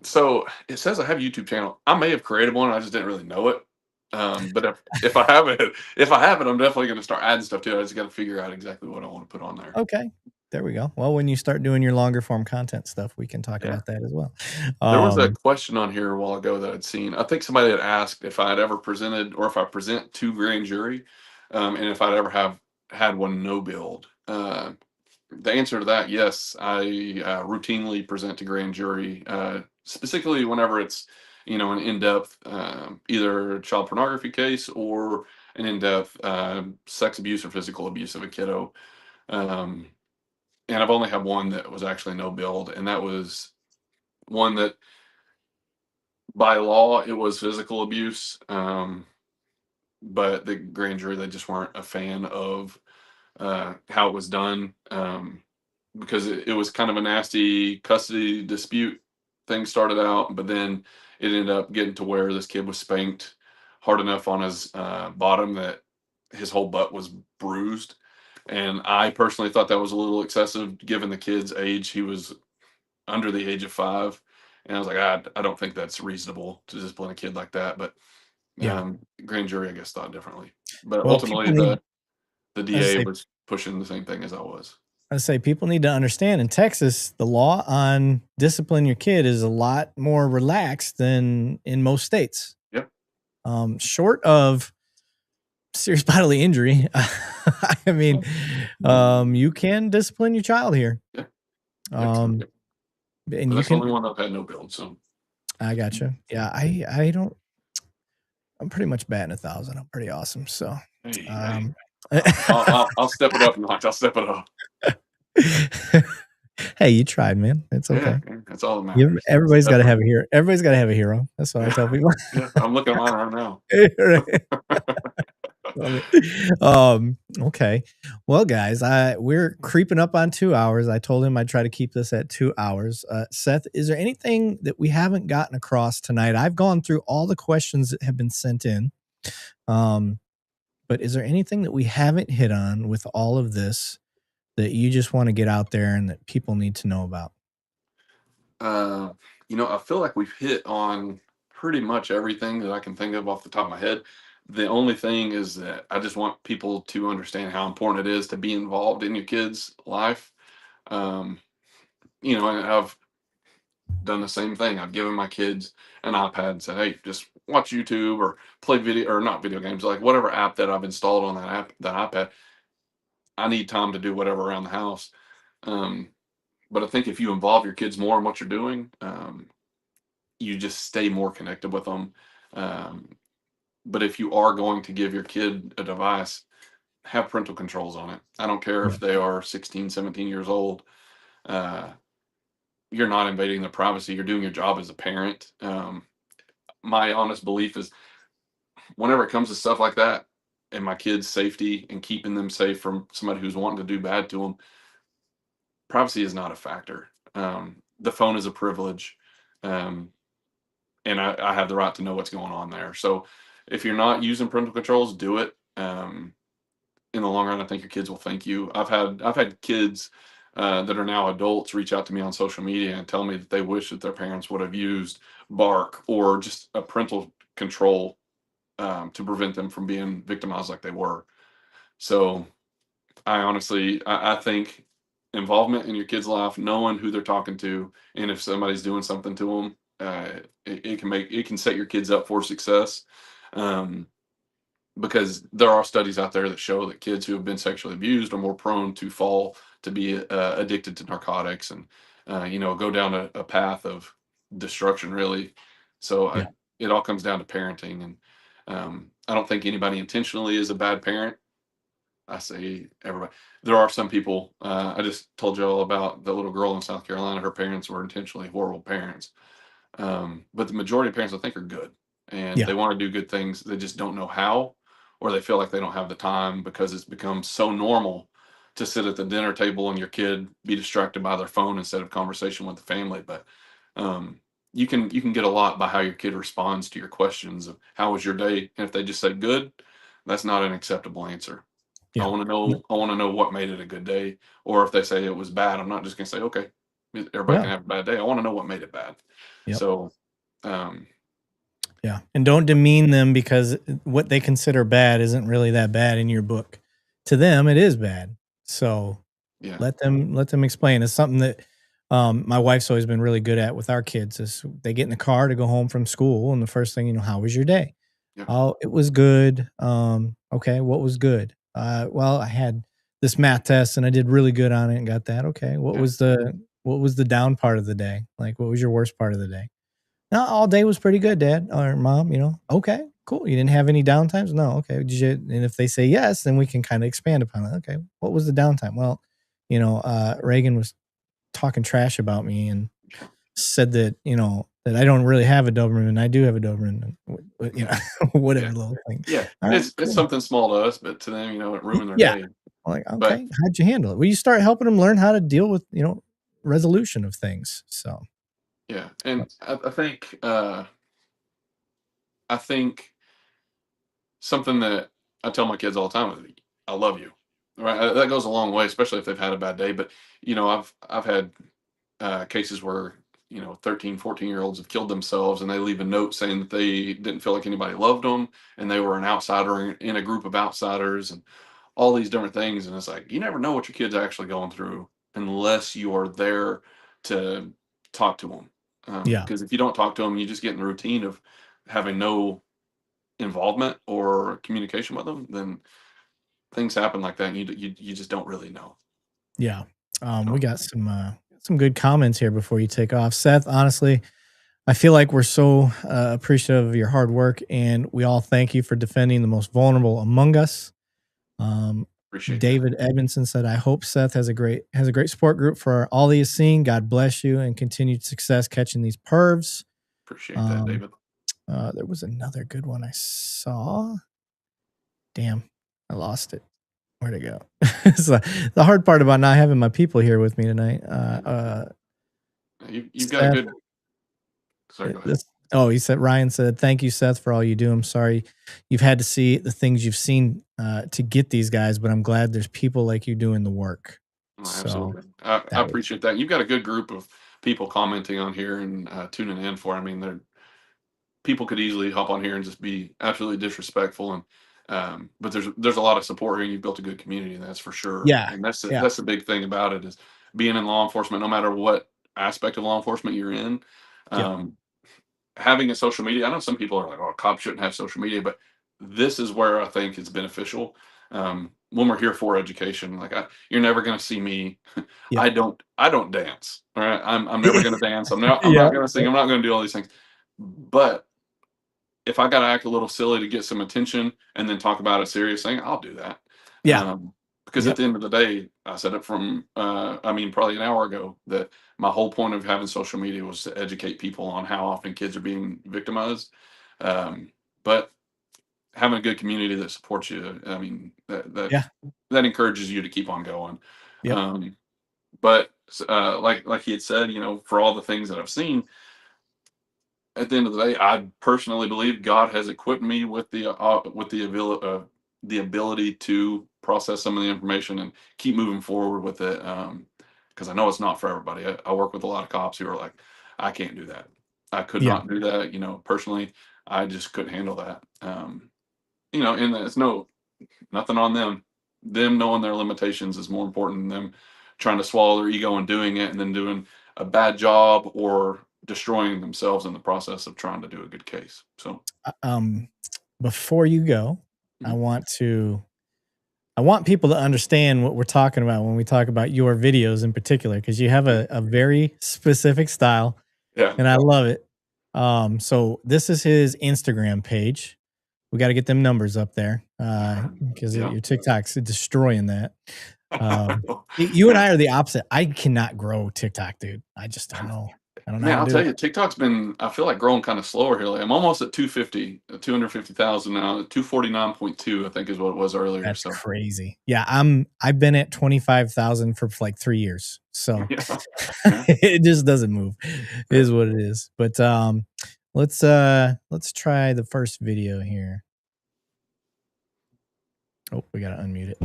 So it says I have a YouTube channel. I may have created one. I just didn't really know it. But if I have it, I'm definitely going to start adding stuff to it. I just got to figure out exactly what I want to put on there. Okay. There we go. Well, when you start doing your longer form content stuff, we can talk about that as well. There was a question on here a while ago that I'd seen. I think somebody had asked if I had ever presented, or if I present to grand jury, and if I'd ever had one no build. The answer to that, yes, I routinely present to grand jury, specifically whenever it's an in-depth either child pornography case or an in-depth sex abuse or physical abuse of a kiddo. And I've only had one that was actually no build, and that was one that by law, it was physical abuse. But the grand jury, they just weren't a fan of how it was done, because it was kind of a nasty custody dispute. Thing started out, but then it ended up getting to where this kid was spanked hard enough on his bottom that his whole butt was bruised. And I personally thought that was a little excessive given the kid's age. He was under the age of 5. And I was like, I don't think that's reasonable to discipline a kid like that. But Yeah. grand jury, I guess, thought differently. But Well, ultimately, people need, the I DA say, was pushing the same thing as I was. I say people need to understand in Texas, the law on discipline your kid is a lot more relaxed than in most states. Yep. Short of serious bodily injury, I mean, you can discipline your child here. Yeah. And But you that's the can. only one I've had no build. So I gotcha. Yeah, I don't. I'm pretty much batting 1,000. I'm pretty awesome. So, hey, I'll step it up, Knox. I'll step it up. Hey, you tried, man. It's okay. Yeah, that's all that matters. Everybody's got to have a hero. Everybody's got to have a hero. That's what I tell people. Yeah, I'm looking at mine right now. Okay. Well, guys, we're creeping up on 2 hours. I told him I'd try to keep this at 2 hours. Seth, is there anything that we haven't gotten across tonight? I've gone through all the questions that have been sent in. But is there anything that we haven't hit on with all of this that you just want to get out there and that people need to know about? I feel like we've hit on pretty much everything that I can think of off the top of my head. The only thing is that I just want people to understand how important it is to be involved in your kid's life. And I've done the same thing. I've given my kids an iPad and said, "Hey, just watch YouTube or play video or not video games, like whatever app that I've installed on that iPad. I need time to do whatever around the house." But I think if you involve your kids more in what you're doing, you just stay more connected with them. But if you are going to give your kid a device, have parental controls on it. I don't care if they are 16, 17 years old. You're not invading their privacy. You're doing your job as a parent. My honest belief is whenever it comes to stuff like that and my kids' safety and keeping them safe from somebody who's wanting to do bad to them, privacy is not a factor. The phone is a privilege. And I have the right to know what's going on there. So if you're not using parental controls, do it. In the long run, I think your kids will thank you. I've had kids that are now adults reach out to me on social media and tell me that they wish that their parents would have used Bark or just a parental control to prevent them from being victimized like they were. So I think involvement in your kid's life, knowing who they're talking to, and if somebody's doing something to them, it can set your kids up for success. Because there are studies out there that show that kids who have been sexually abused are more prone to fall to be addicted to narcotics and go down a path of destruction, really. So it all comes down to parenting, and I don't think anybody intentionally is a bad parent. I say everybody. There are some people. I just told you all about the little girl in South Carolina. Her parents were intentionally horrible parents. But the majority of parents, I think, are good, and they want to do good things. They just don't know how, or they feel like they don't have the time because it's become so normal to sit at the dinner table and your kid be distracted by their phone instead of conversation with the family. But you can get a lot by how your kid responds to your questions of how was your day, and if they just say good, that's not an acceptable answer. I want to know what made it a good day, or if they say it was bad, I'm not just going to say, okay, everybody can have a bad day. I want to know what made it bad. So, and don't demean them because what they consider bad isn't really that bad in your book. To them, it is bad. So let them explain. It's something that my wife's always been really good at with our kids. Is they get in the car to go home from school, and the first thing, how was your day? Oh, it was good. Okay, what was good? Well, I had this math test and I did really good on it and got that. Okay, what was the down part of the day? Like, what was your worst part of the day? No, all day was pretty good, Dad or Mom. Okay, cool. You didn't have any downtimes? No. Okay. And if they say yes, then we can kind of expand upon it. Okay, what was the downtime? Well, Reagan was talking trash about me and said that that I don't really have a Doberman. I do have a Doberman, you know, whatever little thing. Yeah, All right, it's something small to us, but to them, it ruined their yeah. day. Like, But okay, how'd you handle it? Well, you start helping them learn how to deal with, resolution of things. So yeah, and I think something that I tell my kids all the time is, "I love you." Right? That goes a long way, especially if they've had a bad day. But I've had cases where 13, 14-year-olds have killed themselves, and they leave a note saying that they didn't feel like anybody loved them, and they were an outsider in a group of outsiders, and all these different things. And it's like, you never know what your kids are actually going through unless you are there to talk to them. yeah, Because if you don't talk to them, you just get in the routine of having no involvement or communication with them, then things happen like that, and you just don't really know. yeah. We So, got some good comments here before you take off, Seth. Honestly, I feel like we're so appreciative of your hard work, and we all thank you for defending the most vulnerable among us. appreciate that. David Edmondson said, "I hope Seth has a great support group for all he has seen. God bless you and continued success catching these pervs." Appreciate that, David. There was another good one I saw. Damn, I lost it. Where'd it go? So, the hard part about not having my people here with me tonight. You've got a good. Sorry, go ahead. He said, Ryan said, "Thank you, Seth, for all you do. I'm sorry you've had to see the things you've seen to get these guys, but I'm glad there's people like you doing the work." Oh, absolutely. I appreciate that. You've got a good group of people commenting on here and tuning in for. I mean, people could easily hop on here and just be absolutely disrespectful, and but there's a lot of support here, and you've built a good community, and that's for sure. Yeah, And that's yeah, that's the big thing about it is being in law enforcement, no matter what aspect of law enforcement you're in. yeah, Um, Having a social media, I know some people are like, "Oh, cops shouldn't have social media," but this is where I think it's beneficial. When we're here for education, like you're never going to see me. yeah, I don't dance. All right, I'm never going to dance. I'm yeah, not going to sing. I'm not going to do all these things. But if I got to act a little silly to get some attention and then talk about a serious thing, I'll do that. yeah, Because at yep, the end of the day, I said it from, probably an hour ago, that my whole point of having social media was to educate people on how often kids are being victimized. But having a good community that supports you, I mean, yeah, that encourages you to keep on going. yep, Um, but like he had said, for all the things that I've seen, at the end of the day, I personally believe God has equipped me with the ability to process some of the information and keep moving forward with it. Because I know it's not for everybody. I work with a lot of cops who are like, I can't do that. I could yeah, not do that. Personally, I just couldn't handle that. And it's nothing on them. Them knowing their limitations is more important than them trying to swallow their ego and doing it and then doing a bad job or destroying themselves in the process of trying to do a good case. So, um, before you go, I Mhm. want people to understand what we're talking about when we talk about your videos in particular, because you have a very specific style, Yeah. and I love it. So this is his Instagram page. We got to get them numbers up there because Yeah. your TikTok's destroying that. You and I are the opposite. I cannot grow TikTok, dude. I just don't know. I don't know Man, how I'll to do tell it. you, TikTok's been, I feel like, growing kind of slower here. Like, I'm almost at 250,000 now. 249.2, I think, is what it was earlier. That's So, crazy. Yeah, I've been at 25,000 for like 3 years. So yeah. Yeah. it just doesn't move. It Yeah. is what it is. But let's try the first video here. Oh, we gotta unmute it.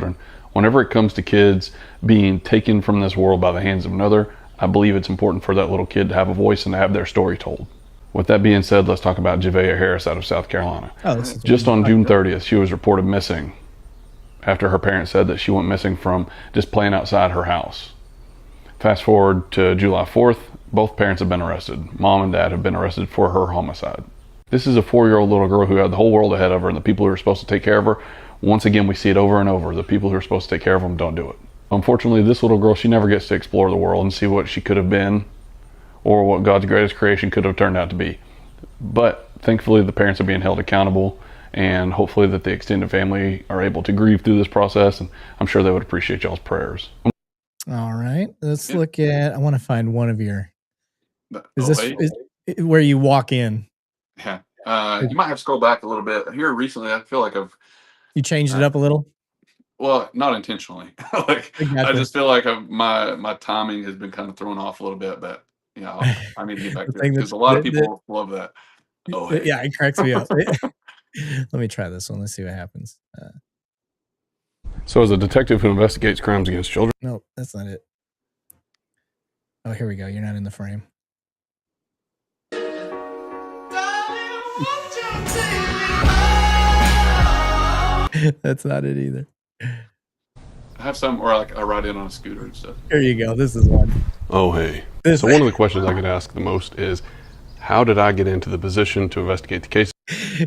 Whenever it comes to kids being taken from this world by the hands of another, I believe it's important for that little kid to have a voice and to have their story told. With that being said, let's talk about Javea Harris out of South Carolina. Just on June 30th, she was reported missing after her parents said that she went missing from just playing outside her house. Fast forward to July 4th, both parents have been arrested. Mom and dad have been arrested for her homicide. This is a 4-year-old little girl who had the whole world ahead of her, and the people who are supposed to take care of her, once again, we see it over and over. The people who are supposed to take care of them don't do it. Unfortunately, this little girl, she never gets to explore the world and see what she could have been or what God's greatest creation could have turned out to be. But thankfully, the parents are being held accountable, and hopefully that the extended family are able to grieve through this process, and I'm sure they would appreciate y'all's prayers. All right, let's look at, I want to find one of your, is where you walk in. Yeah. You might have to scroll back a little bit. Here recently, I feel like You changed it up a little? Well, not intentionally. Like, I I gotcha. just feel like my timing has been kind of thrown off a little bit, but yeah, I need to get back The to it thing because that's a lot of people love that. Oh, hey. yeah, it cracks me up. Let me try this one. Let's see what happens. So, as a detective who investigates crimes against children. No, that's not it. Oh, here we go. You're not in the frame. That's not it either. I have some, or like I ride in on a scooter and stuff. Here you go. This is one. Oh, hey. So one of the questions I get asked the most is, how did I get into the position to investigate the case?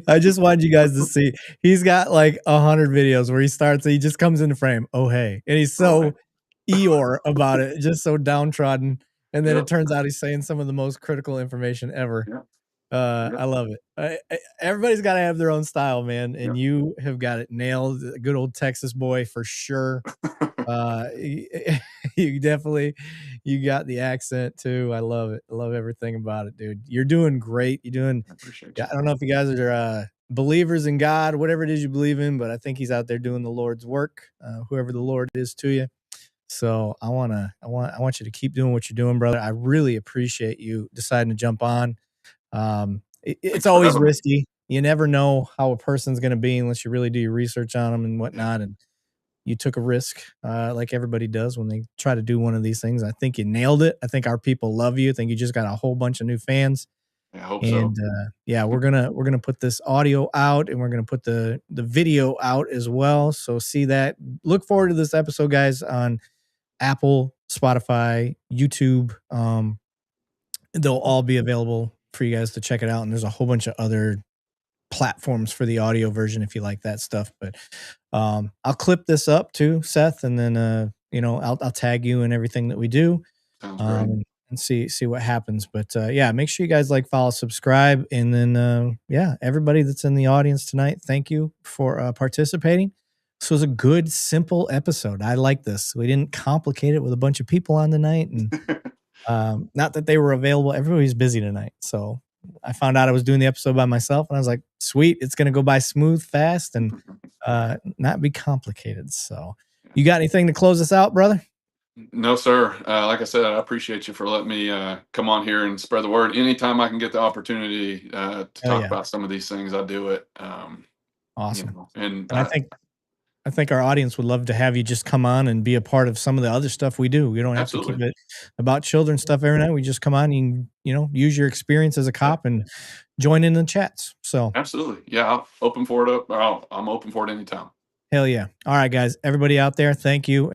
I just wanted you guys to see. He's got like 100 videos where he starts and he just comes into frame. Oh, hey. And he's so Eeyore about it, just so downtrodden. And then it turns out he's saying some of the most critical information ever. I love it. Everybody's got to have their own style, man. And you have got it nailed. Good old Texas boy for sure. You definitely, you got the accent too. I love it. I love everything about it, dude. You're doing great. You're doing, I appreciate you. I don't know if you guys are believers in God, whatever it is you believe in, but I think he's out there doing the Lord's work, whoever the Lord is to you. So I want you to keep doing what you're doing, brother. I really appreciate you deciding to jump on. It's always risky. You never know how a person's going to be unless you really do your research on them and whatnot. And you took a risk, like everybody does when they try to do one of these things. I think you nailed it. I think our people love you. I think you just got a whole bunch of new fans. I hope And so. yeah, we're gonna put this audio out, and we're gonna put the video out as well. So see that. Look forward to this episode, guys, on Apple, Spotify, YouTube. They'll all be available for you guys to check it out. And there's a whole bunch of other platforms for the audio version if you like that stuff. But I'll clip this up too, Seth, and then I'll tag you in everything that we do. Sounds great. And see what happens. But yeah, make sure you guys like, follow, subscribe, and then yeah, everybody that's in the audience tonight, thank you for participating. This was a good, simple episode. I like this. We didn't complicate it with a bunch of people on the night, and not that they were available. Everybody's busy tonight, so I found out I was doing the episode by myself, and I was like, sweet, it's going to go by smooth, fast, and not be complicated. So you got anything to close us out, brother? No, sir. Like I said, I appreciate you for letting me come on here and spread the word. Anytime I can get the opportunity to talk about some of these things, I do it. Awesome. And I think our audience would love to have you just come on and be a part of some of the other stuff we do. We don't have to keep it about children stuff every night. We just come on and, use your experience as a cop and join in the chats. So absolutely. Yeah. I'm open for it anytime. Hell yeah. All right, guys, everybody out there, thank you.